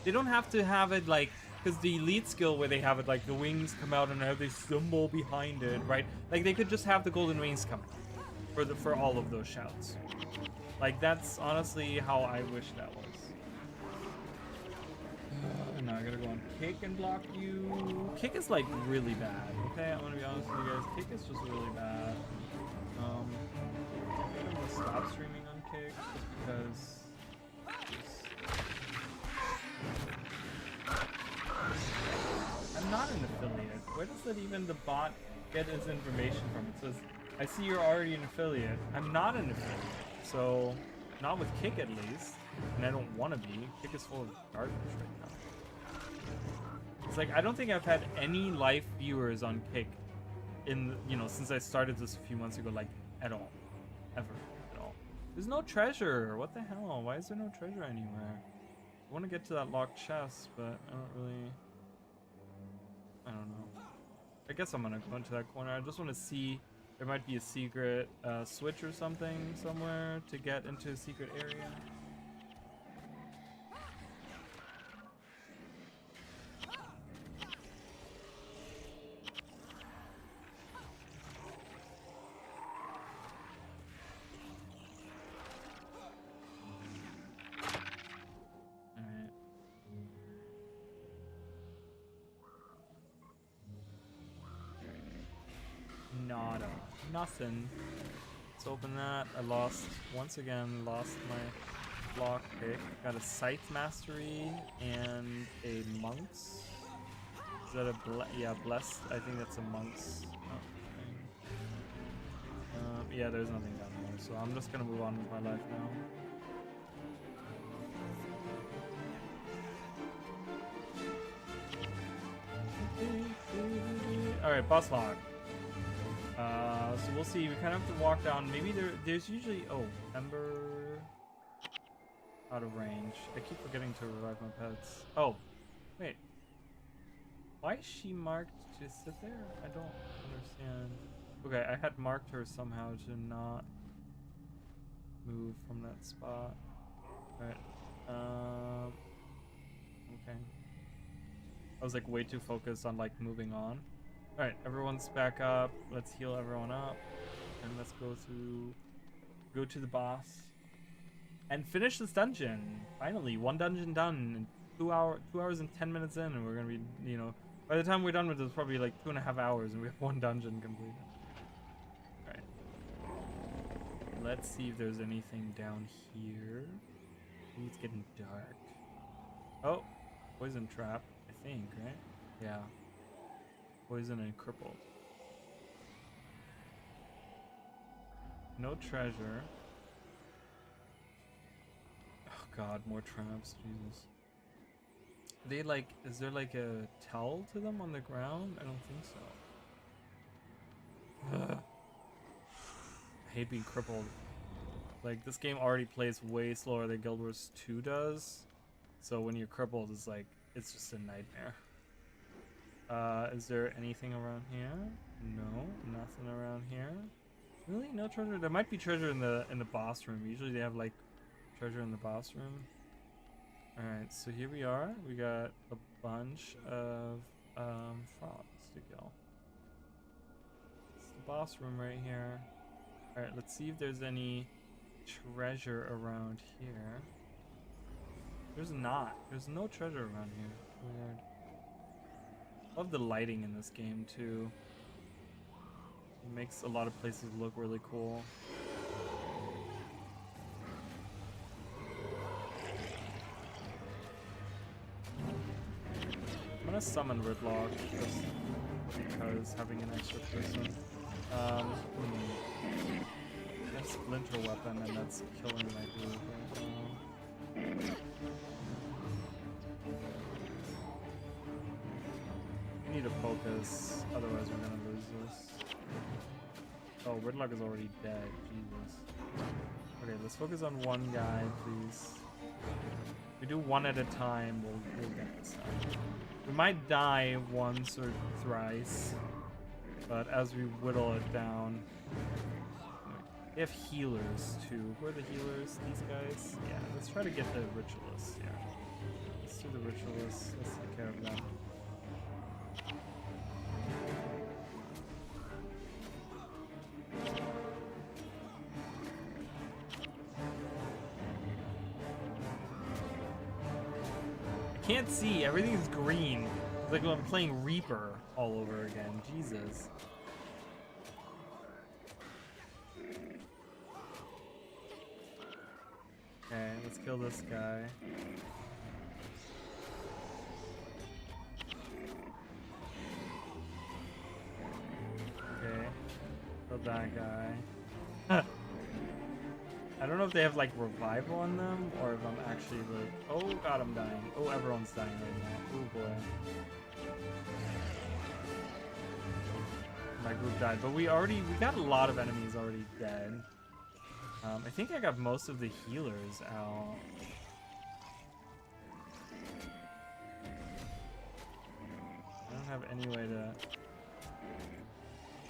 They don't have to have it like, because the elite skill where they have it like the wings come out and have this symbol behind it, right? Like they could just have the golden wings coming for all of those shouts. Like that's honestly how I wish that was. Now I gotta go on kick and block you. Kick is like really bad. Okay, I'm gonna be honest with you guys. Kick is just really bad. I'm gonna stop streaming on kick just because. I'm not an affiliate. Where does that even the bot get its information from? It says, I see you're already an affiliate. I'm not an affiliate. So, not with Kick at least. And I don't want to be. Kick is full of garbage right now. It's like, I don't think I've had any live viewers on Kick in, since I started this a few months ago, like, at all. Ever. At all. There's no treasure. What the hell? Why is there no treasure anywhere? I want to get to that locked chest, but I don't know. I guess I'm gonna go into that corner. I just want to see. There might be a secret switch or something somewhere to get into a secret area. Nada. Nothing. Let's open that. I once again, lost my lock pick. Got a Scythe Mastery and a Monk's. Is that a yeah, Blessed? I think that's a Monk's. Yeah, there's nothing down there, so I'm just gonna move on with my life now. Alright, boss log. So we'll see. We kind of have to walk down. Maybe there's usually... Oh, Ember... Out of range. I keep forgetting to revive my pets. Oh, wait. Why is she marked to sit there? I don't understand. Okay, I had marked her somehow to not move from that spot. Alright. Okay. I was like way too focused on like moving on. Alright, everyone's back up. Let's heal everyone up. And let's go to the boss. And finish this dungeon. Finally, one dungeon done. 2 hours and 10 minutes in, and we're gonna be, you know, by the time we're done with this, probably like 2.5 hours, and we have one dungeon completed. Alright. Let's see if there's anything down here. Ooh, it's getting dark. Oh, poison trap, I think, right? Yeah. Poison and crippled. No treasure. Oh god, more traps, Jesus. They like, is there like a tell to them on the ground? I don't think so. I hate being crippled. Like, this game already plays way slower than Guild Wars 2 does. So when you're crippled, it's like, it's just a nightmare. Is there anything around here? No, nothing around here. Really? No treasure? There might be treasure in the boss room. Usually they have like treasure in the boss room. Alright, so here we are. We got a bunch of frogs to kill. It's the boss room right here. Alright, let's see if there's any treasure around here. There's not. There's no treasure around here. Weird. Love the lighting in this game too. It makes a lot of places look really cool. I'm gonna summon Ridlock just because having an extra person. A splinter weapon, and that's killing my group right now. We need to focus, otherwise we're gonna lose this. Oh, Ridlock is already dead, Jesus. Okay, let's focus on one guy, please. If we do one at a time, we'll get this done. We might die once or thrice, but as we whittle it down... They have healers too. Who are the healers? These guys? Yeah, let's try to get the ritualists here. Let's do the ritualists. Let's take care of them. I can't see. Everything's green. It's like I'm playing Reaper all over again. Jesus. Okay, let's kill this guy. Okay, kill that guy. I don't know if they have like revival on them or if I'm actually like, oh god, I'm dying. Oh, everyone's dying right now. Oh boy. My group died, but we got a lot of enemies already dead. I think I got most of the healers out. I don't have any way to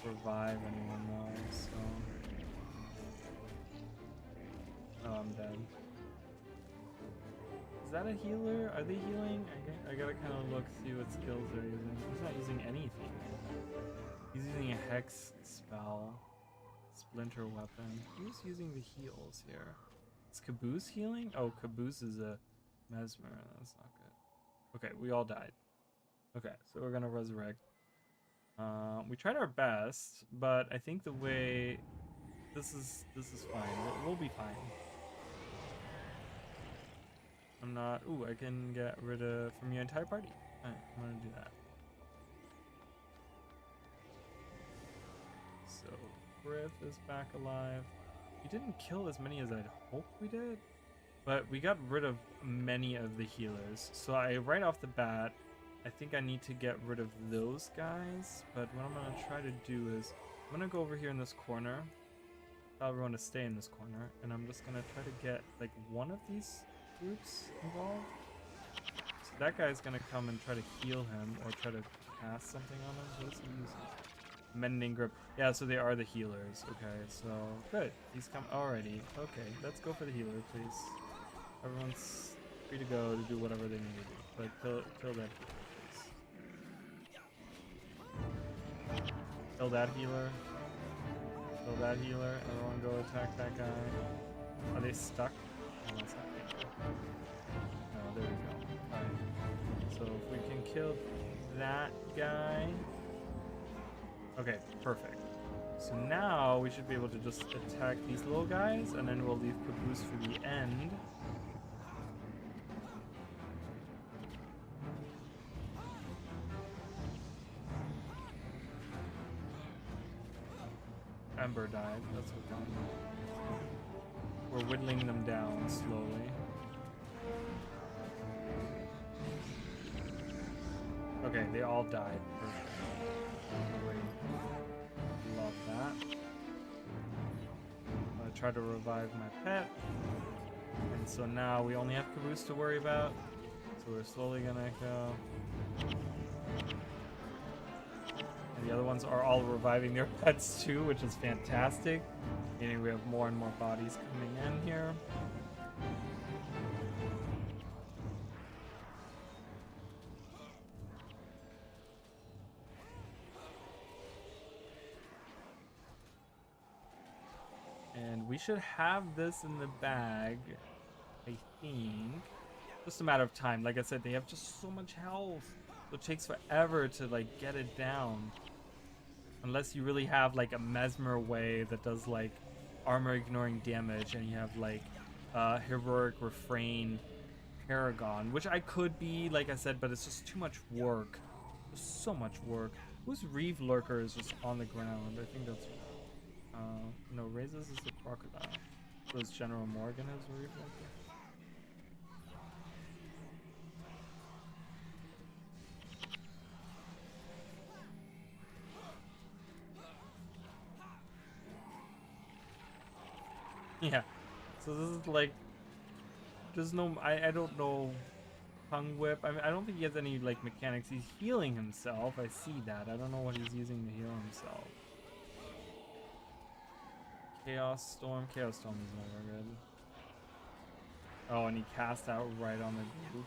revive anyone though, so... Oh, I'm dead. Is that a healer? Are they healing? I gotta kind of look, see what skills they're using. He's not using anything. He's using a hex spell. Splinter weapon. Who's using the heals here? Is Caboose healing? Oh, Caboose is a mesmer. That's not good. Okay, we all died. Okay, so we're gonna resurrect. We tried our best, but I think the way this is fine. We'll be fine. I'm not. Ooh, I can get rid of from your entire party. Alright, I'm gonna do that. So Griff is back alive. We didn't kill as many as I'd hoped we did, but we got rid of many of the healers. So right off the bat, I think I need to get rid of those guys. But what I'm gonna try to do is I'm gonna go over here in this corner. Tell everyone to stay in this corner, and I'm just gonna try to get like one of these groups involved. So that guy's gonna come and try to heal him or try to cast something on him. What does he use? Mending grip. Yeah, so they are the healers. Okay, so good. He's come already. Okay, let's go for the healer, please. Everyone's free to go to do whatever they need to do. But kill that healer, please. Kill that healer. Kill that healer. Everyone go attack that guy. Are they stuck? Oh, that's not good. No, there we go. Alright. So if we can kill that guy. Okay, perfect. So now we should be able to just attack these little guys, and then we'll leave Caboose for the end. Ember died, that's what got me. We're whittling them down slowly. Okay, they all died. Perfect. Love that. I'm gonna try to revive my pet. And so now we only have Caboose to worry about. So we're slowly gonna go. And the other ones are all reviving their pets too, which is fantastic. Meaning we have more and more bodies coming in here. And we should have this in the bag, I think. Just a matter of time. Like I said, they have just so much health. So it takes forever to like get it down. Unless you really have like a Mesmer way that does like armor ignoring damage, and you have like heroic refrain Paragon, which I could be, like I said, but it's just too much work. There's so much work. Whose Reeve Lurker is just on the ground? I think that's no, Raises is the crocodile. So is General Morgan has a Reeve Lurker? Yeah. So this is like, there's no, I don't know, tongue whip. I mean, I don't think he has any like mechanics. He's healing himself. I see that. I don't know what he's using to heal himself. Chaos Storm. Chaos Storm is never good. Oh, and he cast out right on the group.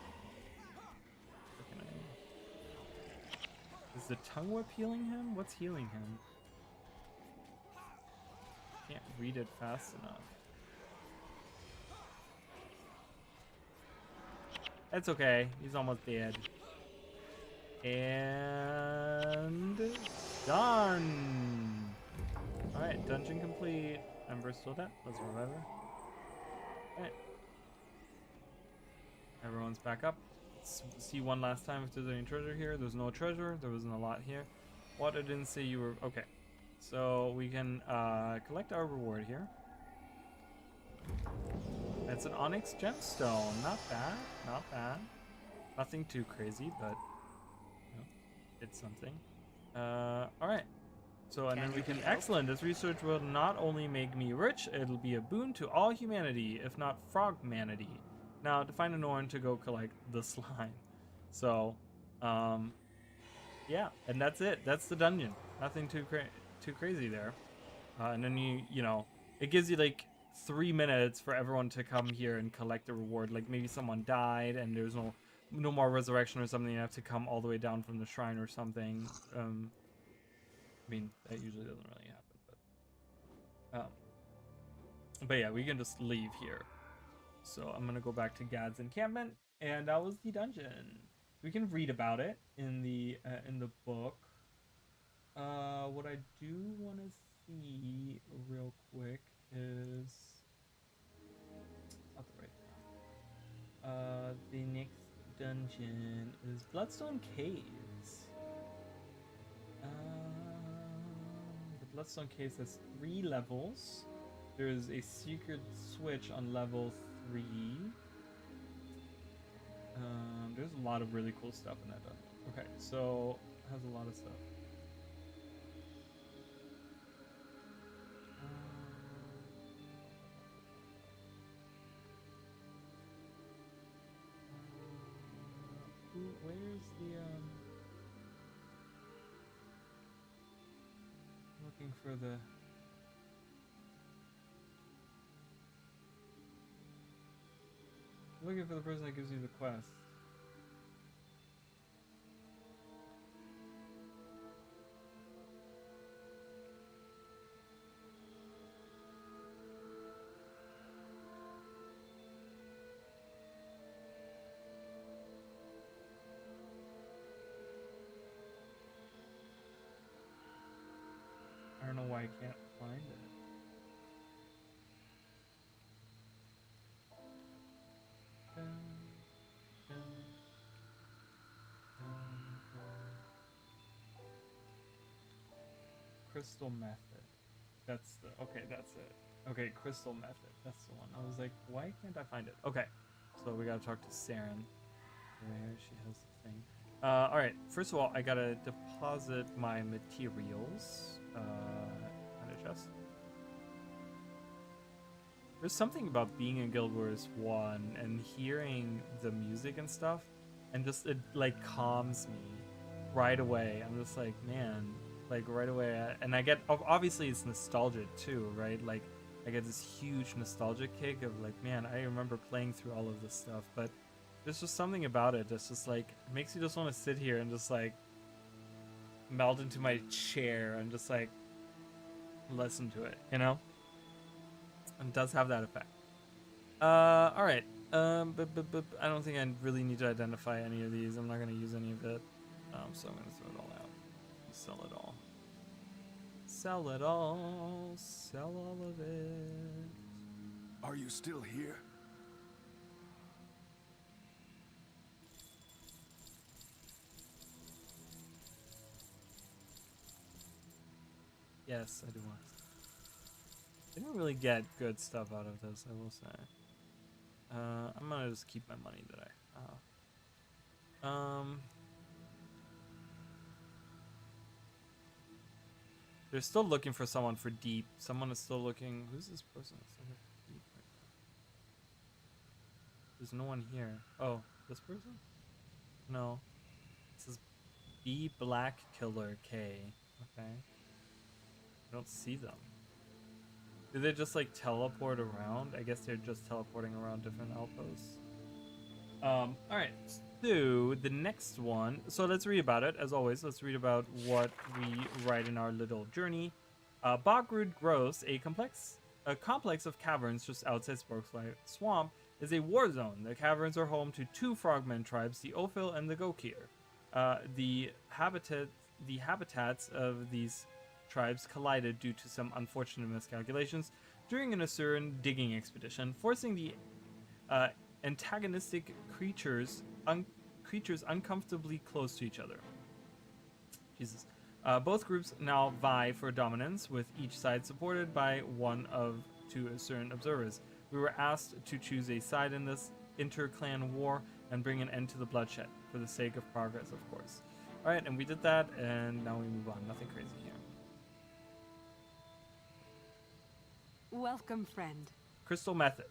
Is the tongue whip healing him? What's healing him? Can't read it fast enough. That's okay. He's almost dead. And done. Alright, dungeon complete. Ember's still dead. Let's revive her. Alright. Everyone's back up. Let's see one last time if there's any treasure here. There's no treasure. There wasn't a lot here. What, I didn't say you were... Okay. So we can collect our reward here. It's an onyx gemstone. Not bad. Not bad. Nothing too crazy, but you know, it's something. Alright. So, and then we can... Excellent. This research will not only make me rich, it'll be a boon to all humanity, if not frogmanity. Now, to find an Orin to go collect the slime. So, yeah, and that's it. That's the dungeon. Nothing too crazy there. And then you know, it gives you like 3 minutes for everyone to come here and collect the reward. Like maybe someone died and there's no more resurrection or something. You have to come all the way down from the shrine or something. I mean, that usually doesn't really happen, but yeah, we can just leave here. So I'm gonna go back to Gad's encampment, and that was the dungeon. We can read about it in the book. do want to see real quick is not the right path. The next dungeon is Bloodstone Caves. The Bloodstone Caves has 3 levels. There's a secret switch on level 3. There's a lot of really cool stuff in that dungeon. Okay, so it has a lot of stuff. Where's the looking for the person that gives you the quest. I don't know why I can't find it. Crystal Method. That's the, okay, that's it. Okay, Crystal Method. That's the one. I was like, why can't I find it? Okay, so we gotta talk to Saren. There, she has the thing. Alright, first of all, I gotta deposit my materials. Kind of chest. There's something about being in Guild Wars 1 and hearing the music and stuff, and just it like calms me right away. I'm just like, man, like right away. And I get, obviously it's nostalgia too, right? Like I get this huge nostalgia kick of like, man, I remember playing through all of this stuff, but there's just something about it that's just like, it makes you just want to sit here and just like melt into my chair and just like listen to it, you know? And it does have that effect. All right. But I don't think I really need to identify any of these. I'm not going to use any of it. So I'm going to throw it all out. Sell it all. Sell it all. Sell all of it. Are you still here? Yes, I do want to. Didn't really get good stuff out of this, I will say. I'm gonna just keep my money that I have. They're still looking for someone for deep. Someone is still looking. Who's this person? Still here for deep right now? There's no one here. Oh, this person? No. It says B Black Killer K. Okay. I don't see them. Do they just like teleport around? I guess they're just teleporting around different outposts. Alright, so the next one. So let's read about it. As always, let's read about what we write in our little journey. Bogrud Gross, a complex of caverns just outside Sporkslight Swamp, is a war zone. The caverns are home to 2 frogmen tribes, the Ophil and the Gokir. The habitats of these tribes collided due to some unfortunate miscalculations during an Asuran digging expedition, forcing the antagonistic creatures uncomfortably close to each other. Jesus. Both groups now vie for dominance, with each side supported by one of 2 Asuran observers. We were asked to choose a side in this inter-clan war and bring an end to the bloodshed, for the sake of progress, of course. Alright, and we did that, and now we move on. Nothing crazy here. Welcome, friend. Crystal Method.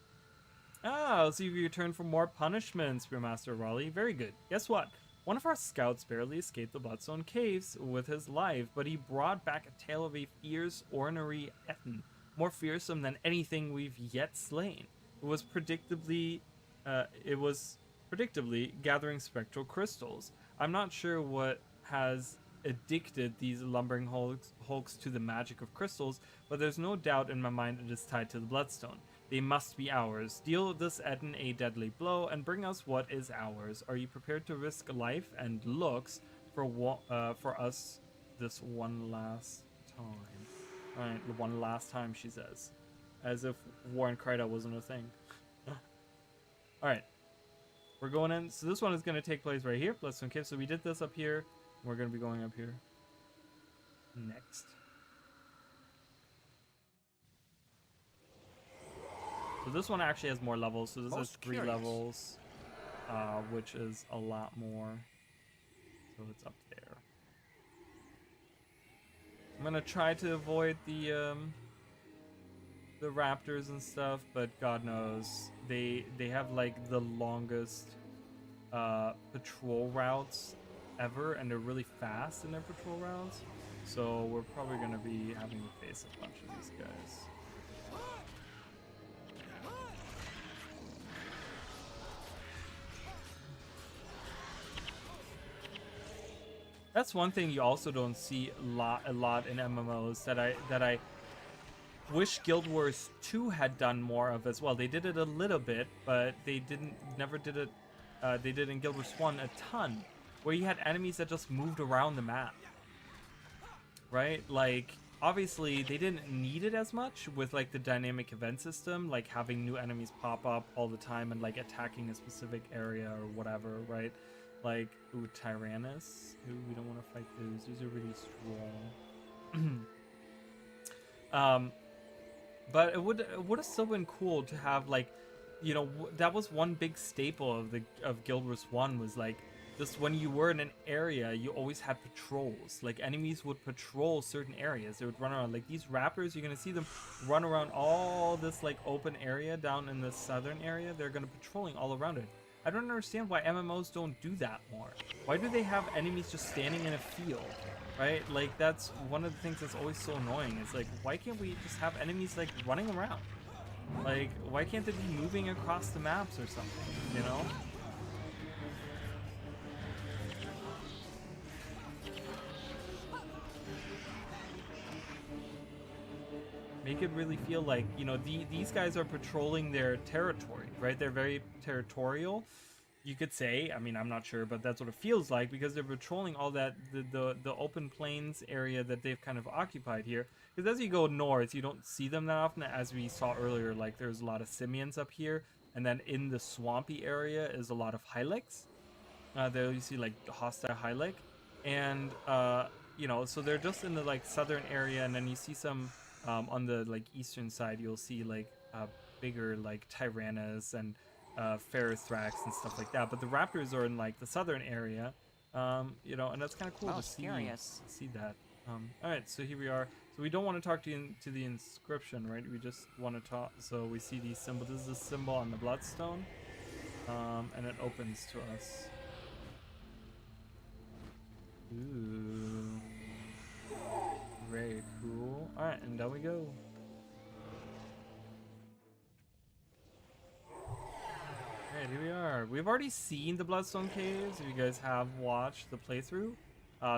I'll see if you return for more punishments, Petmaster Raleigh. Very good. Guess what? One of our scouts barely escaped the Bloodstone Caves with his life, but he brought back a tale of a fierce, ornery Ettin, more fearsome than anything we've yet slain. It was predictably gathering spectral crystals. I'm not sure what has addicted these lumbering hulks to the magic of crystals, but there's no doubt in my mind it is tied to the Bloodstone. They must be ours. Deal this Ettin a deadly blow and bring us what is ours. Are you prepared to risk life and looks for us this one last time. Alright, one last time, she says. As if Warren cried out wasn't a thing. Alright. We're going in. So this one is going to take place right here. Bloodstone Cave. So we did this up here. We're going to be going up here next. So this one actually has more levels. So this has 3 levels, which is a lot more. So it's up there. I'm gonna try to avoid the raptors and stuff, but God knows they have like the longest patrol routes ever, and they're really fast in their patrol routes. So we're probably gonna be having to face a bunch of these guys. That's one thing you also don't see a lot in MMOs that I wish Guild Wars 2 had done more of as well. They did it a little bit, but they never did it. They did in Guild Wars 1 a ton, where you had enemies that just moved around the map. Right? Like, obviously they didn't need it as much with like the dynamic event system, like having new enemies pop up all the time and like attacking a specific area or whatever, right? Like, ooh, Tyrannus. Ooh, we don't want to fight those. These are really strong. But it would have still been cool to have, like, you know, that was one big staple of Guild Wars 1 was like, just when you were in an area, you always had patrols. Like, enemies would patrol certain areas. They would run around. Like, these rappers, you're going to see them run around all this, like, open area down in the southern area. They're going to be patrolling all around it. I don't understand why MMOs don't do that more. Why do they have enemies just standing in a field, right? Like, that's one of the things that's always so annoying. It's like, why can't we just have enemies, like, running around? Like, why can't they be moving across the maps or something, you know? Make it really feel like, you know, these guys are patrolling their territory, right? They're very territorial, you could say. I mean, I'm not sure, but that's what it feels like, because they're patrolling all that, the open plains area that they've kind of occupied here. Because as you go north, you don't see them that often, as we saw earlier. Like, there's a lot of simians up here, and then in the swampy area is a lot of Hylics. There you see, like, hostile Hylic. And, you know, so they're just in the, like, southern area, and then you see some... on the like eastern side, you'll see like bigger like Tyrannus and Ferrothrax and stuff like that. But the Raptors are in like the southern area, you know, and that's kind of cool to see that. All right, so here we are. So we don't want to talk to the inscription, right? We just want to talk. So we see these symbols. This is a symbol on the bloodstone, and it opens to us. Ooh. Very cool. Alright, and down we go. Alright, here we are. We've already seen the Bloodstone Caves, if you guys have watched the playthrough.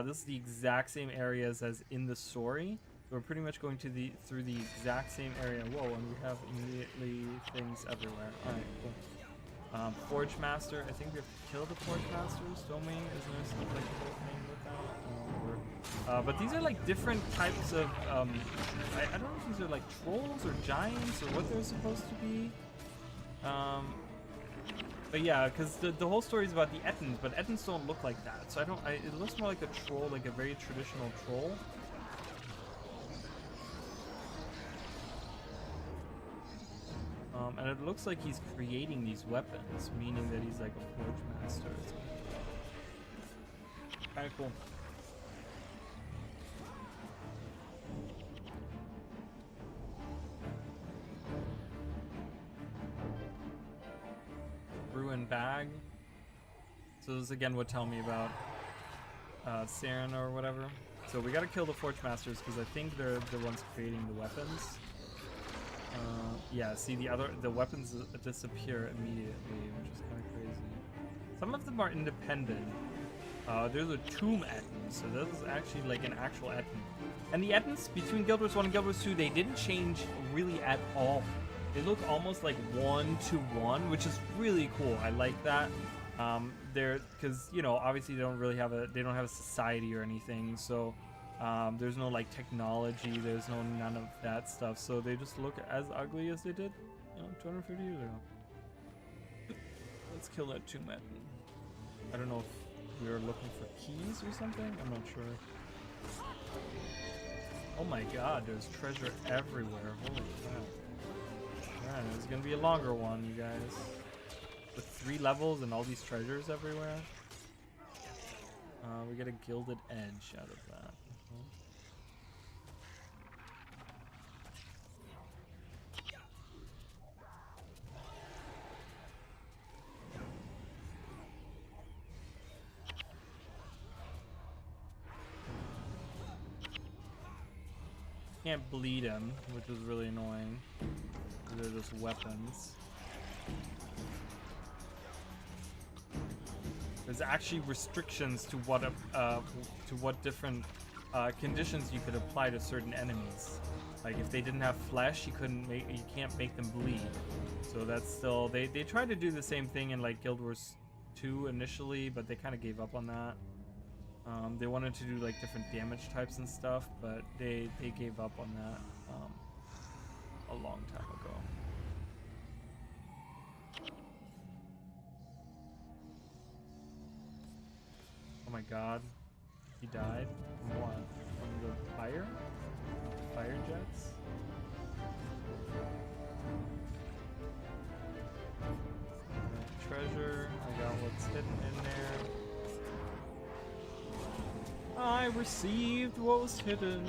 This is the exact same areas as in the story. We're pretty much going to through the exact same area. Whoa, and we have immediately things everywhere. Alright, cool. Forge Master. I think we have to kill the Forge Masters, don't we? Isn't there some applicable thing with that? But these are like different types of, I don't know if these are like trolls or giants or what they're supposed to be. But yeah, because the whole story is about the Ettins, but Ettins don't look like that. So it looks more like a troll, like a very traditional troll. And it looks like he's creating these weapons, meaning that he's like a Forge Master. Kind of cool. Ruined bag. So this again would tell me about Saren or whatever. So we gotta kill the Forge Masters because I think they're the ones creating the weapons. Yeah, see the weapons disappear immediately, which is kind of crazy. Some of them are independent. There's a Tomb Ettin, so this is actually like an actual Ettin. And the Ettins between Guild Wars 1 and Guild Wars 2, they didn't change really at all. They look almost like 1-to-1, which is really cool. I like that. They're because, you know, obviously they don't have a society or anything, so There's no like technology. There's no none of that stuff. So they just look as ugly as they did, 250 years ago. Let's kill that 2 men. I don't know if we were looking for keys or something. I'm not sure. Oh my god, there's treasure everywhere. Holy crap. Alright, it's gonna be a longer one, you guys. With 3 levels and all these treasures everywhere. We get a gilded edge out of that. Can't bleed him, which is really annoying. They're just weapons. There's actually restrictions to what different conditions you could apply to certain enemies. Like if they didn't have flesh, you can't make them bleed. So that's still they tried to do the same thing in like Guild Wars 2 initially, but they kind of gave up on that. They wanted to do like different damage types and stuff, but they gave up on that a long time ago. Oh my god, he died from what? From the fire? Fire jets? Treasure, I got what's hidden in there. I received what was hidden.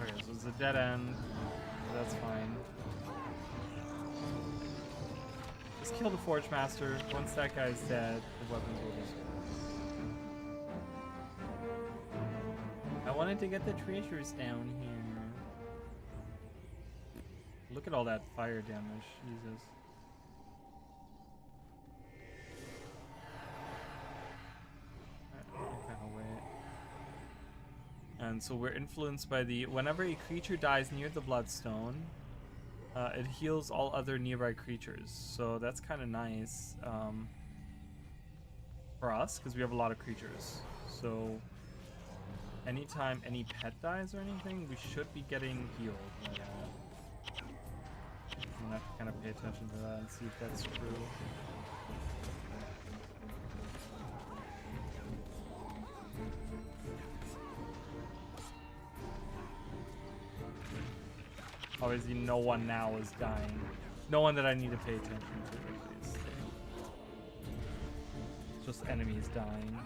Okay, so it's a dead end. That's fine. Just kill the Forge Master. Once that guy's dead, the weapons will be. I wanted to get the treasures down here. Look at all that fire damage. Jesus. And so we're influenced by whenever a creature dies near the bloodstone, it heals all other nearby creatures. So that's kind of nice for us because we have a lot of creatures. So anytime any pet dies or anything, we should be getting healed. Yeah. I'm gonna have to kind of pay attention to that and see if that's true. Obviously, no one now is dying. No one that I need to pay attention to, at least. Just enemies dying.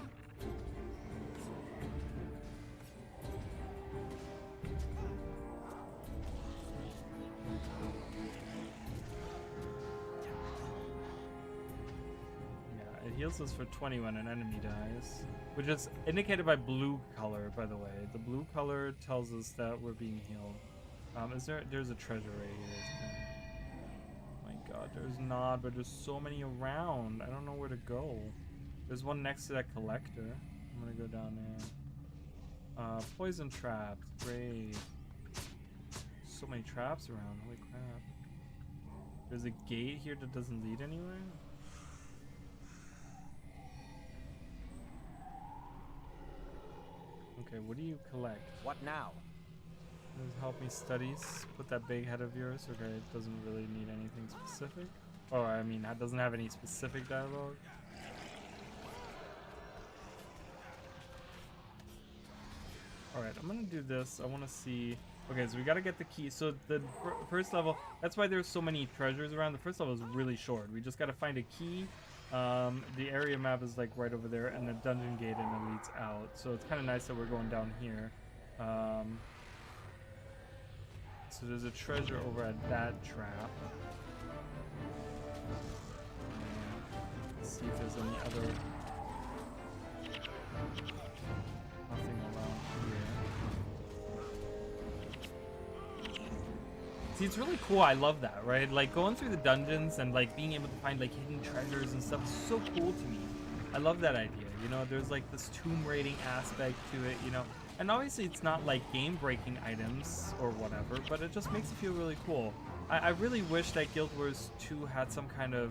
Yeah, it heals us for 20 when an enemy dies, which is indicated by blue color, by the way. The blue color tells us that we're being healed. There's a treasure right here. Oh my god, there's not, but there's so many around. I don't know where to go. There's one next to that collector. I'm gonna go down there. Poison traps, great. So many traps around, holy crap. There's a gate here that doesn't lead anywhere. Okay, what do you collect? What now? Help me studies. Put that big head of yours. Okay, it doesn't really need anything specific. Oh, I mean, it doesn't have any specific dialogue. Alright, I'm gonna do this. I want to see. Okay, so we gotta get the key. So the first level, that's why there's so many treasures around. The first level is really short. We just gotta find a key. The area map is like right over there, and the dungeon gate and it leads out. So it's kind of nice that we're going down here. So there's a treasure over at that trap. Let's see if there's any other. Nothing around here. See, it's really cool. I love that, right? Like going through the dungeons and like being able to find like hidden treasures and stuff is so cool to me. I love that idea. You know, there's like this tomb raiding aspect to it, you know. And obviously it's not like game-breaking items or whatever, but it just makes it feel really cool. I really wish that Guild Wars 2 had some kind of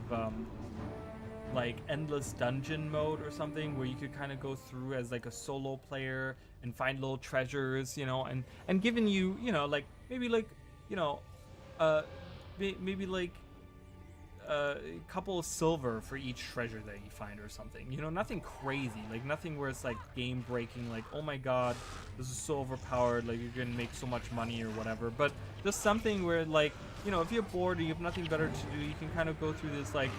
like endless dungeon mode or something where you could kind of go through as like a solo player and find little treasures, you know, and giving you, you know, like maybe like, you know, maybe like a couple of silver for each treasure that you find or something, you know, nothing crazy, like nothing where it's like game breaking, like, oh my god, this is so overpowered, like you're gonna make so much money or whatever, but just something where, like, you know, if you're bored or you have nothing better to do, you can kind of go through this like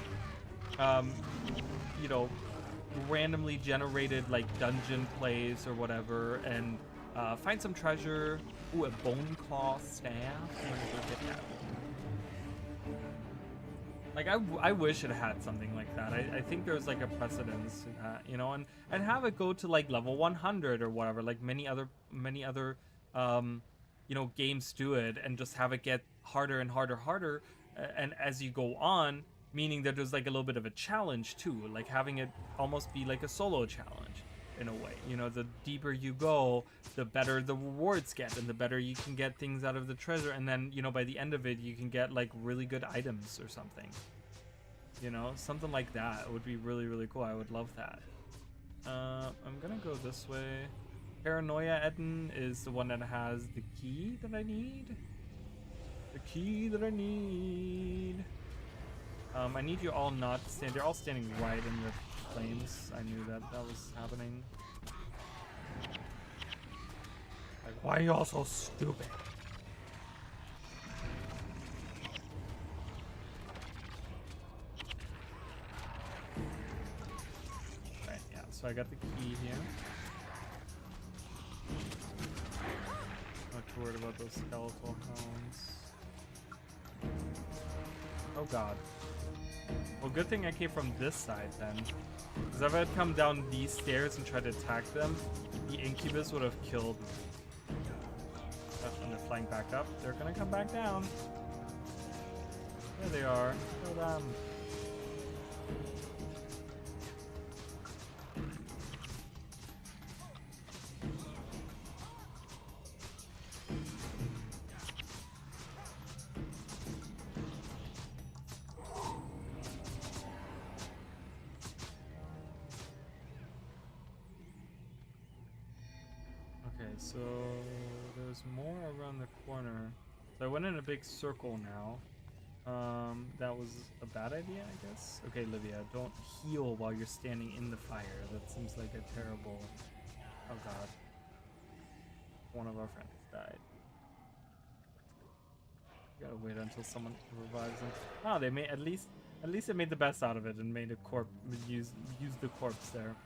you know, randomly generated like dungeon plays or whatever, and find some treasure. Ooh, a bone claw staff. I'm gonna go get that. Like I wish it had something like that. I think there's like a precedence to that, you know, and have it go to like level 100 or whatever, like many other you know, games do it, and just have it get harder and harder, and as you go on, meaning that there's like a little bit of a challenge too, like having it almost be like a solo challenge in a way. You know, the deeper you go, the better the rewards get, and the better you can get things out of the treasure, and then, you know, by the end of it you can get like really good items or something, you know, something like that would be really, really cool. I would love that. I'm gonna go this way. Paranoia Eden is the one that has the key that I need. I need you all not to stand. They're all standing right in the flames. I knew that was happening. Like, why are you all so stupid? Right, yeah, so I got the key here. Not too worried about those skeletal hounds. Oh god. Well, good thing I came from this side then. Because if I had come down these stairs and tried to attack them, the Incubus would have killed me. And they're flying back up. They're gonna come back down. There they are. Kill them. So there's more around the corner. So I went in a big circle now. That was a bad idea, I guess. Okay, Livia, don't heal while you're standing in the fire. That seems like a terrible... Oh god. One of our friends died. You gotta wait until someone revives them. Oh, they made at least they made the best out of it and made a corpse, use the corpse there.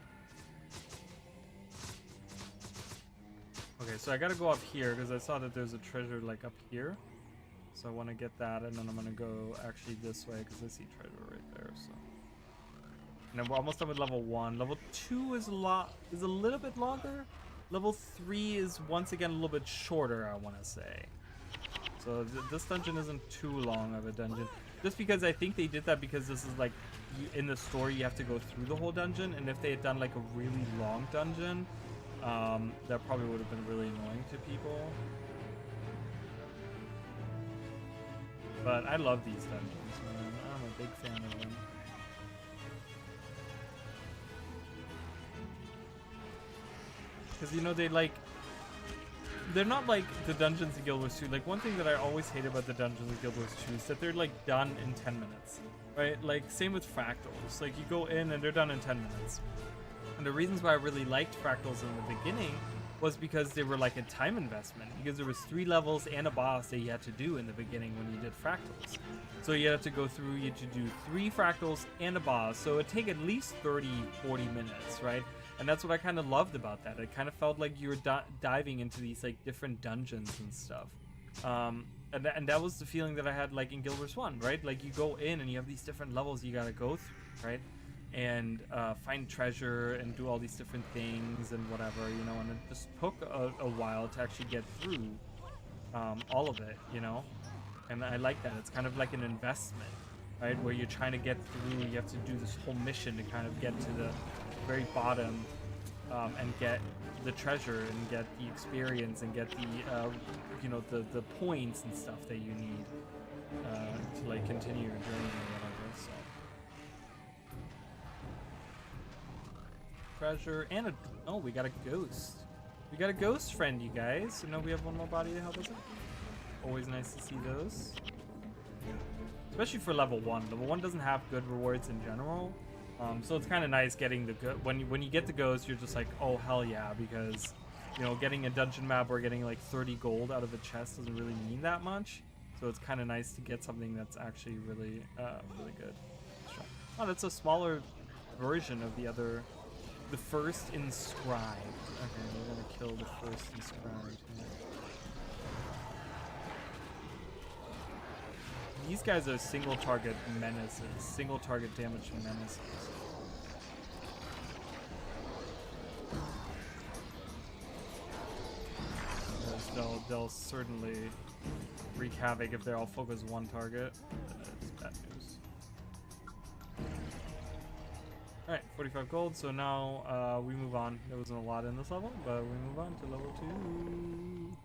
Okay, so I gotta go up here because I saw that there's a treasure like up here. So I want to get that, and then I'm gonna go actually this way because I see treasure right there. So, and then we're almost done with level 1. Level 2 is a little bit longer. Level 3 is once again a little bit shorter, I want to say. So this dungeon isn't too long of a dungeon. Just because I think they did that because this is like, in the story you have to go through the whole dungeon, and if they had done like a really long dungeon, that probably would have been really annoying to people. But I love these dungeons, man. I'm a big fan of them. Because, you know, they're not like the dungeons in Guild Wars 2. Like, one thing that I always hate about the dungeons in Guild Wars 2 is that they're like done in 10 minutes, right? Like, same with fractals. Like, you go in and they're done in 10 minutes. And the reasons why I really liked fractals in the beginning was because they were like a time investment, because there was 3 levels and a boss that you had to do in the beginning when you did fractals. So you had to go through, you had to do 3 fractals and a boss, so it'd take at least 30-40 minutes, right? And that's what I kind of loved about that. It kind of felt like you were diving into these like different dungeons and stuff. And that was the feeling that I had like in Guild Wars 1, right? Like, you go in and you have these different levels you gotta go through, right? And find treasure and do all these different things and whatever, you know, and it just took a while to actually get through all of it, you know, and I like that. It's kind of like an investment, right, where you're trying to get through, you have to do this whole mission to kind of get to the very bottom and get the treasure and get the experience and get the you know, the points and stuff that you need to like continue your journey or whatever. So treasure and oh, we got a ghost. We got a ghost friend, you guys. So now we have one more body to help us out. Always nice to see those. Especially for level 1. Level 1 doesn't have good rewards in general. So it's kind of nice getting the good. When you get the ghost, you're just like, oh hell yeah, because you know, getting a dungeon map or getting like 30 gold out of a chest doesn't really mean that much. So it's kind of nice to get something that's actually really really good. Oh, that's a smaller version of the other, the first inscribed. Okay, we're gonna kill the first inscribed here. These guys are single target menaces, single target damage menaces. They'll certainly wreak havoc if they're all focused one target. It's bad news. Alright, 45 gold, so now we move on. There wasn't a lot in this level, but we move on to level 2.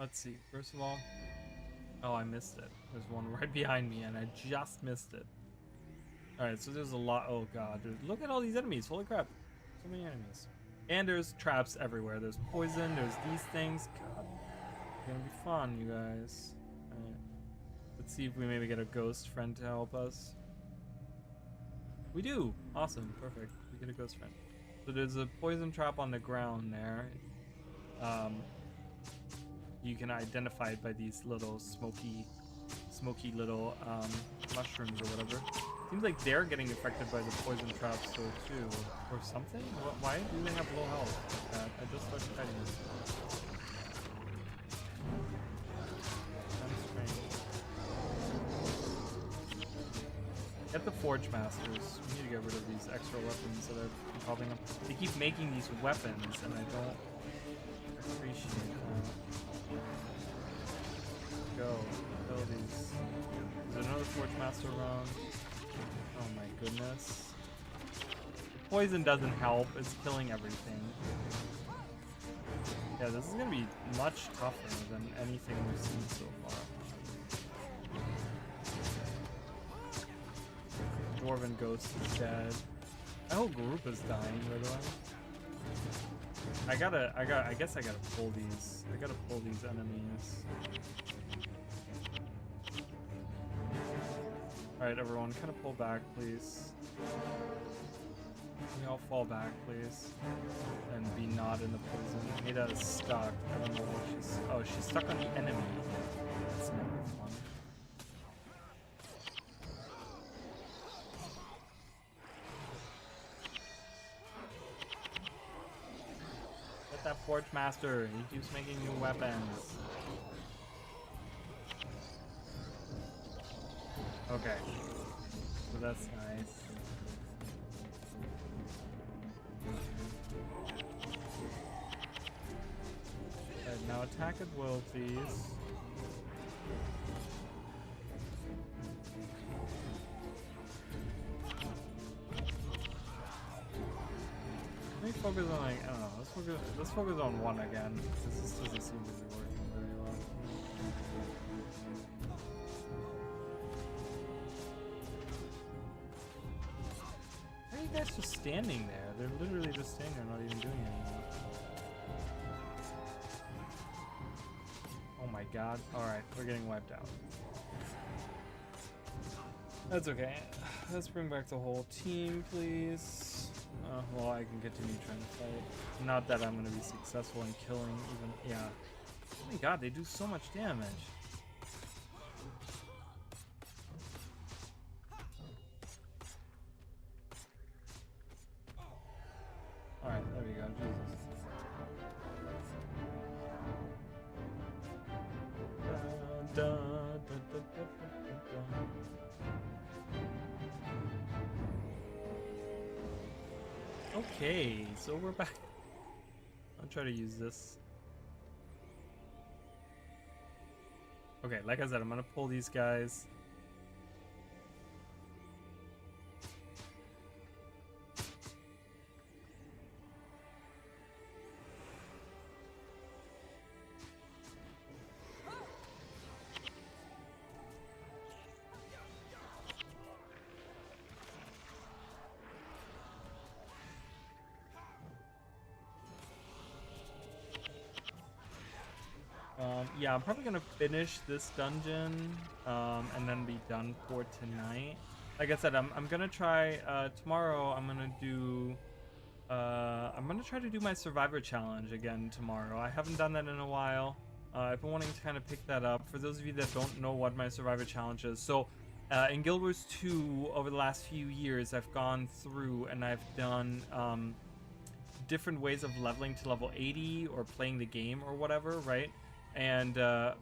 Let's see. First of all, oh, I missed it. There's one right behind me, and I just missed it. All right, so there's a lot. Oh god, look at all these enemies! Holy crap, so many enemies. And there's traps everywhere. There's poison. There's these things. God, it's gonna be fun, you guys. All right. Let's see if we maybe get a ghost friend to help us. We do. Awesome. Perfect. We get a ghost friend. So there's a poison trap on the ground there. You can identify it by these little smoky little mushrooms or whatever. Seems like they're getting affected by the poison traps though too, or something. Why do they have low health? I just started fighting this. Kind of strange. Get the Forge Masters. We need to get rid of these extra weapons that are popping up. They keep making these weapons, and I don't appreciate that. Go. Kill these. Is there another Forge Master around? Oh my goodness. Poison doesn't help. It's killing everything. Yeah, this is gonna be much tougher than anything we've seen so far. Dwarven Ghost is dead. My whole group is dying, by the way. I guess I gotta pull these. I gotta pull these enemies. Alright, everyone, kind of pull back, please. Can we all fall back, please? And be not in the poison. Ada is stuck. I don't know what she's... Oh, she's stuck on the enemy. That's never fun. Get that Forge Master. He keeps making new weapons. Okay, so that's nice. Alright, now attack at will, please. Let me focus on, like, I don't know, let's focus on one again, because this doesn't seem to be working very well. Why are you guys just standing there? They're literally just standing there, not even doing anything. Oh my god. Alright, we're getting wiped out. That's okay. Let's bring back the whole team, please. Well, I can continue trying to fight. Not that I'm going to be successful in killing even... Yeah. Oh my god, they do so much damage. Alright, there we go. Jesus. Da, da, da, da, da, da, da. Okay, so we're back. I'll try to use this. Okay, like I said, I'm gonna pull these guys. Yeah, I'm probably gonna finish this dungeon and then be done for tonight. Like I said, I'm gonna try tomorrow. I'm gonna try to do my Survivor challenge again tomorrow. I haven't done that in a while. I've been wanting to kind of pick that up. For those of you that don't know what my Survivor challenge is, so in Guild Wars 2 over the last few years, I've gone through and I've done different ways of leveling to level 80 or playing the game or whatever, right? And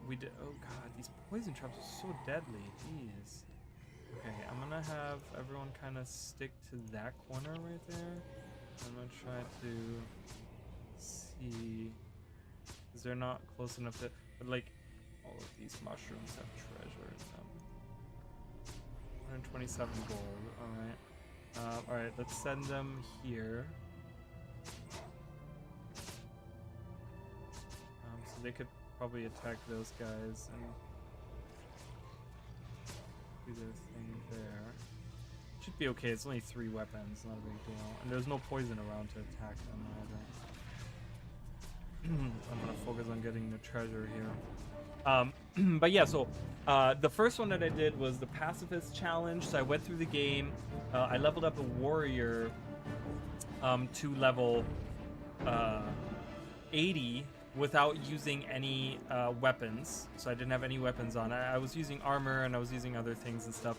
we did. Oh god, these poison traps are so deadly. Jeez. Okay, I'm gonna have everyone kind of stick to that corner right there. I'm gonna try to see, because they're not close enough to. But like, all of these mushrooms have treasure in them. 127 gold. All right. All right. Let's send them here. So they could probably attack those guys and do their thing there. Should be okay. It's only 3 weapons, not a big deal. And there's no poison around to attack them either. I'm gonna focus on getting the treasure here. But yeah, so the first one that I did was the pacifist challenge. So I went through the game. I leveled up a warrior to level 80 without using any weapons. So I didn't have any weapons on. I was using armor and I was using other things and stuff.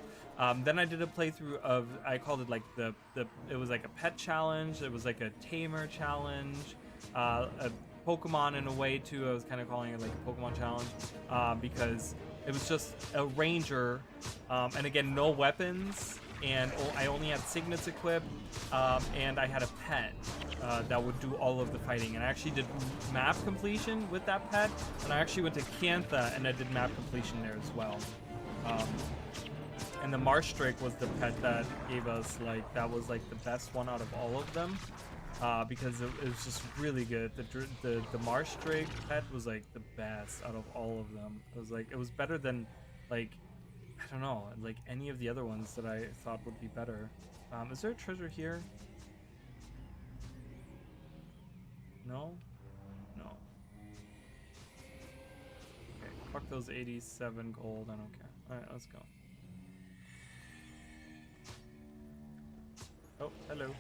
Then I did a playthrough of, I called it like it was like a pet challenge. It was like a tamer challenge. A Pokemon in a way too. I was kind of calling it like a Pokemon challenge because it was just a ranger, and again, no weapons, and I only had signets equipped, and I had a pet that would do all of the fighting. And I actually did map completion with that pet, and I actually went to Cantha and I did map completion there as well. And the Marsh Drake was the pet that gave us, like, that was like the best one out of all of them. Because it was just really good. The Marsh Drake pet was like the best out of all of them. It was like, it was better than, like, I don't know, like any of the other ones that I thought would be better. Is there a treasure here? No? No. Okay, fuck those 87 gold, I don't care. Alright, let's go. Oh, hello.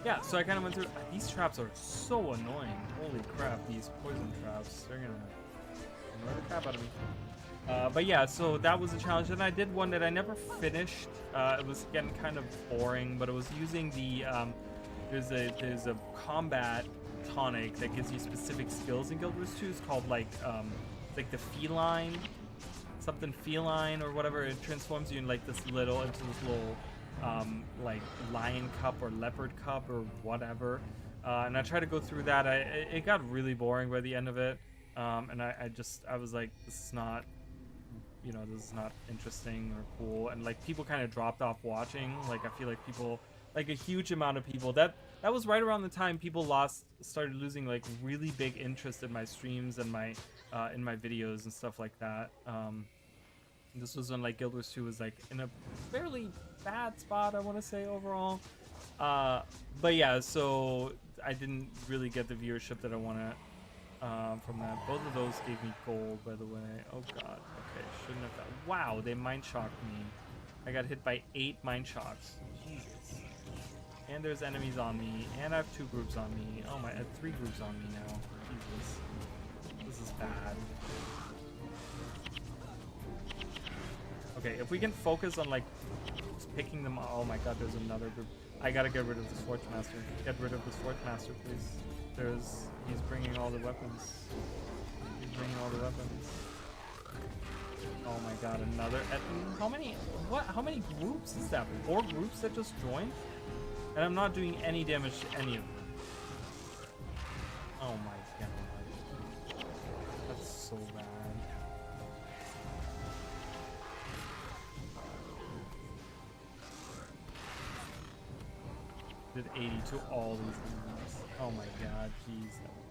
Yeah, so I kind of went through. These traps are so annoying. Holy crap, these poison traps. They're gonna annoy the crap out of me. But yeah, so that was a challenge. And I did one that I never finished. It was getting kind of boring, but it was using the, there's a combat tonic that gives you specific skills in Guild Wars 2. It's called like the feline, something feline or whatever. It transforms you in like into this little like lion cup or leopard cup or whatever, and I tried to go through that. It got really boring by the end of it, and I was like, this is not, this is not interesting or cool, and like people kind of dropped off watching. Like I feel like people, like a huge amount of people, that was right around the time people started losing like really big interest in my streams and my in my videos and stuff like that. This was when like Guild Wars 2 was like in a fairly bad spot, I want to say, overall. But yeah, so I didn't really get the viewership that I wanted from that. Both of those gave me gold, by the way. Oh god, okay, shouldn't have done. Wow, they mine shocked me. I got hit by 8 mine shocks. Jesus. And there's enemies on me, and I have 2 groups on me. Oh my, I have 3 groups on me now. Jesus. This is bad. Okay, if we can focus on like just picking them. Oh my god, there's another group. I gotta get rid of the Sportsmaster. Get rid of the Sportsmaster, please. He's bringing all the weapons. He's bringing all the weapons. Oh my god, another. How many groups is that? 4 groups that just joined? And I'm not doing any damage to any of them. Oh my god. 180 to all these enemies. Oh my god, jeez, that was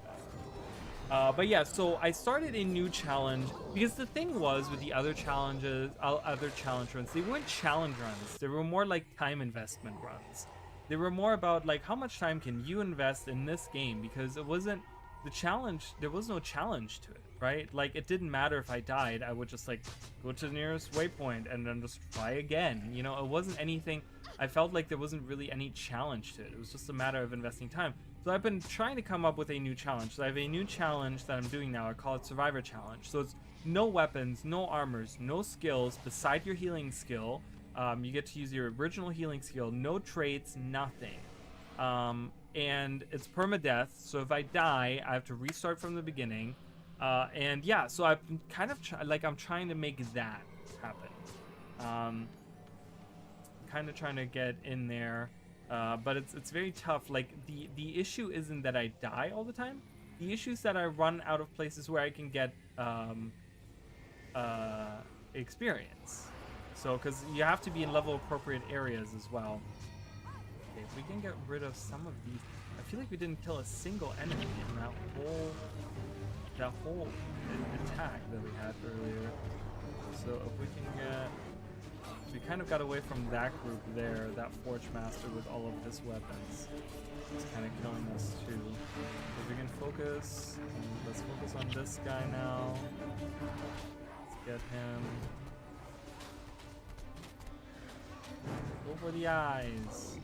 bad. But yeah, so I started a new challenge because the thing was with the other challenges, other challenge runs, they weren't challenge runs. They were more like time investment runs. They were more about like how much time can you invest in this game, because it wasn't the challenge. There was no challenge to it, right? Like it didn't matter if I died. I would just like go to the nearest waypoint and then just try again. You know, it wasn't anything. I felt like there wasn't really any challenge to it. It was just a matter of investing time. So I've been trying to come up with a new challenge. So I have a new challenge that I'm doing now. I call it Survivor Challenge. So it's no weapons, no armors, no skills beside your healing skill. You get to use your original healing skill, no traits, nothing. And it's permadeath. So if I die, I have to restart from the beginning. And yeah, so I've been kind of I'm trying to make that happen. Kind of trying to get in there. But it's very tough. Like the issue isn't that I die all the time. The issue is that I run out of places where I can get experience. So because you have to be in level appropriate areas as well. Okay, if we can get rid of some of these, I feel like we didn't kill a single enemy in that whole attack that we had earlier. So if we can get. We kind of got away from that group there, that Petmaster with all of his weapons. It's kind of killing us too. If we can focus, let's focus on this guy now. Let's get him. Go for the eyes.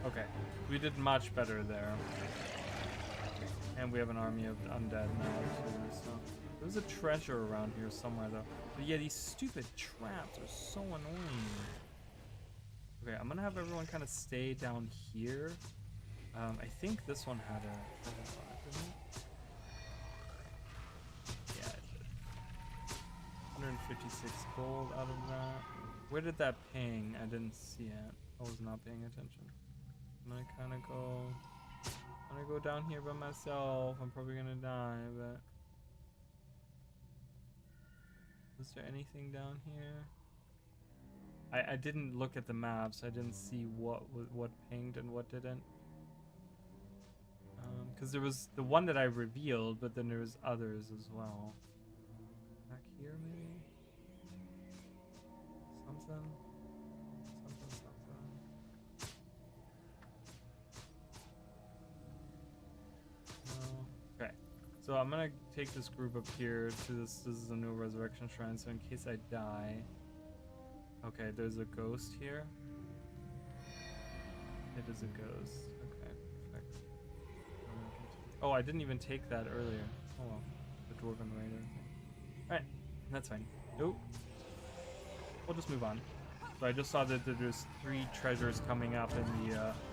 Okay, we did much better there. And we have an army of undead now too, so there's a treasure around here somewhere though. But yeah, these stupid traps are so annoying. Okay, I'm gonna have everyone kind of stay down here. I think this one had a didn't it? Yeah, it did. 156 gold out of that. Where did that ping? I didn't see it. I was not paying attention. I'm gonna kind of I'm gonna go down here by myself. I'm probably gonna die, but was there anything down here? I didn't look at the maps. I didn't see what pinged and what didn't. Because there was the one that I revealed, but then there was others as well. Back here, maybe. Something. Okay, so I'm gonna take this group up here to this. This is a new resurrection shrine, so in case I die. Okay, there's a ghost here. It is a ghost. Okay, perfect. Oh, I didn't even take that earlier. Oh well, the dwarven raider. All right, that's fine. Nope. We'll just move on. So I just saw that there's 3 treasures coming up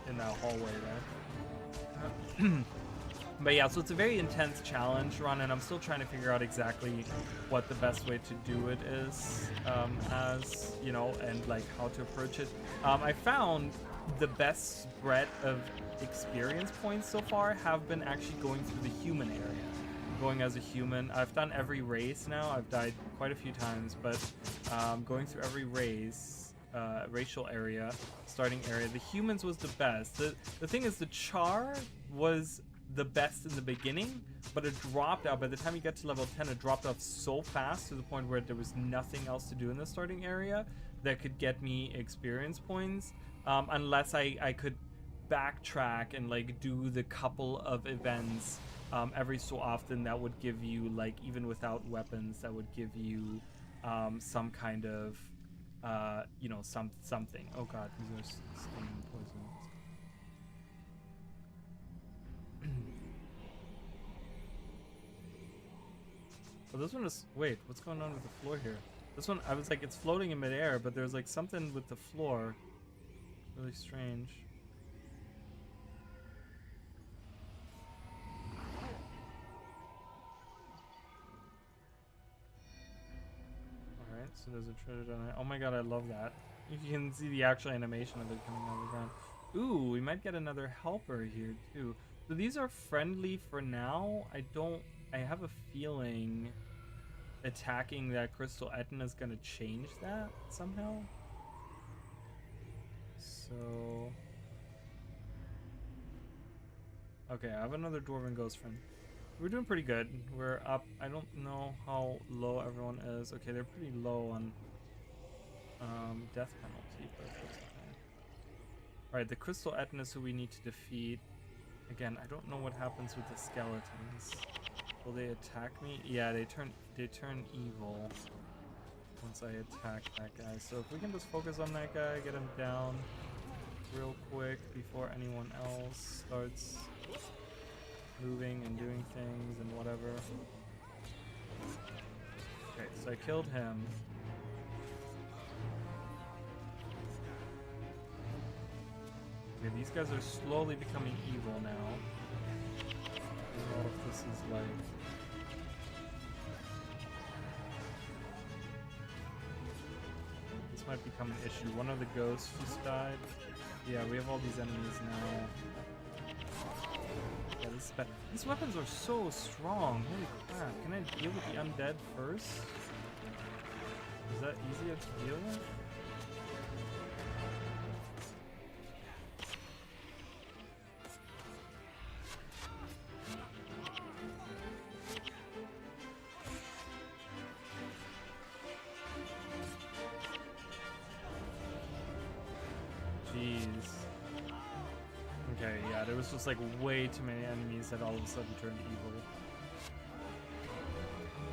in that hallway there. But yeah, so it's a very intense challenge run, and I'm still trying to figure out exactly what the best way to do it is, as you know, and like how to approach it. I found the best spread of experience points so far have been actually going through the human area, going as a human. I've done every race now. I've died quite a few times, but going through every race, racial area, starting area, the humans was the best. The thing is, the char was the best in the beginning, but it dropped out by the time you get to level 10. It dropped off so fast to the point where there was nothing else to do in the starting area that could get me experience points, unless I could backtrack and like do the couple of events every so often that would give you, like, even without weapons, that would give you some kind of you know, something. Oh god, these are stinging poisons. Oh, this one is... Wait, what's going on with the floor here? This one, I was like, it's floating in midair, but there's like something with the floor. Really strange. Alright, so there's a treasure down there. Oh my god, I love that. You can see the actual animation of it coming out of the ground. Ooh, we might get another helper here too. So these are friendly for now. I have a feeling attacking that crystal Etna is gonna change that somehow. So okay, I have another dwarven ghost friend. We're doing pretty good. We're up. I don't know how low everyone is. Okay, they're pretty low on death penalty, but that's okay. Alright, the crystal Etna is who we need to defeat. Again, I don't know what happens with the skeletons. Will they attack me? Yeah, they turn evil once I attack that guy. So if we can just focus on that guy, get him down real quick before anyone else starts moving and doing things and whatever. Okay, so I killed him. Okay, these guys are slowly becoming evil now. I don't know if this is like... This might become an issue. One of the ghosts just died. Yeah, we have all these enemies now. Yeah, this is bad. These weapons are so strong. Holy crap. Can I deal with the undead first? Is that easier to deal with? Okay, yeah, there was just like way too many enemies that all of a sudden turned evil.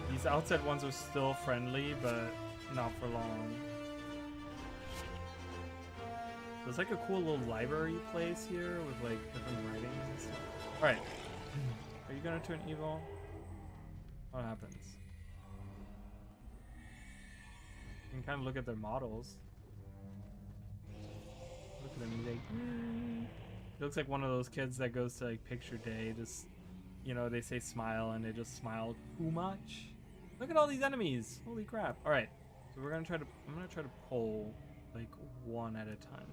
These outside ones are still friendly, but not for long. There's like a cool little library place here with like different writings and stuff. Alright. Are you gonna turn evil? What happens? You can kind of look at their models. Look at them, he's like, It looks like one of those kids that goes to like picture day, just, you know, they say smile and they just smile too much. Look at all these enemies. Holy crap. All right. So we're going to try to, I'm going to try to pull like one at a time.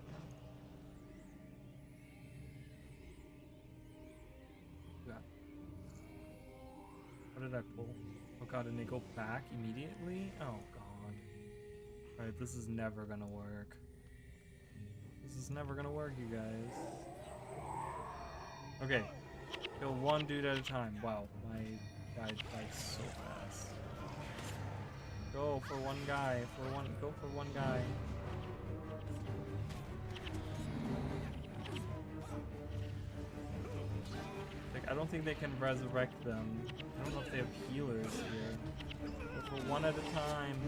Yeah. What did I pull? Oh god, and they go back immediately? Oh god. All right, this is never going to work. This is never going to work, you guys. Okay, kill one dude at a time. Wow, my guy died so fast. Go for one guy. Go for one guy. Like, I don't think they can resurrect them. I don't know if they have healers here. Go for one at a time.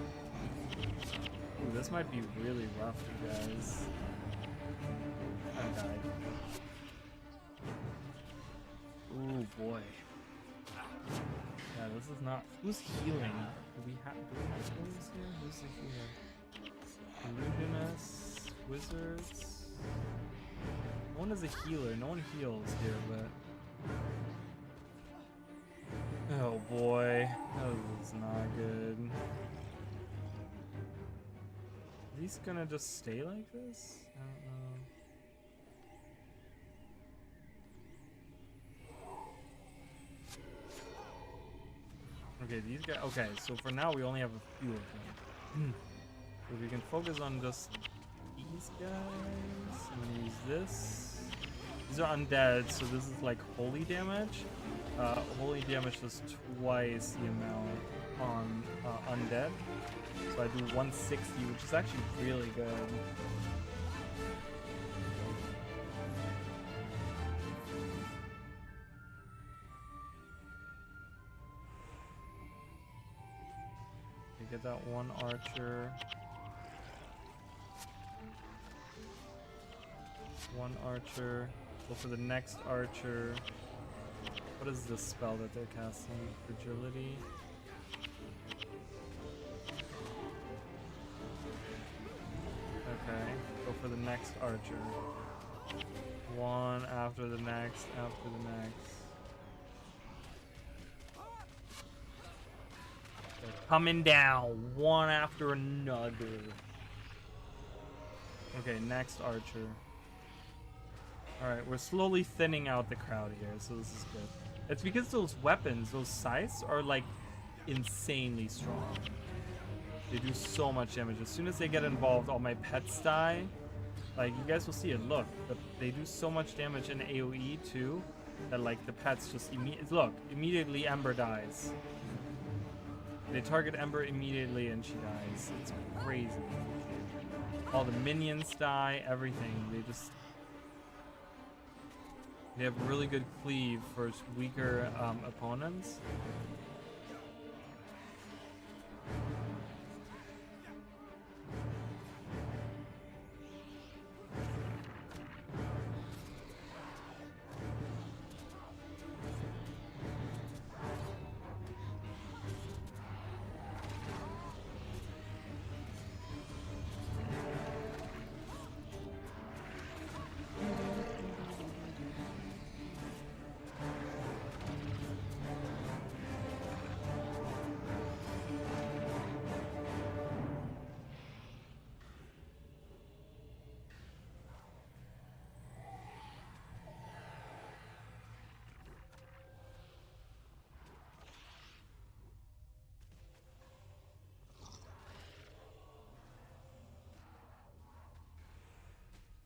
Ooh, this might be really rough, you guys. I died. Ooh boy. Yeah, this is not. Who's healing? Do we have healers here? Who's the healer? Illuminous, wizards. No one is a healer. No one heals here, but. Oh boy, that is not good. Are these gonna just stay like this? I don't know. Okay, these guys. Okay, so for now we only have a few of them. So we can focus on just these guys. I'm gonna use this. These are undead, so this is like holy damage. Holy damage does twice the amount on undead. So I do 160, which is actually really good. Get that one archer. One archer. Go for the next archer. What is this spell that they're casting? Fragility. Okay. Go for the next archer. One after the next, after the next. Coming down one after another. Okay, next archer. Alright, we're slowly thinning out the crowd here, so this is good. It's because those weapons, those scythes, are like insanely strong. They do so much damage. As soon as they get involved, all my pets die. Like, you guys will see it. Look, they do so much damage in AoE too, that like the pets just immediately Ember dies. They target Ember immediately and she dies. It's crazy. All the minions die, everything. They have really good cleave for weaker opponents.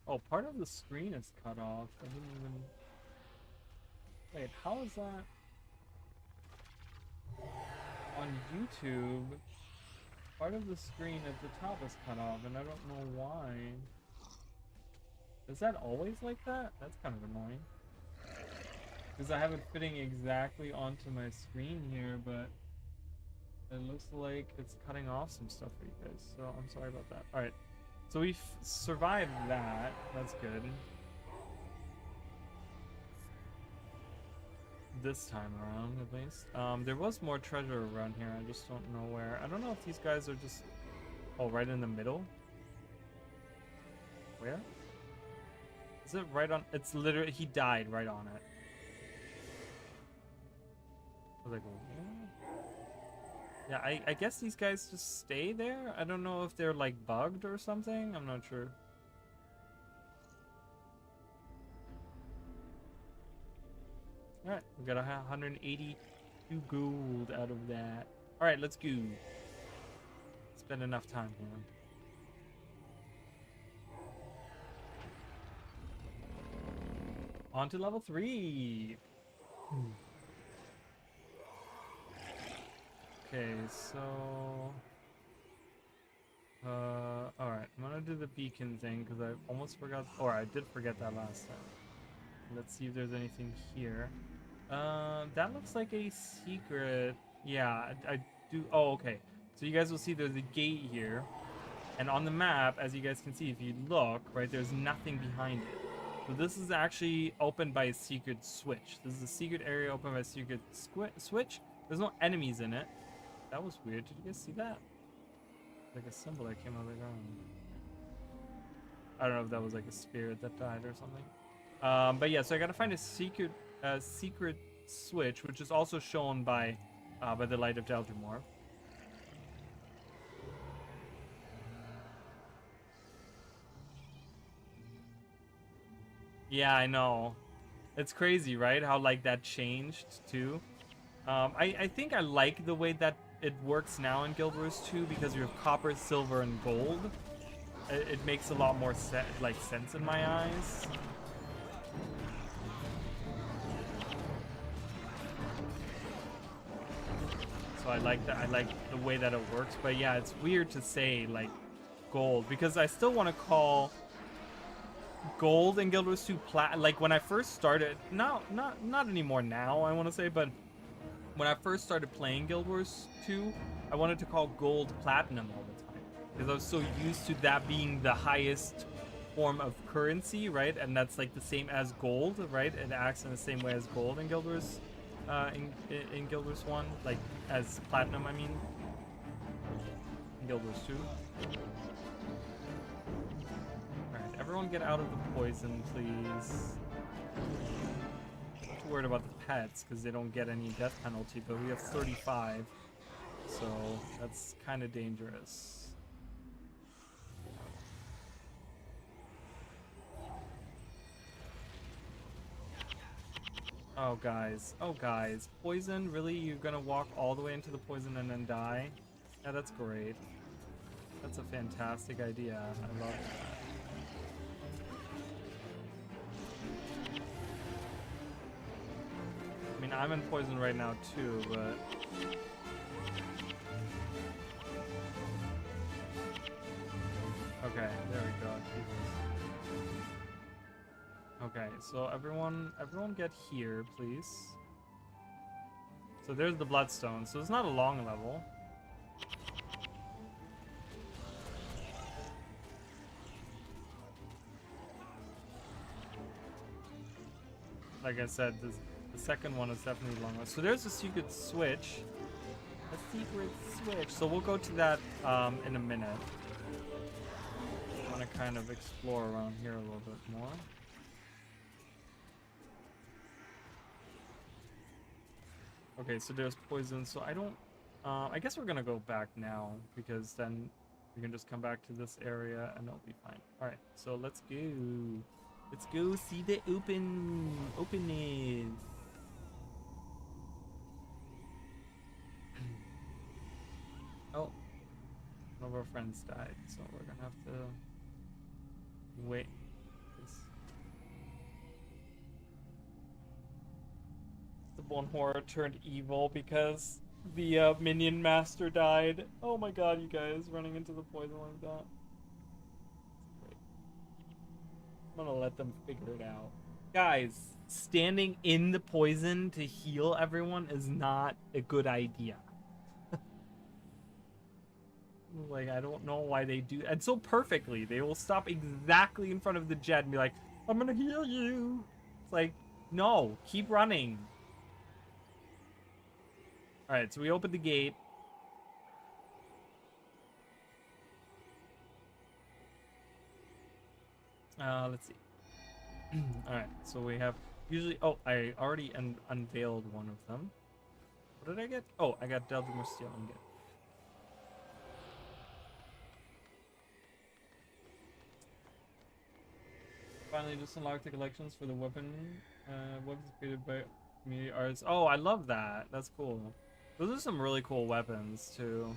Oh, part of the screen is cut off. I didn't even... Wait, how is that... On YouTube, part of the screen at the top is cut off, and I don't know why. Is that always like that? That's kind of annoying. Because I have it fitting exactly onto my screen here, but it looks like it's cutting off some stuff for you guys, so I'm sorry about that. Alright. So we've survived that. That's good. This time around, at least. There was more treasure around here. I just don't know where. I don't know if these guys are just... Oh, right in the middle? Where? Is it right on... It's literally... He died right on it. I was like, what? Yeah, I guess these guys just stay there? I don't know if they're like bugged or something. I'm not sure. Alright, we got 182 gold out of that. Alright, let's go. Spend enough time here. On to level 3. Okay, so... alright, I'm gonna do the beacon thing because I almost forgot, or I did forget that last time. Let's see if there's anything here. That looks like a secret. Yeah, I do. Oh, okay. So you guys will see there's a gate here. And on the map, as you guys can see, if you look, right, there's nothing behind it. So this is actually opened by a secret switch. This is a secret area opened by a secret switch. There's no enemies in it. That was weird. Did you guys see that? Like a symbol that came out of the ground. I don't know if that was like a spirit that died or something. But yeah, so I gotta find a secret switch, which is also shown by the light of Deldrimor. Yeah, I know. It's crazy, right? How like that changed too. I think I like the way that it works now in Guild Wars 2 because you have copper, silver, and gold. It makes a lot more sense in my eyes. So I like that. I like the way that it works. But yeah, it's weird to say like gold because I still want to call gold in Guild Wars 2 like when I first started. Not anymore now. I want to say, but when I first started playing Guild Wars 2, I wanted to call gold platinum all the time because I was so used to that being the highest form of currency, right? And that's like the same as gold, right? It acts in the same way as gold in Guild Wars, in Guild Wars 1, like as platinum, I mean, in Guild Wars 2. Alright, everyone get out of the poison, please. Worried about the pets because they don't get any death penalty, but we have 35, so that's kind of dangerous. Oh guys, poison? Really? You're gonna walk all the way into the poison and then die? Yeah, that's great. That's a fantastic idea. I love that. I mean, I'm in poison right now too, but... Okay, there we go. Jesus. Okay, so everyone get here, please. So there's the bloodstone. So it's not a long level. Like I said, the second one is definitely longer. So there's a secret switch. A secret switch. So we'll go to that in a minute. I want to kind of explore around here a little bit more. Okay, so there's poison. So I don't... I guess we're gonna go back now, because then we can just come back to this area and it'll be fine. Alright, so let's go. Let's go see the openness. Oh, one of our friends died, so we're gonna have to wait. The Bone Horror turned evil because the minion master died. Oh my god, you guys, running into the poison like that. I'm gonna let them figure it out. Guys, standing in the poison to heal everyone is not a good idea. Like, I don't know why they do, and so perfectly. They will stop exactly in front of the jet and be like, I'm gonna heal you. It's like, no, keep running. Alright, so we opened the gate. Let's see. Alright, so we have usually... Oh, I already unveiled one of them. What did I get? Oh, I got Delta Steel Ingot. Finally just unlocked the collections for the weapons created by community artists. Oh, I love that. That's cool. Those are some really cool weapons, too.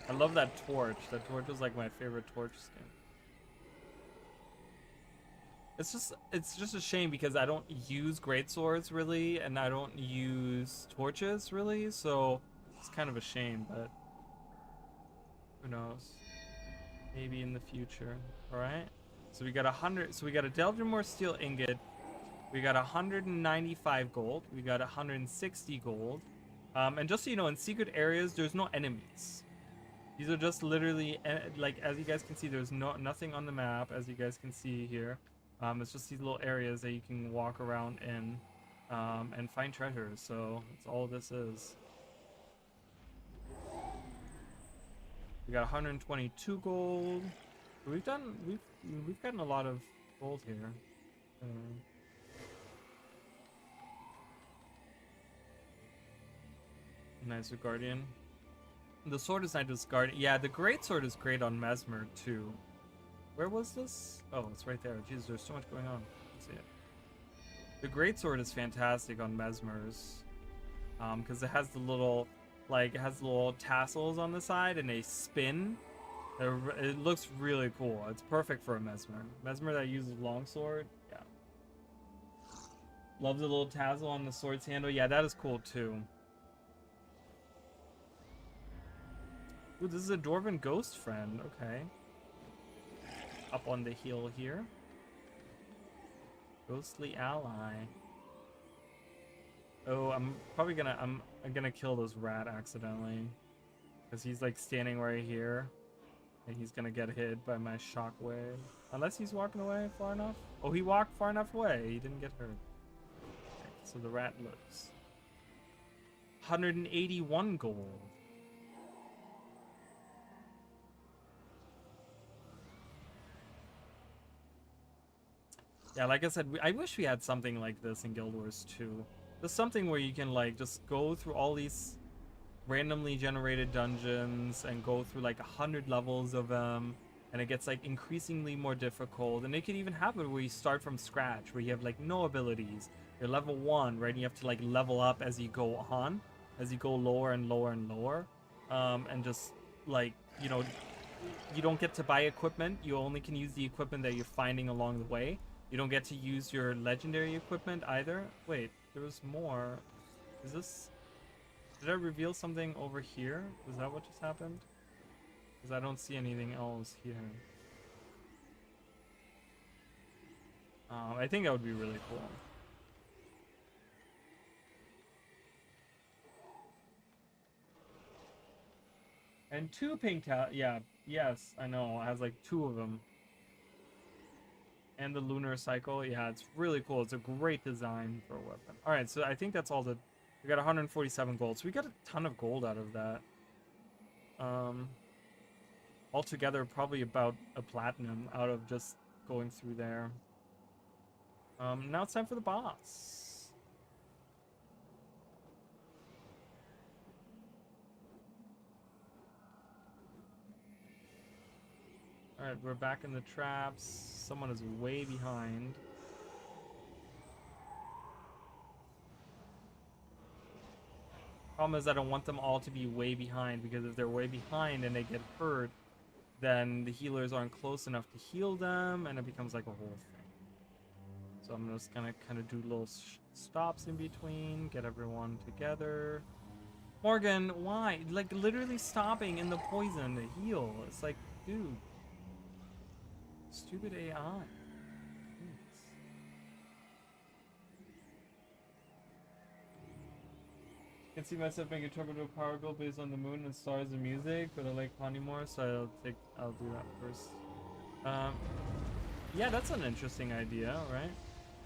I love that torch. That torch is like my favorite torch skin. It's just a shame because I don't use greatswords really, and I don't use torches really, so it's kind of a shame, but who knows? Maybe in the future. Alright. So we got 100, so we got a Delgimore steel ingot, we got 195 gold, we got 160 gold. And just so you know, in secret areas there's no enemies. These are just literally, like, as you guys can see, there's nothing on the map, as you guys can see here. It's just these little areas that you can walk around in and find treasures. So that's all this is. We got 122 gold. We've gotten a lot of gold here. Nice Guardian. The sword is not just Guardian. Yeah, the great sword is great on Mesmer too. Where was this? Oh, it's right there. Jesus, there's so much going on. Let's see it. The greatsword is fantastic on Mesmers, because it has the little, like, it has little tassels on the side and they spin. It looks really cool. It's perfect for a Mesmer. Mesmer that uses longsword, yeah. Love the little tassel on the sword's handle. Yeah, that is cool too. Ooh, this is a Dwarven ghost friend. Okay. Up on the hill here. Ghostly ally. Oh, I'm gonna kill this rat accidentally, because he's like standing right here, and he's gonna get hit by my shockwave. Unless he's walking away far enough. Oh, he walked far enough away. He didn't get hurt. Okay, so the rat looks. 181 gold. Yeah, like I said, I wish we had something like this in Guild Wars 2. Just something where you can, like, just go through all these randomly generated dungeons and go through like 100 levels of them and it gets like increasingly more difficult. And it could even happen where you start from scratch, where you have like no abilities. You're level 1, right? And you have to like level up as you go on, as you go lower and lower and lower, and just like, you know, you don't get to buy equipment. You only can use the equipment that you're finding along the way. You don't get to use your legendary equipment either. Wait, there was more. Is this... Did I reveal something over here? Was that what just happened? Because I don't see anything else here. I think that would be really cool. And 2 pink yeah, yes, I know. It has like 2 of them. And the lunar cycle, yeah, it's really cool. It's a great design for a weapon. All right, so I think that's all the... We got 147 gold, so we got a ton of gold out of that. Altogether, probably about a platinum out of just going through there. Now it's time for the boss. Alright, we're back in the traps. Someone is way behind. Problem is I don't want them all to be way behind, because if they're way behind and they get hurt, then the healers aren't close enough to heal them, and it becomes like a whole thing. So I'm just gonna kind of do little stops in between, get everyone together. Morgan, why? Like literally stopping in the poison to heal. It's like, dude. Stupid AI. Jeez. I can see myself making turbo to a power build based on the moon and stars and music, but I like Connie more, so I'll do that first. Yeah, that's an interesting idea, right?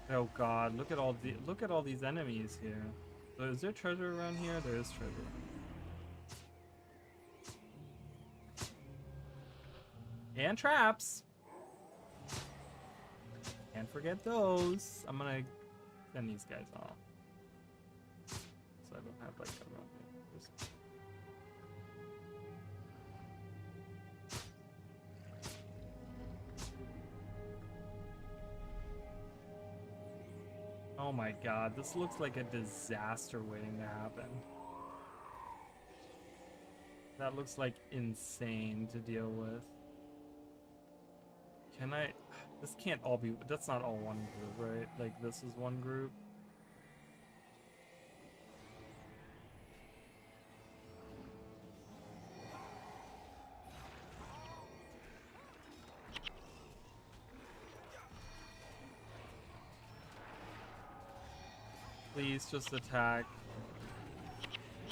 Oh god, look at all these enemies here. So is there treasure around here? There is treasure. And traps. Can't forget those. I'm gonna send these guys off, so I don't have like a run. Oh my god, this looks like a disaster waiting to happen. That looks like insane to deal with. Can I... This can't all be... That's not all one group, right? Like, this is one group. Please just attack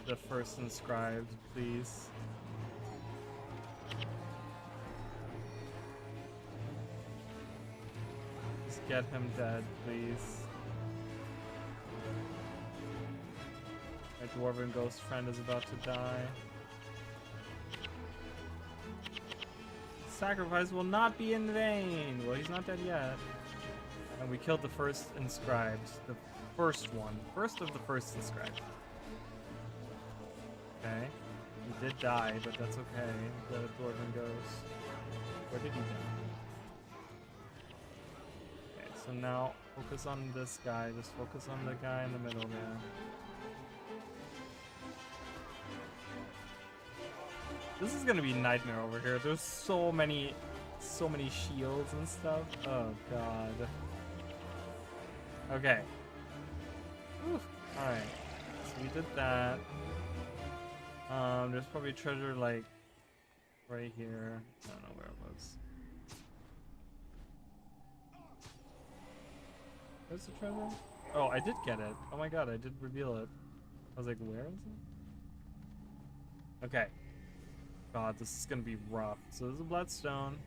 the first inscribed, please. Just get him dead, please. My dwarven ghost friend is about to die. Sacrifice will not be in vain! Well, he's not dead yet. And we killed the first inscribed. The first one. First of the first inscribed. Okay. He did die, but that's okay. The dwarven ghost. Where did he die? Okay, so now focus on this guy. Just focus on the guy in the middle there. This is gonna be nightmare over here. There's so many shields and stuff. Oh god. Okay. Alright. So we did that. There's probably treasure like right here. I don't know where it was. Where's the treasure? Oh, I did get it. Oh my god, I did reveal it. I was like, where is it? Okay. God, this is gonna be rough. So there's a bloodstone.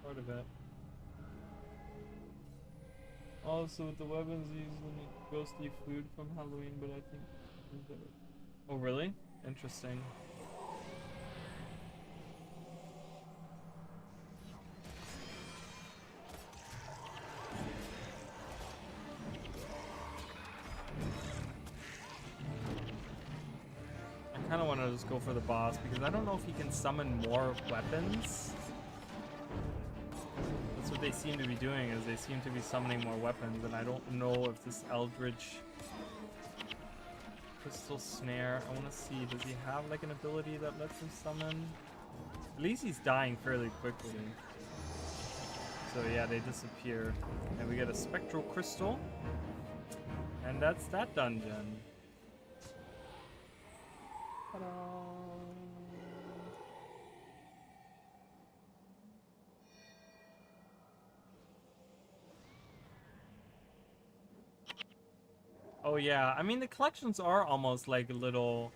Part of it. Also, with the weapons, you usually need ghostly food from Halloween, but I think... Oh, really? Interesting. I kind of want to just go for the boss, because I don't know if he can summon more weapons. what they seem to be doing is they seem to be summoning more weapons, and I don't know if this Eldritch Crystal Snare, I want to see, does he have like an ability that lets him summon? At least he's dying fairly quickly. So yeah, they disappear. And we get a Spectral Crystal. And that's that dungeon. Ta-da! Oh yeah, I mean the collections are almost like little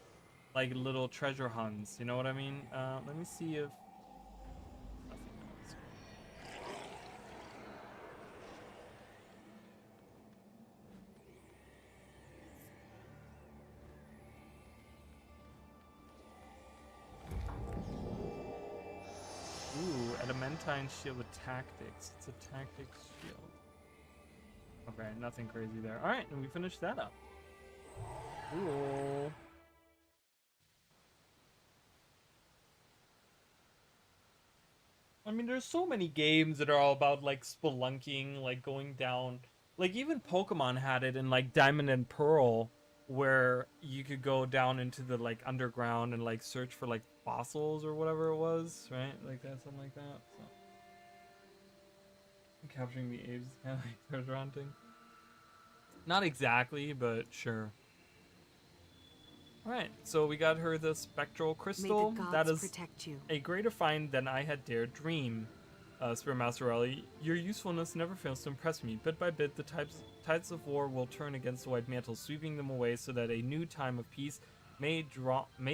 treasure hunts, you know what I mean? Let me see if nothing else. Ooh, Adamantine shield with tactics. It's a tactics shield. Okay, nothing crazy there. Alright, and we finished that up. Cool. I mean, there's so many games that are all about, like, spelunking, like, going down. Like, even Pokemon had it in, like, Diamond and Pearl, where you could go down into the, like, underground and, like, search for, like, fossils or whatever it was, right? Like that, something like that. So. Capturing the apes is kind of like treasure hunting. Not exactly, but sure. Alright, so we got her the Spectral Crystal. May the gods that is protect you. a greater find than I had dared dream. Spearmaster Raleigh, your usefulness never fails to impress me. Bit by bit, the tides of war will turn against the White Mantle, sweeping them away so that a new time of peace may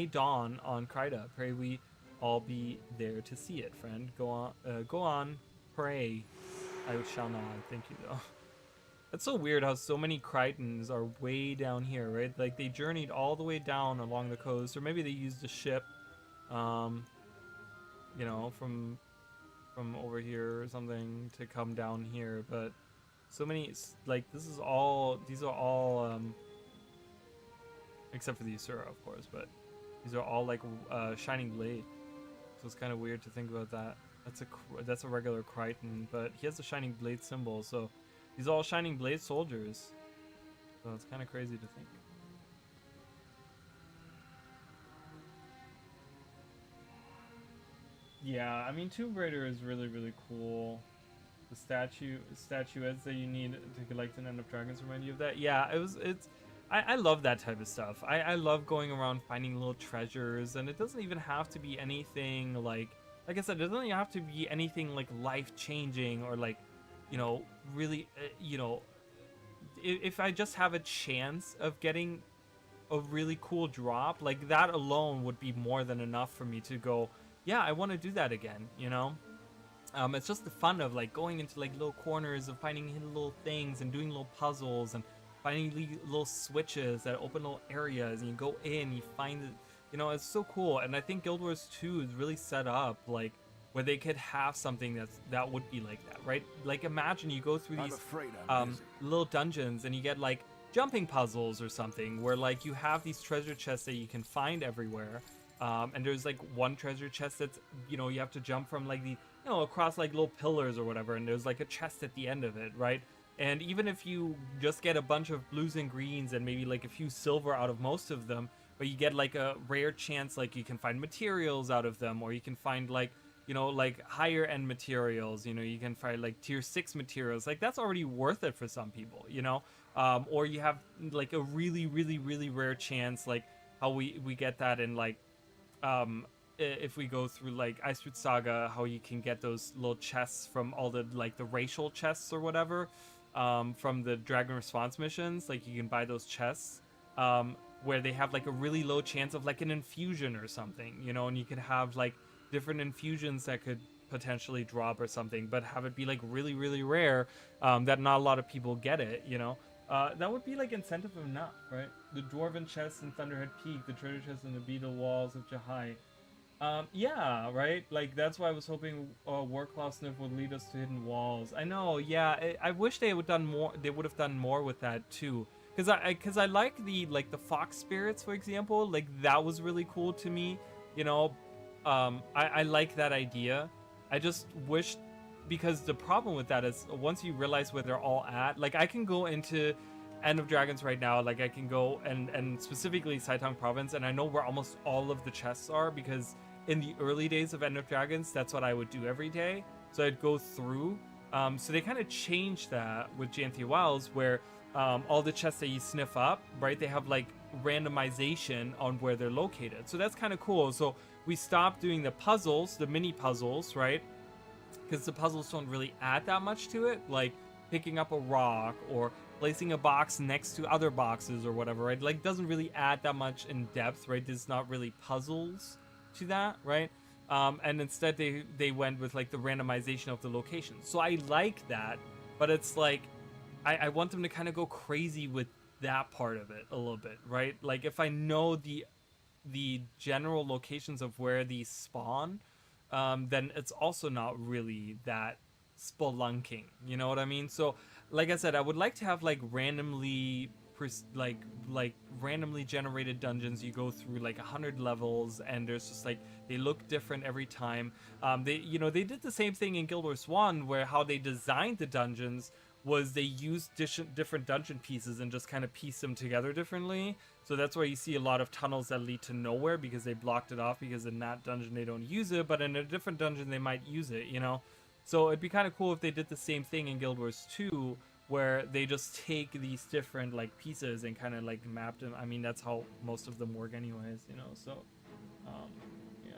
dawn on Kryda. Pray we all be there to see it, friend. Go on, pray. I shall not. Thank you, though. It's so weird how so many Crichtons are way down here, right? Like, they journeyed all the way down along the coast, or maybe they used a ship, you know, from over here or something to come down here. But so many, like, these are all, except for the Asura, of course, but these are all, like, Shining Blade. So it's kind of weird to think about that. That's a regular Crichton, but he has a Shining Blade symbol, so these are all Shining Blade soldiers. So it's kind of crazy to think. Yeah, I mean, Tomb Raider is really, really cool. The statuettes that you need to collect an End of Dragons remind you of that. Yeah, I love that type of stuff. I love going around finding little treasures, and it doesn't even have to be anything like I said, it doesn't even have to be anything like life-changing or like, you know, really, you know, if I just have a chance of getting a really cool drop, like that alone would be more than enough for me to go, yeah, I want to do that again, you know? It's just the fun of like going into like little corners of finding hidden little things and doing little puzzles and finding little switches that open little areas, and you go in, you find it, you know, it's so cool. And I think Guild Wars 2 is really set up like where they could have something that would be like that, right? Like imagine you go through these little dungeons and you get like jumping puzzles or something where like you have these treasure chests that you can find everywhere. And there's like one treasure chest that's, you know, you have to jump from like the, you know, across like little pillars or whatever, and there's like a chest at the end of it, right? And even if you just get a bunch of blues and greens and maybe like a few silver out of most of them, but you get like a rare chance, like you can find materials out of them, or you can find like, you know, like higher end materials, you know, you can find like tier 6 materials, like that's already worth it for some people, you know? Or you have like a really, really, really rare chance, like how we get that in like, if we go through like Icewood Saga, how you can get those little chests from all the like the racial chests or whatever, from the Dragon Response missions, like you can buy those chests, where they have like a really low chance of like an infusion or something, you know, and you could have like different infusions that could potentially drop or something, but have it be like really, really rare, that not a lot of people get it, you know. That would be like incentive enough, right? The Dwarven chests in Thunderhead Peak, the treasure chests in the Beetle Walls of Jahai. Yeah, right? Like, that's why I was hoping Warclaw Sniff would lead us to Hidden Walls. I know, yeah, I wish they would have done more with that, too. Because I like the Fox Spirits, for example. Like, that was really cool to me, you know? I like that idea. I just wish because the problem with that is once you realize where they're all at, like I can go into End of Dragons right now, like I can go and specifically Saitang Province, and I know where almost all of the chests are because in the early days of End of Dragons, that's what I would do every day. So I'd go through. So they kind of changed that with Janthia Wilds, where all the chests that you sniff up, right, they have like randomization on where they're located. So that's kind of cool. So we stopped doing the puzzles, the mini puzzles, right? Because the puzzles don't really add that much to it, like picking up a rock or placing a box next to other boxes or whatever, right? Like doesn't really add that much in depth, right? There's not really puzzles to that, right? And instead they went with like the randomization of the locations. So I like that, but it's like I want them to kind of go crazy with that part of it a little bit, right? Like if I know the general locations of where these spawn, then it's also not really that spelunking, you know what I mean? So like I said, I would like to have like randomly randomly generated dungeons. You go through like 100 levels and there's just like they look different every time. They did the same thing in Guild Wars 1 where how they designed the dungeons was they used different dungeon pieces and just kind of pieced them together differently. So that's why you see a lot of tunnels that lead to nowhere because they blocked it off, because in that dungeon they don't use it, but in a different dungeon they might use it, you know? So it'd be kind of cool if they did the same thing in Guild Wars 2 where they just take these different like pieces and kind of like map them. I mean, that's how most of them work anyways, you know? So, yeah.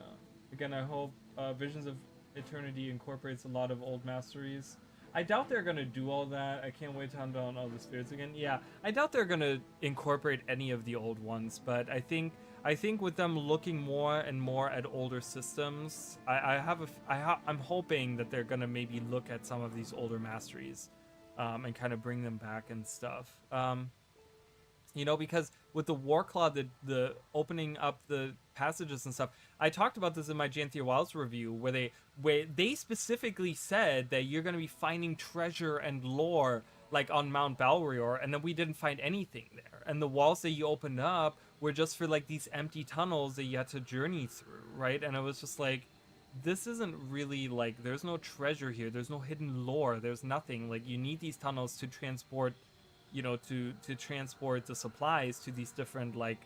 Again, I hope Visions of Eternity incorporates a lot of old masteries. I doubt they're gonna do all that. I can't wait to hunt down all the spirits again. Yeah, I doubt they're gonna incorporate any of the old ones, but I think with them looking more and more at older systems, I'm hoping that they're gonna maybe look at some of these older masteries, and kind of bring them back and stuff. You know, because with the Warclaw, the opening up the passages and stuff, I talked about this in my Janthia Wilds review, where they specifically said that you're going to be finding treasure and lore like on Mount Balrior, and then we didn't find anything there. And the walls that you opened up were just for like these empty tunnels that you had to journey through, right? And it was just like, this isn't really like, there's no treasure here, there's no hidden lore, there's nothing. Like, you need these tunnels to transport, you know, to transport the supplies to these different like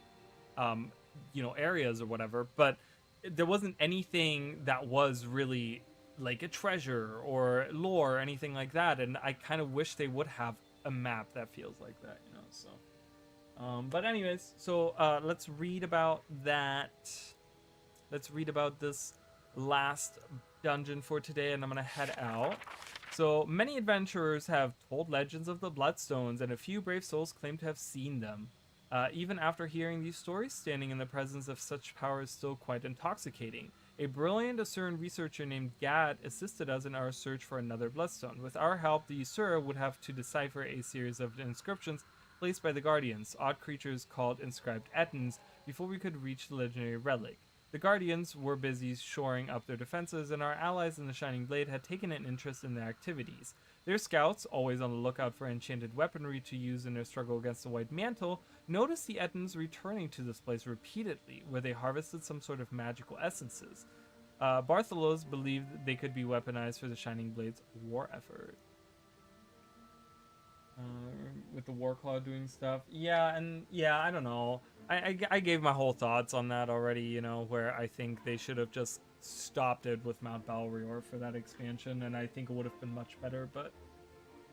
you know, areas or whatever, but there wasn't anything that was really like a treasure or lore or anything like that. And I kind of wish they would have a map that feels like that, you know. So but anyways, so let's read about that. Let's read about this last dungeon for today, and I'm gonna head out. So many adventurers have told legends of the Bloodstones, and a few brave souls claim to have seen them. Even after hearing these stories, standing in the presence of such power is still quite intoxicating. A brilliant Asuran researcher named Gad assisted us in our search for another Bloodstone. With our help, the Usura would have to decipher a series of inscriptions placed by the Guardians, odd creatures called inscribed Ettins, before we could reach the legendary relic. The Guardians were busy shoring up their defenses, and our allies in the Shining Blade had taken an interest in their activities. Their scouts, always on the lookout for enchanted weaponry to use in their struggle against the White Mantle, noticed the Ettins returning to this place repeatedly, where they harvested some sort of magical essences. Bartholos believed they could be weaponized for the Shining Blade's war effort. With the Warclaw doing stuff. Yeah, I don't know. I gave my whole thoughts on that already, you know, where I think they should have just stopped it with Mount Balrior for that expansion, and I think it would have been much better, but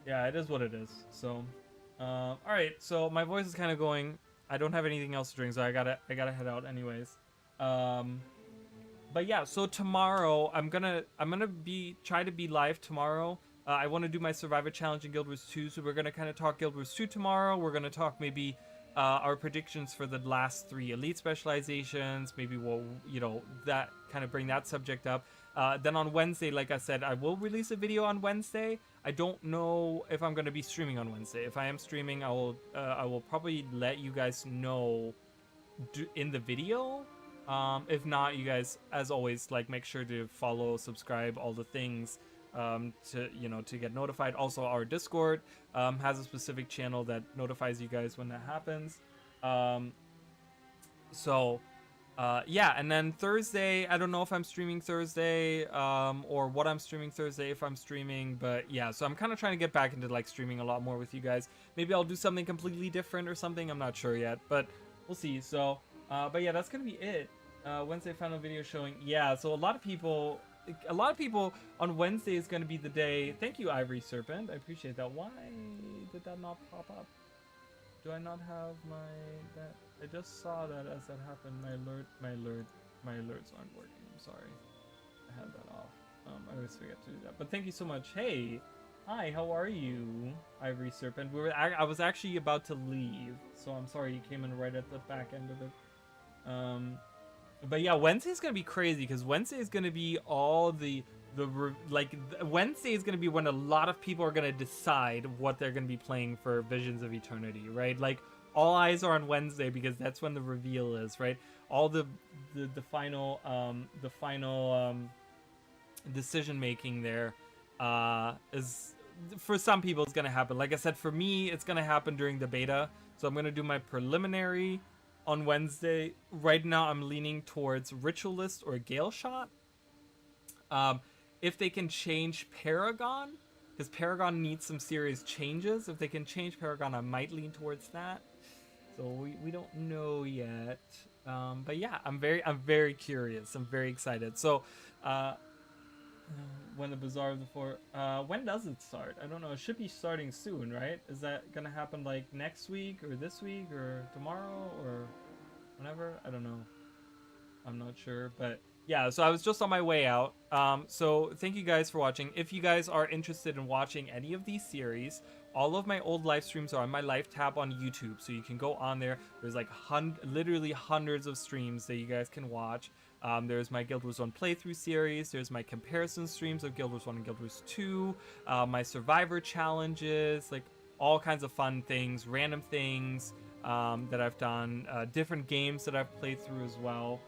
yeah, it is what it is. So, alright, so my voice is kind of going. I don't have anything else to drink, so I gotta head out anyways. But yeah, so tomorrow, I'm gonna try to be live tomorrow. I want to do my Survivor Challenge in Guild Wars 2, so we're going to kind of talk Guild Wars 2 tomorrow. We're going to talk maybe our predictions for the last 3 Elite specializations. Maybe we'll, you know, that kind of bring that subject up. Then on Wednesday, like I said, I will release a video on Wednesday. I don't know if I'm going to be streaming on Wednesday. If I am streaming, I will probably let you guys know in the video. If not, you guys, as always, like, make sure to follow, subscribe, all the things. To get notified. Also, our Discord has a specific channel that notifies you guys when that happens. So Yeah, and then Thursday, I don't know if I'm streaming Thursday, or what I'm streaming Thursday if I'm streaming, but yeah, so I'm kind of trying to get back into like streaming a lot more with you guys. Maybe I'll do something completely different or something, I'm not sure yet, but we'll see. So, but yeah, that's gonna be it. Wednesday final video showing. Yeah, so a lot of people on Wednesday is gonna be the day. Thank you, Ivory Serpent, I appreciate that. Why did that not pop up? Do I not have that? I just saw that as that happened. My alerts aren't working. I'm sorry. I had that off. I always forget to do that. But thank you so much. Hey, hi. How are you, Ivory Serpent? I was actually about to leave, so I'm sorry you came in right at the back end of it. But yeah, Wednesday's gonna be crazy because Wednesday is gonna be all Wednesday is going to be when a lot of people are going to decide what they're going to be playing for Visions of Eternity, right? Like, all eyes are on Wednesday because that's when the reveal is, right? All the final decision making there is, for some people, it's going to happen. Like I said, for me, it's going to happen during the beta. So I'm going to do my preliminary on Wednesday. Right now, I'm leaning towards Ritualist or Gale Shot. If they can change Paragon, because Paragon needs some serious changes. If they can change Paragon, I might lean towards that. So we don't know yet. But yeah, I'm very curious. I'm very excited. So when the Bazaar of the Four, when does it start? I don't know. It should be starting soon, right? Is that gonna happen like next week or this week or tomorrow or whenever? I don't know. I'm not sure, but yeah, so I was just on my way out. So thank you guys for watching. If you guys are interested in watching any of these series, all of my old live streams are on my live tab on YouTube, so you can go on there. There's like literally hundreds of streams that you guys can watch. There's my Guild Wars 1 playthrough series. There's my comparison streams of Guild Wars 1 and Guild Wars 2. My Survivor challenges, like all kinds of fun things, random things that I've done, different games that I've played through as well.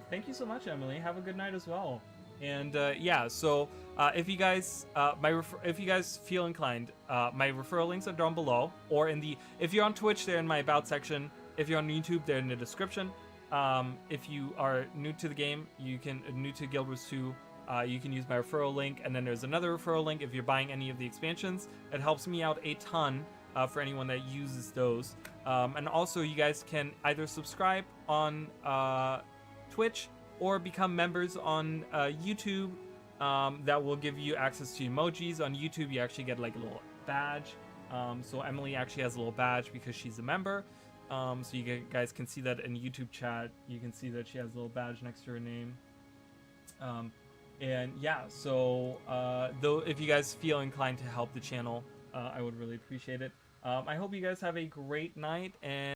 Thank you so much, Emily. Have a good night as well. And yeah, so if you guys if you guys feel inclined, my referral links are down below, or if you're on Twitch, they're in my about section. If you're on YouTube, they're in the description. If you are new to the game, new to Guild Wars 2, you can use my referral link, and then there's another referral link if you're buying any of the expansions. It helps me out a ton for anyone that uses those. And also, you guys can either subscribe on Twitch or become members on YouTube. That will give you access to emojis. On YouTube, you actually get like a little badge. So Emily actually has a little badge because she's a member. So you guys can see that in YouTube chat. You can see that she has a little badge next to her name. And yeah, so though if you guys feel inclined to help the channel, I would really appreciate it. I hope you guys have a great night, and